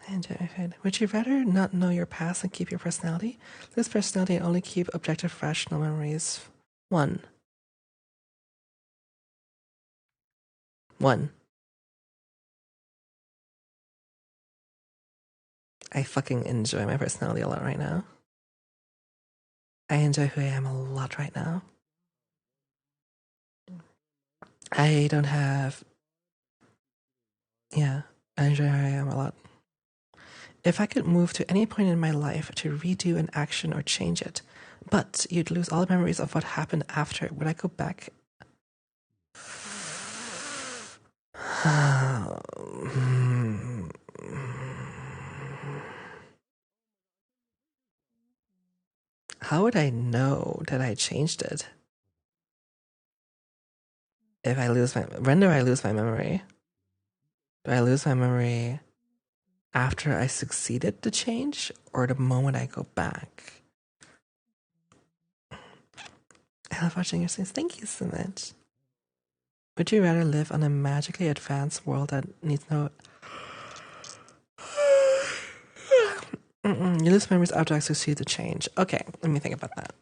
enjoyed my food. Would you rather not know your past and keep your personality? Lose personality and only keep objective rational memories. One. I fucking enjoy my personality a lot right now. I enjoy who I am a lot right now. I don't have... Yeah, I enjoy who I am a lot. If I could move to any point in my life to redo an action or change it, but you'd lose all the memories of what happened after, would I go back? How would I know that I changed it? If I lose my... When do I lose my memory? Do I lose my memory after I succeeded to change or the moment I go back? I love watching your streams. Thank you so much. Would you rather live on a magically advanced world that needs no... You lose memories after I succeed to change. Okay, let me think about that.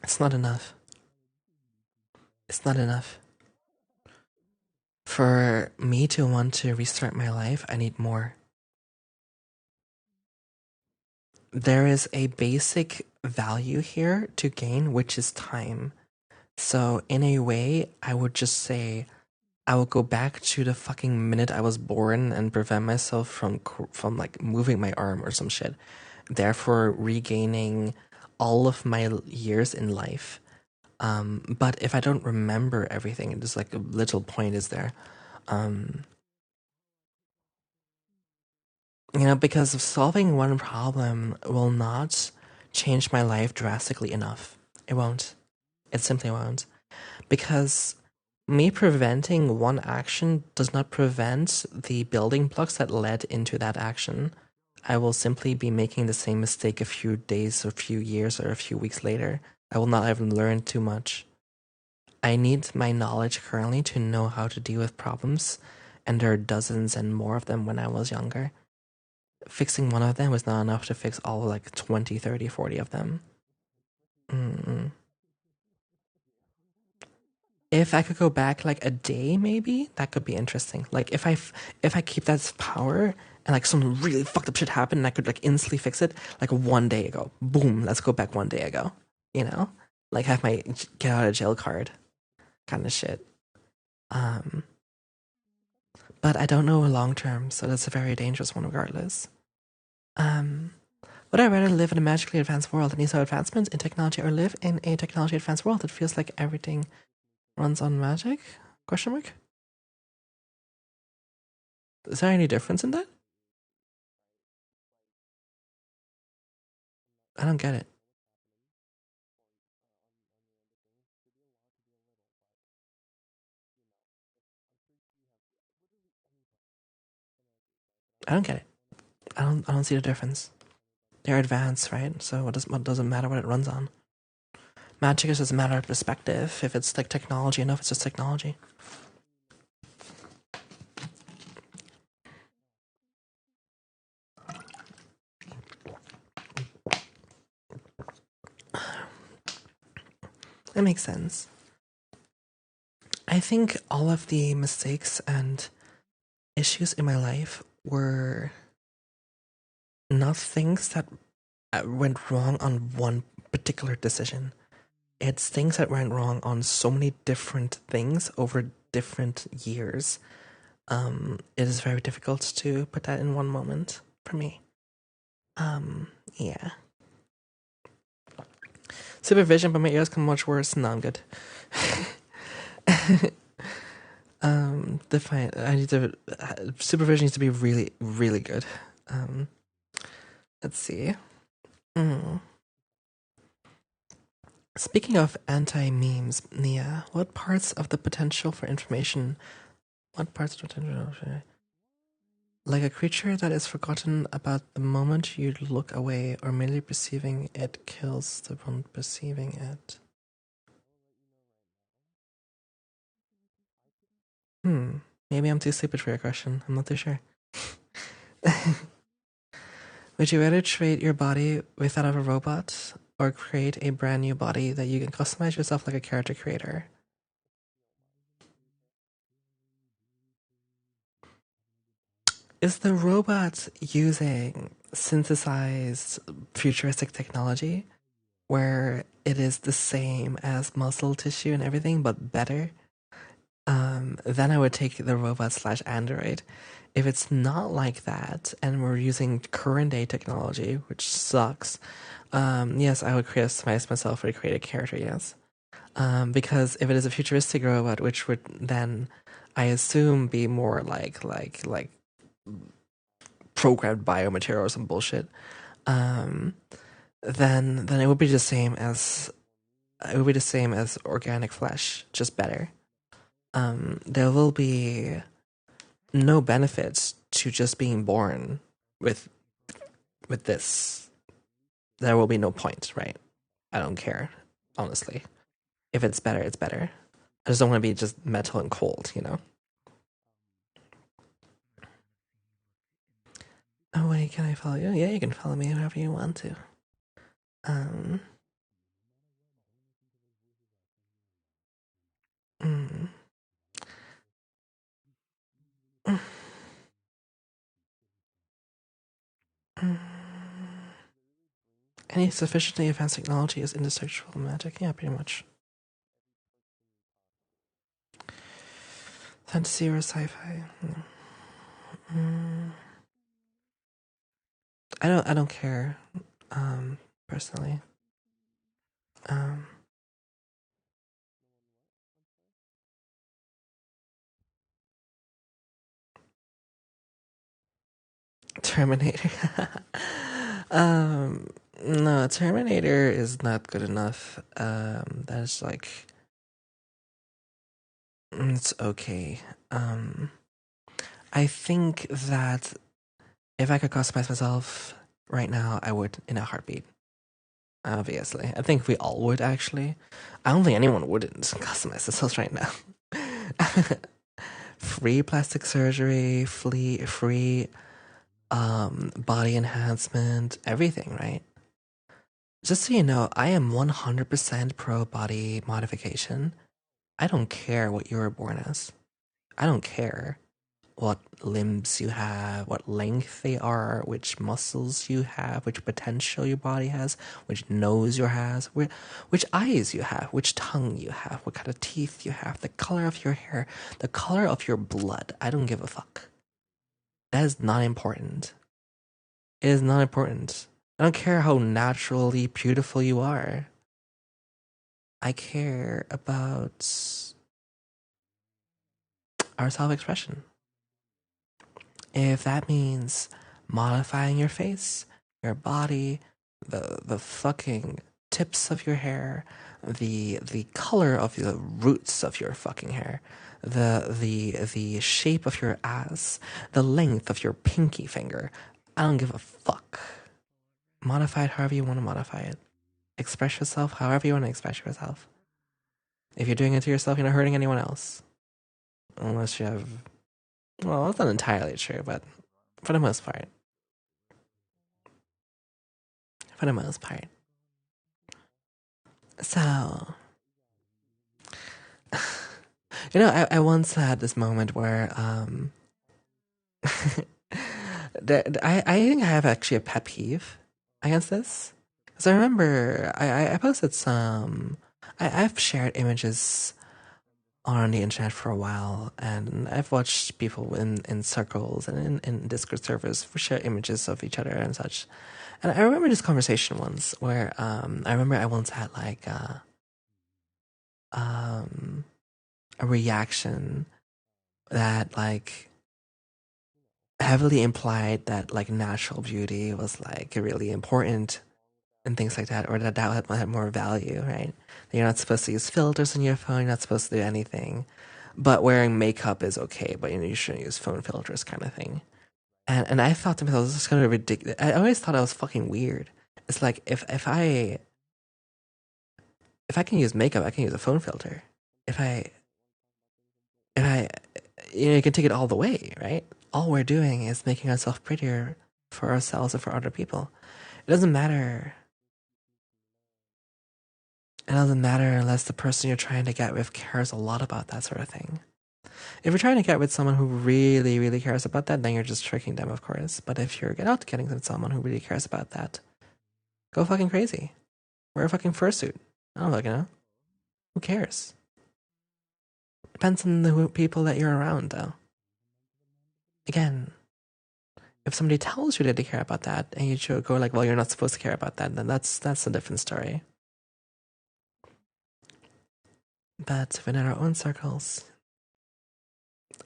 It's not enough. It's not enough. For me to want to restart my life, I need more. There is a basic value here to gain, which is time. So in a way, I would just say I would go back to the fucking minute I was born and prevent myself from like moving my arm or some shit. Therefore, regaining all of my years in life. But if I don't remember everything, just like a little point is there. Because solving one problem will not change my life drastically enough. It won't. It simply won't. Because me preventing one action does not prevent the building blocks that led into that action. I will simply be making the same mistake a few days or a few years or a few weeks later. I will not have learned too much. I need my knowledge currently to know how to deal with problems, and there are dozens and more of them when I was younger. Fixing one of them was not enough to fix all like 20, 30, 40 of them. If I could go back like a day, maybe that could be interesting. Like if I keep that power and like some really fucked up shit happened and I could like instantly fix it like 1 day ago. Boom, let's go back 1 day ago. Like have my get out of jail card kind of shit. But I don't know long term, so that's a very dangerous one regardless. Would I rather live in a magically advanced world that needs no advancements in technology or live in a technology advanced world that feels like everything runs on magic? Question mark? Is there any difference in that? I don't get it. I don't get it. I don't see the difference. They're advanced, right? So what doesn't matter what it runs on. Magic is just a matter of perspective. If it's like technology enough, it's just technology. That makes sense. I think all of the mistakes and issues in my life were not things that went wrong on one particular decision. It's things that went wrong on so many different things over different years. It is very difficult to put that in one moment for me. Yeah. Supervision, but my ears come much worse. No, I'm good. Supervision needs to be really, really good. Let's see. Speaking of anti-memes, Nia, what parts of the potential for information? Like a creature that is forgotten about the moment you look away, or merely perceiving it kills the one perceiving it. Maybe I'm too stupid for your question. I'm not too sure. Would you rather trade your body with that of a robot, or create a brand new body that you can customize yourself like a character creator? Is the robot using synthesized futuristic technology where it is the same as muscle tissue and everything, but better? Then I would take the robot/android. If it's not like that, and we're using current day technology, which sucks, yes, I would customize myself or create a character, yes. Because if it is a futuristic robot, which would then, I assume, be more like programmed biomaterial or some bullshit, then it would be the same as organic flesh, just better. There will be no benefits to just being born with this. There will be no point, right? I don't care, honestly. If it's better, it's better. I just don't want to be just metal and cold, Oh wait, can I follow you? Yeah, you can follow me whenever you want to. Any sufficiently advanced technology is indestructible magic. Yeah, pretty much. Fantasy or sci-fi? I don't care. Personally. Terminator. No, Terminator is not good enough. That's like, it's okay. I think that if I could customize myself right now, I would in a heartbeat. Obviously, I think we all would actually. I don't think anyone wouldn't customize themselves right now. Free plastic surgery, free body enhancement, everything, right? Just so you know, I am 100% pro body modification. I don't care what you were born as. I don't care what limbs you have, what length they are, which muscles you have, which potential your body has, which nose you has, which eyes you have, which tongue you have, what kind of teeth you have, the color of your hair, the color of your blood. I don't give a fuck. That is not important. It is not important. I don't care how naturally beautiful you are. I care about our self-expression. If that means modifying your face, your body, the fucking tips of your hair, the color of the roots of your fucking hair, the shape of your ass, the length of your pinky finger, I don't give a fuck. Modify it however you want to modify it. Express yourself however you want to express yourself. If you're doing it to yourself, you're not hurting anyone else. Unless you have... Well, that's not entirely true, but for the most part. For the most part. So... You know, I once had this moment where... I think I have actually a pet peeve against this. Because I remember I posted some... I've shared images on the internet for a while, and I've watched people in circles and in Discord servers share images of each other and such. And I remember this conversation once where I remember I once had like a reaction that like heavily implied that like natural beauty was like really important and things like that, or that had more value, right? You're not supposed to use filters on your phone, you're not supposed to do anything, but wearing makeup is okay, but you shouldn't use phone filters kind of thing. And I thought to myself, this is kind of ridiculous. I always thought I was fucking weird. It's like, if I can use makeup, I can use a phone filter. If I you can take it all the way, right? All we're doing is making ourselves prettier for ourselves and for other people. It doesn't matter. It doesn't matter unless the person you're trying to get with cares a lot about that sort of thing. If you're trying to get with someone who really, really cares about that, then you're just tricking them, of course. But if you're out getting with someone who really cares about that, go fucking crazy. Wear a fucking fursuit. I don't fucking know. Who cares? Depends on the people that you're around, though. Again, if somebody tells you that they care about that, and you should go like, well, you're not supposed to care about that, then that's a different story. But within our own circles,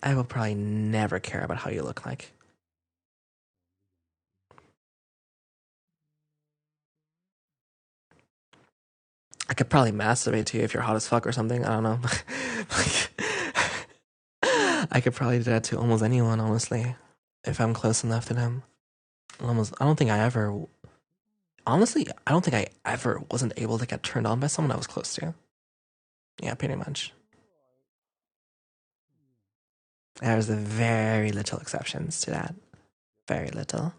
I will probably never care about how you look like. I could probably masturbate to you if you're hot as fuck or something. I don't know. I could probably do that to almost anyone, honestly, if I'm close enough to them. I don't think I ever wasn't able to get turned on by someone I was close to. Yeah, pretty much. There's very little exceptions to that. Very little.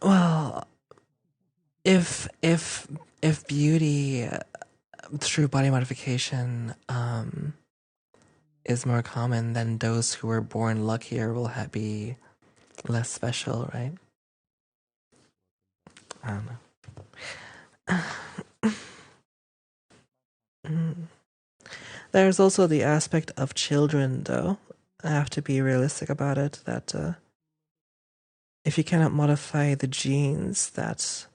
Well, if beauty through body modification is more common, then those who were born luckier will be less special, right? I don't know. There's also the aspect of children, though. I have to be realistic about it, that if you cannot modify the genes, that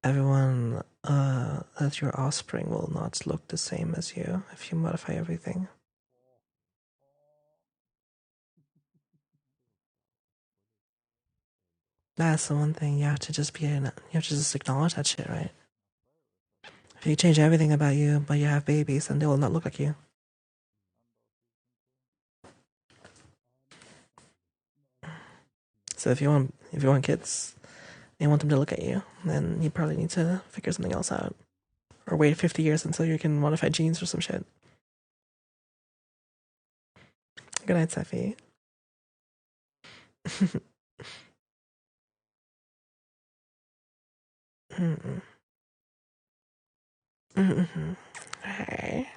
everyone, that your offspring will not look the same as you if you modify everything. That's the one thing you have to just acknowledge that shit, right? If you change everything about you, but you have babies, then they will not look like you. So if you want kids, and you want them to look at you, then you probably need to figure something else out, or wait 50 years until you can modify genes or some shit. Good night, Seffi. Hey.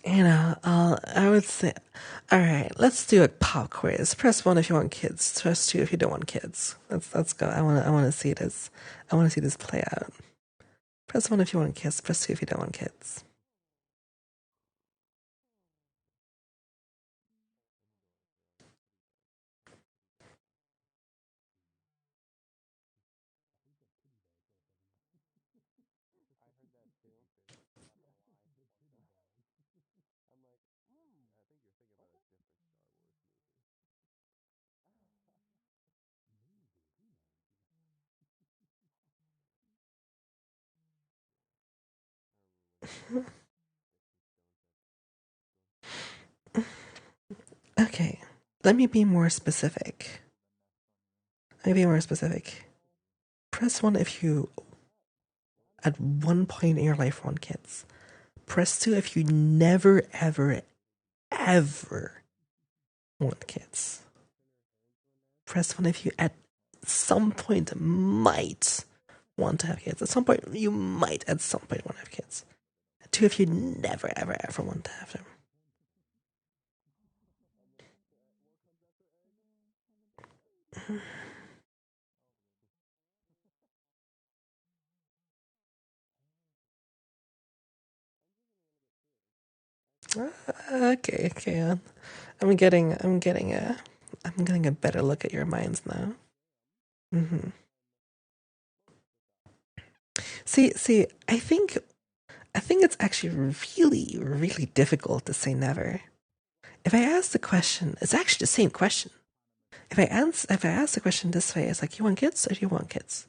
You know, I would say, all right, let's do a pop quiz. Press 1 if you want kids. Press 2 if you don't want kids. Let's go. I want to see this. I want to see this play out. Press 1 if you want kids. Press 2 if you don't want kids. Okay, let me be more specific. Press 1 if you, at one point in your life, want kids. Press 2 if you never, ever, ever want kids. Press 1 if you at some point might want to have kids. At some point, you might at some point want to have kids. 2 if you never, ever, ever want to have them. Okay. I'm getting a better look at your minds now. See, I think it's actually really, really difficult to say never. If I ask the question, it's actually the same question. If I ask the question this way, it's like, you want kids or do you want kids?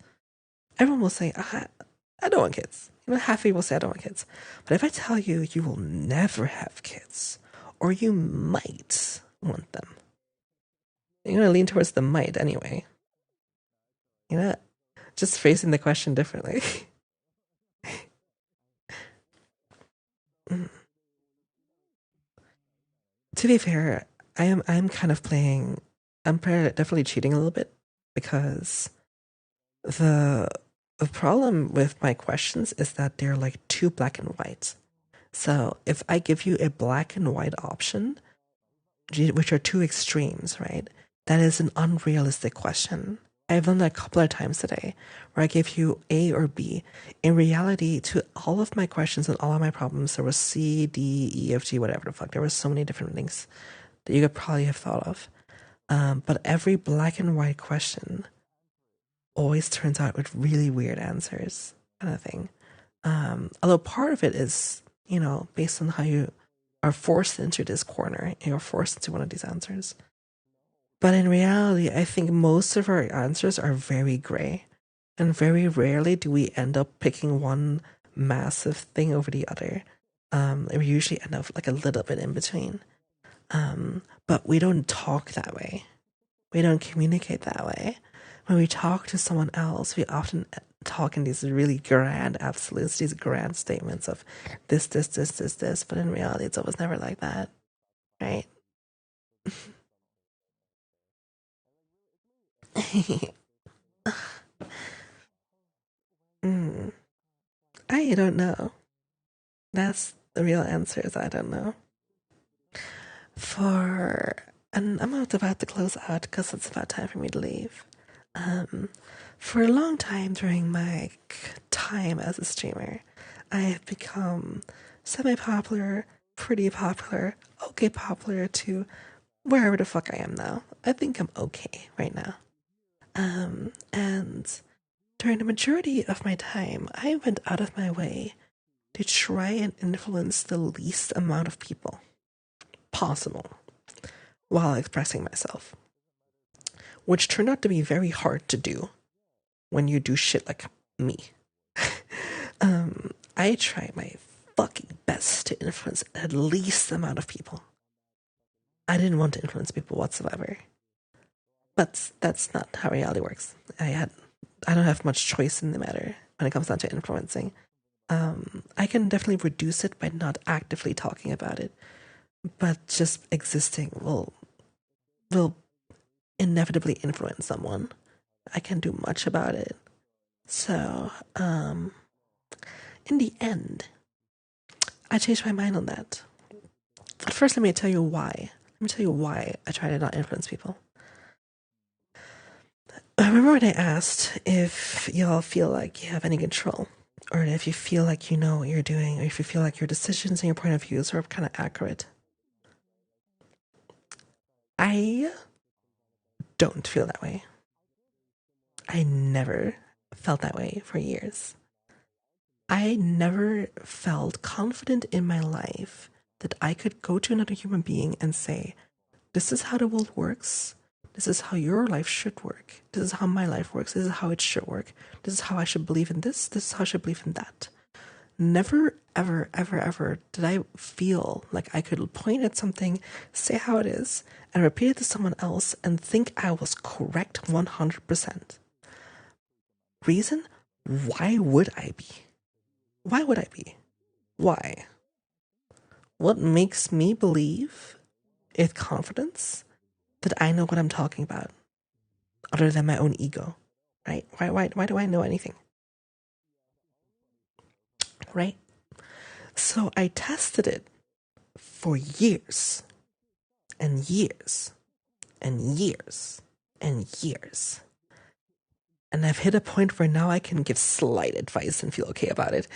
Everyone will say, I don't want kids. Half of you will say I don't want kids. But if I tell you you will never have kids, or you might want them, you're going to lean towards the might anyway. Just phrasing the question differently. To be fair, I'm kind of playing. I'm definitely cheating a little bit, because the problem with my questions is that they're like too black and white. So if I give you a black and white option, which are two extremes, right? That is an unrealistic question. I've done that a couple of times today, where I gave you A or B. In reality, to all of my questions and all of my problems, there was C, D, E, F, G, whatever the fuck. There were so many different things that you could probably have thought of. But every black and white question always turns out with really weird answers, kind of thing. Although part of it is, based on how you are forced into this corner, you're forced into one of these answers. But in reality, I think most of our answers are very gray. And very rarely do we end up picking one massive thing over the other. We usually end up like a little bit in between. But we don't talk that way. We don't communicate that way. When we talk to someone else, we often talk in these really grand absolutes, these grand statements of this. But in reality, it's always never like that. Right? I don't know. That's the real answer, is I don't know. And I'm about to close out because it's about time for me to leave. For a long time during my time as a streamer, I have become semi-popular, pretty popular, okay popular to wherever the fuck I am now. I think I'm okay right now. And during the majority of my time, I went out of my way to try and influence the least amount of people possible while expressing myself, which turned out to be very hard to do when you do shit like me. I try my fucking best to influence at least amount of people. I didn't want to influence people whatsoever. But that's not how reality works. I don't have much choice in the matter when it comes down to influencing. I can definitely reduce it by not actively talking about it, but just existing will inevitably influence someone. I can't do much about it. So, in the end, I changed my mind on that. But first, let me tell you why. Let me tell you why I try to not influence people. I remember when I asked if y'all feel like you have any control, or if you feel like you know what you're doing, or if you feel like your decisions and your point of views are kind of accurate. I don't feel that way. I never felt that way for years. I never felt confident in my life that I could go to another human being and say, this is how the world works. This is how your life should work. This is how my life works. This is how it should work. This is how I should believe in this. This is how I should believe in that. Never, ever, ever, ever did I feel like I could point at something, say how it is, and repeat it to someone else and think I was correct 100%. Reason? Why would I be? Why would I be? Why? What makes me believe with confidence that I know what I'm talking about, other than my own ego, right? Why do I know anything? Right? So I tested it for years and years and years and years. And I've hit a point where now I can give slight advice and feel okay about it.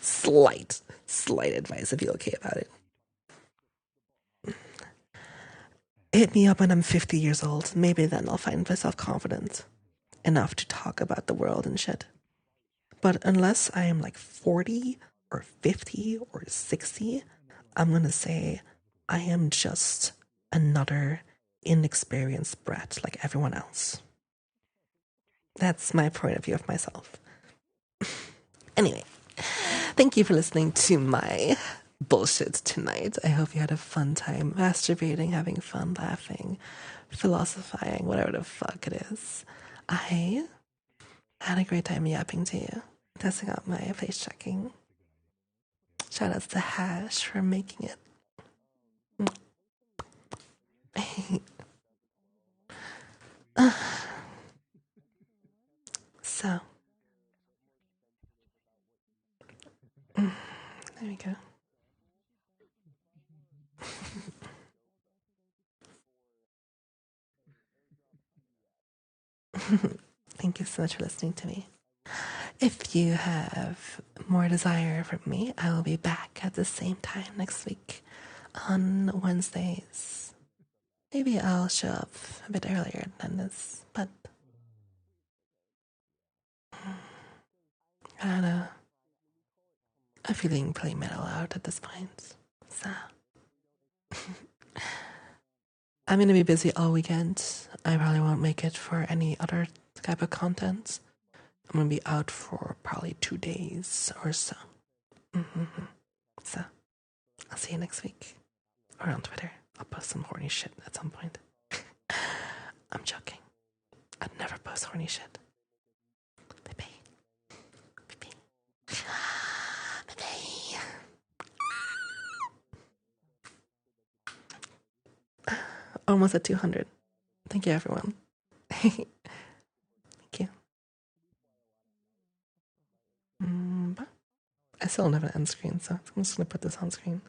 slight advice and feel okay about it. Hit me up when I'm 50 years old. Maybe then I'll find myself confident enough to talk about the world and shit. But unless I am like 40 or 50 or 60, I'm gonna say I am just another inexperienced brat like everyone else. That's my point of view of myself. Anyway, thank you for listening to my bullshit tonight. I hope you had a fun time masturbating, having fun, laughing, philosophizing, whatever the fuck it is. I had a great time yapping to you, testing out my face checking. Shout outs to Hash for making it. So, there we go. Thank you so much for listening to me. If you have more desire from me, I will be back at the same time next week on Wednesdays. Maybe I'll show up a bit earlier than this, but I don't know. I'm feeling pretty mellow out at this point, so I'm gonna be busy all weekend. I probably won't make it for any other type of content. I'm gonna be out for probably 2 days or so. So, I'll see you next week. Or on Twitter. I'll post some horny shit at some point. I'm joking. I'd never post horny shit. Baby. Almost at 200. Thank you, everyone. Thank you. I still don't have an end screen, so I'm just gonna put this on screen.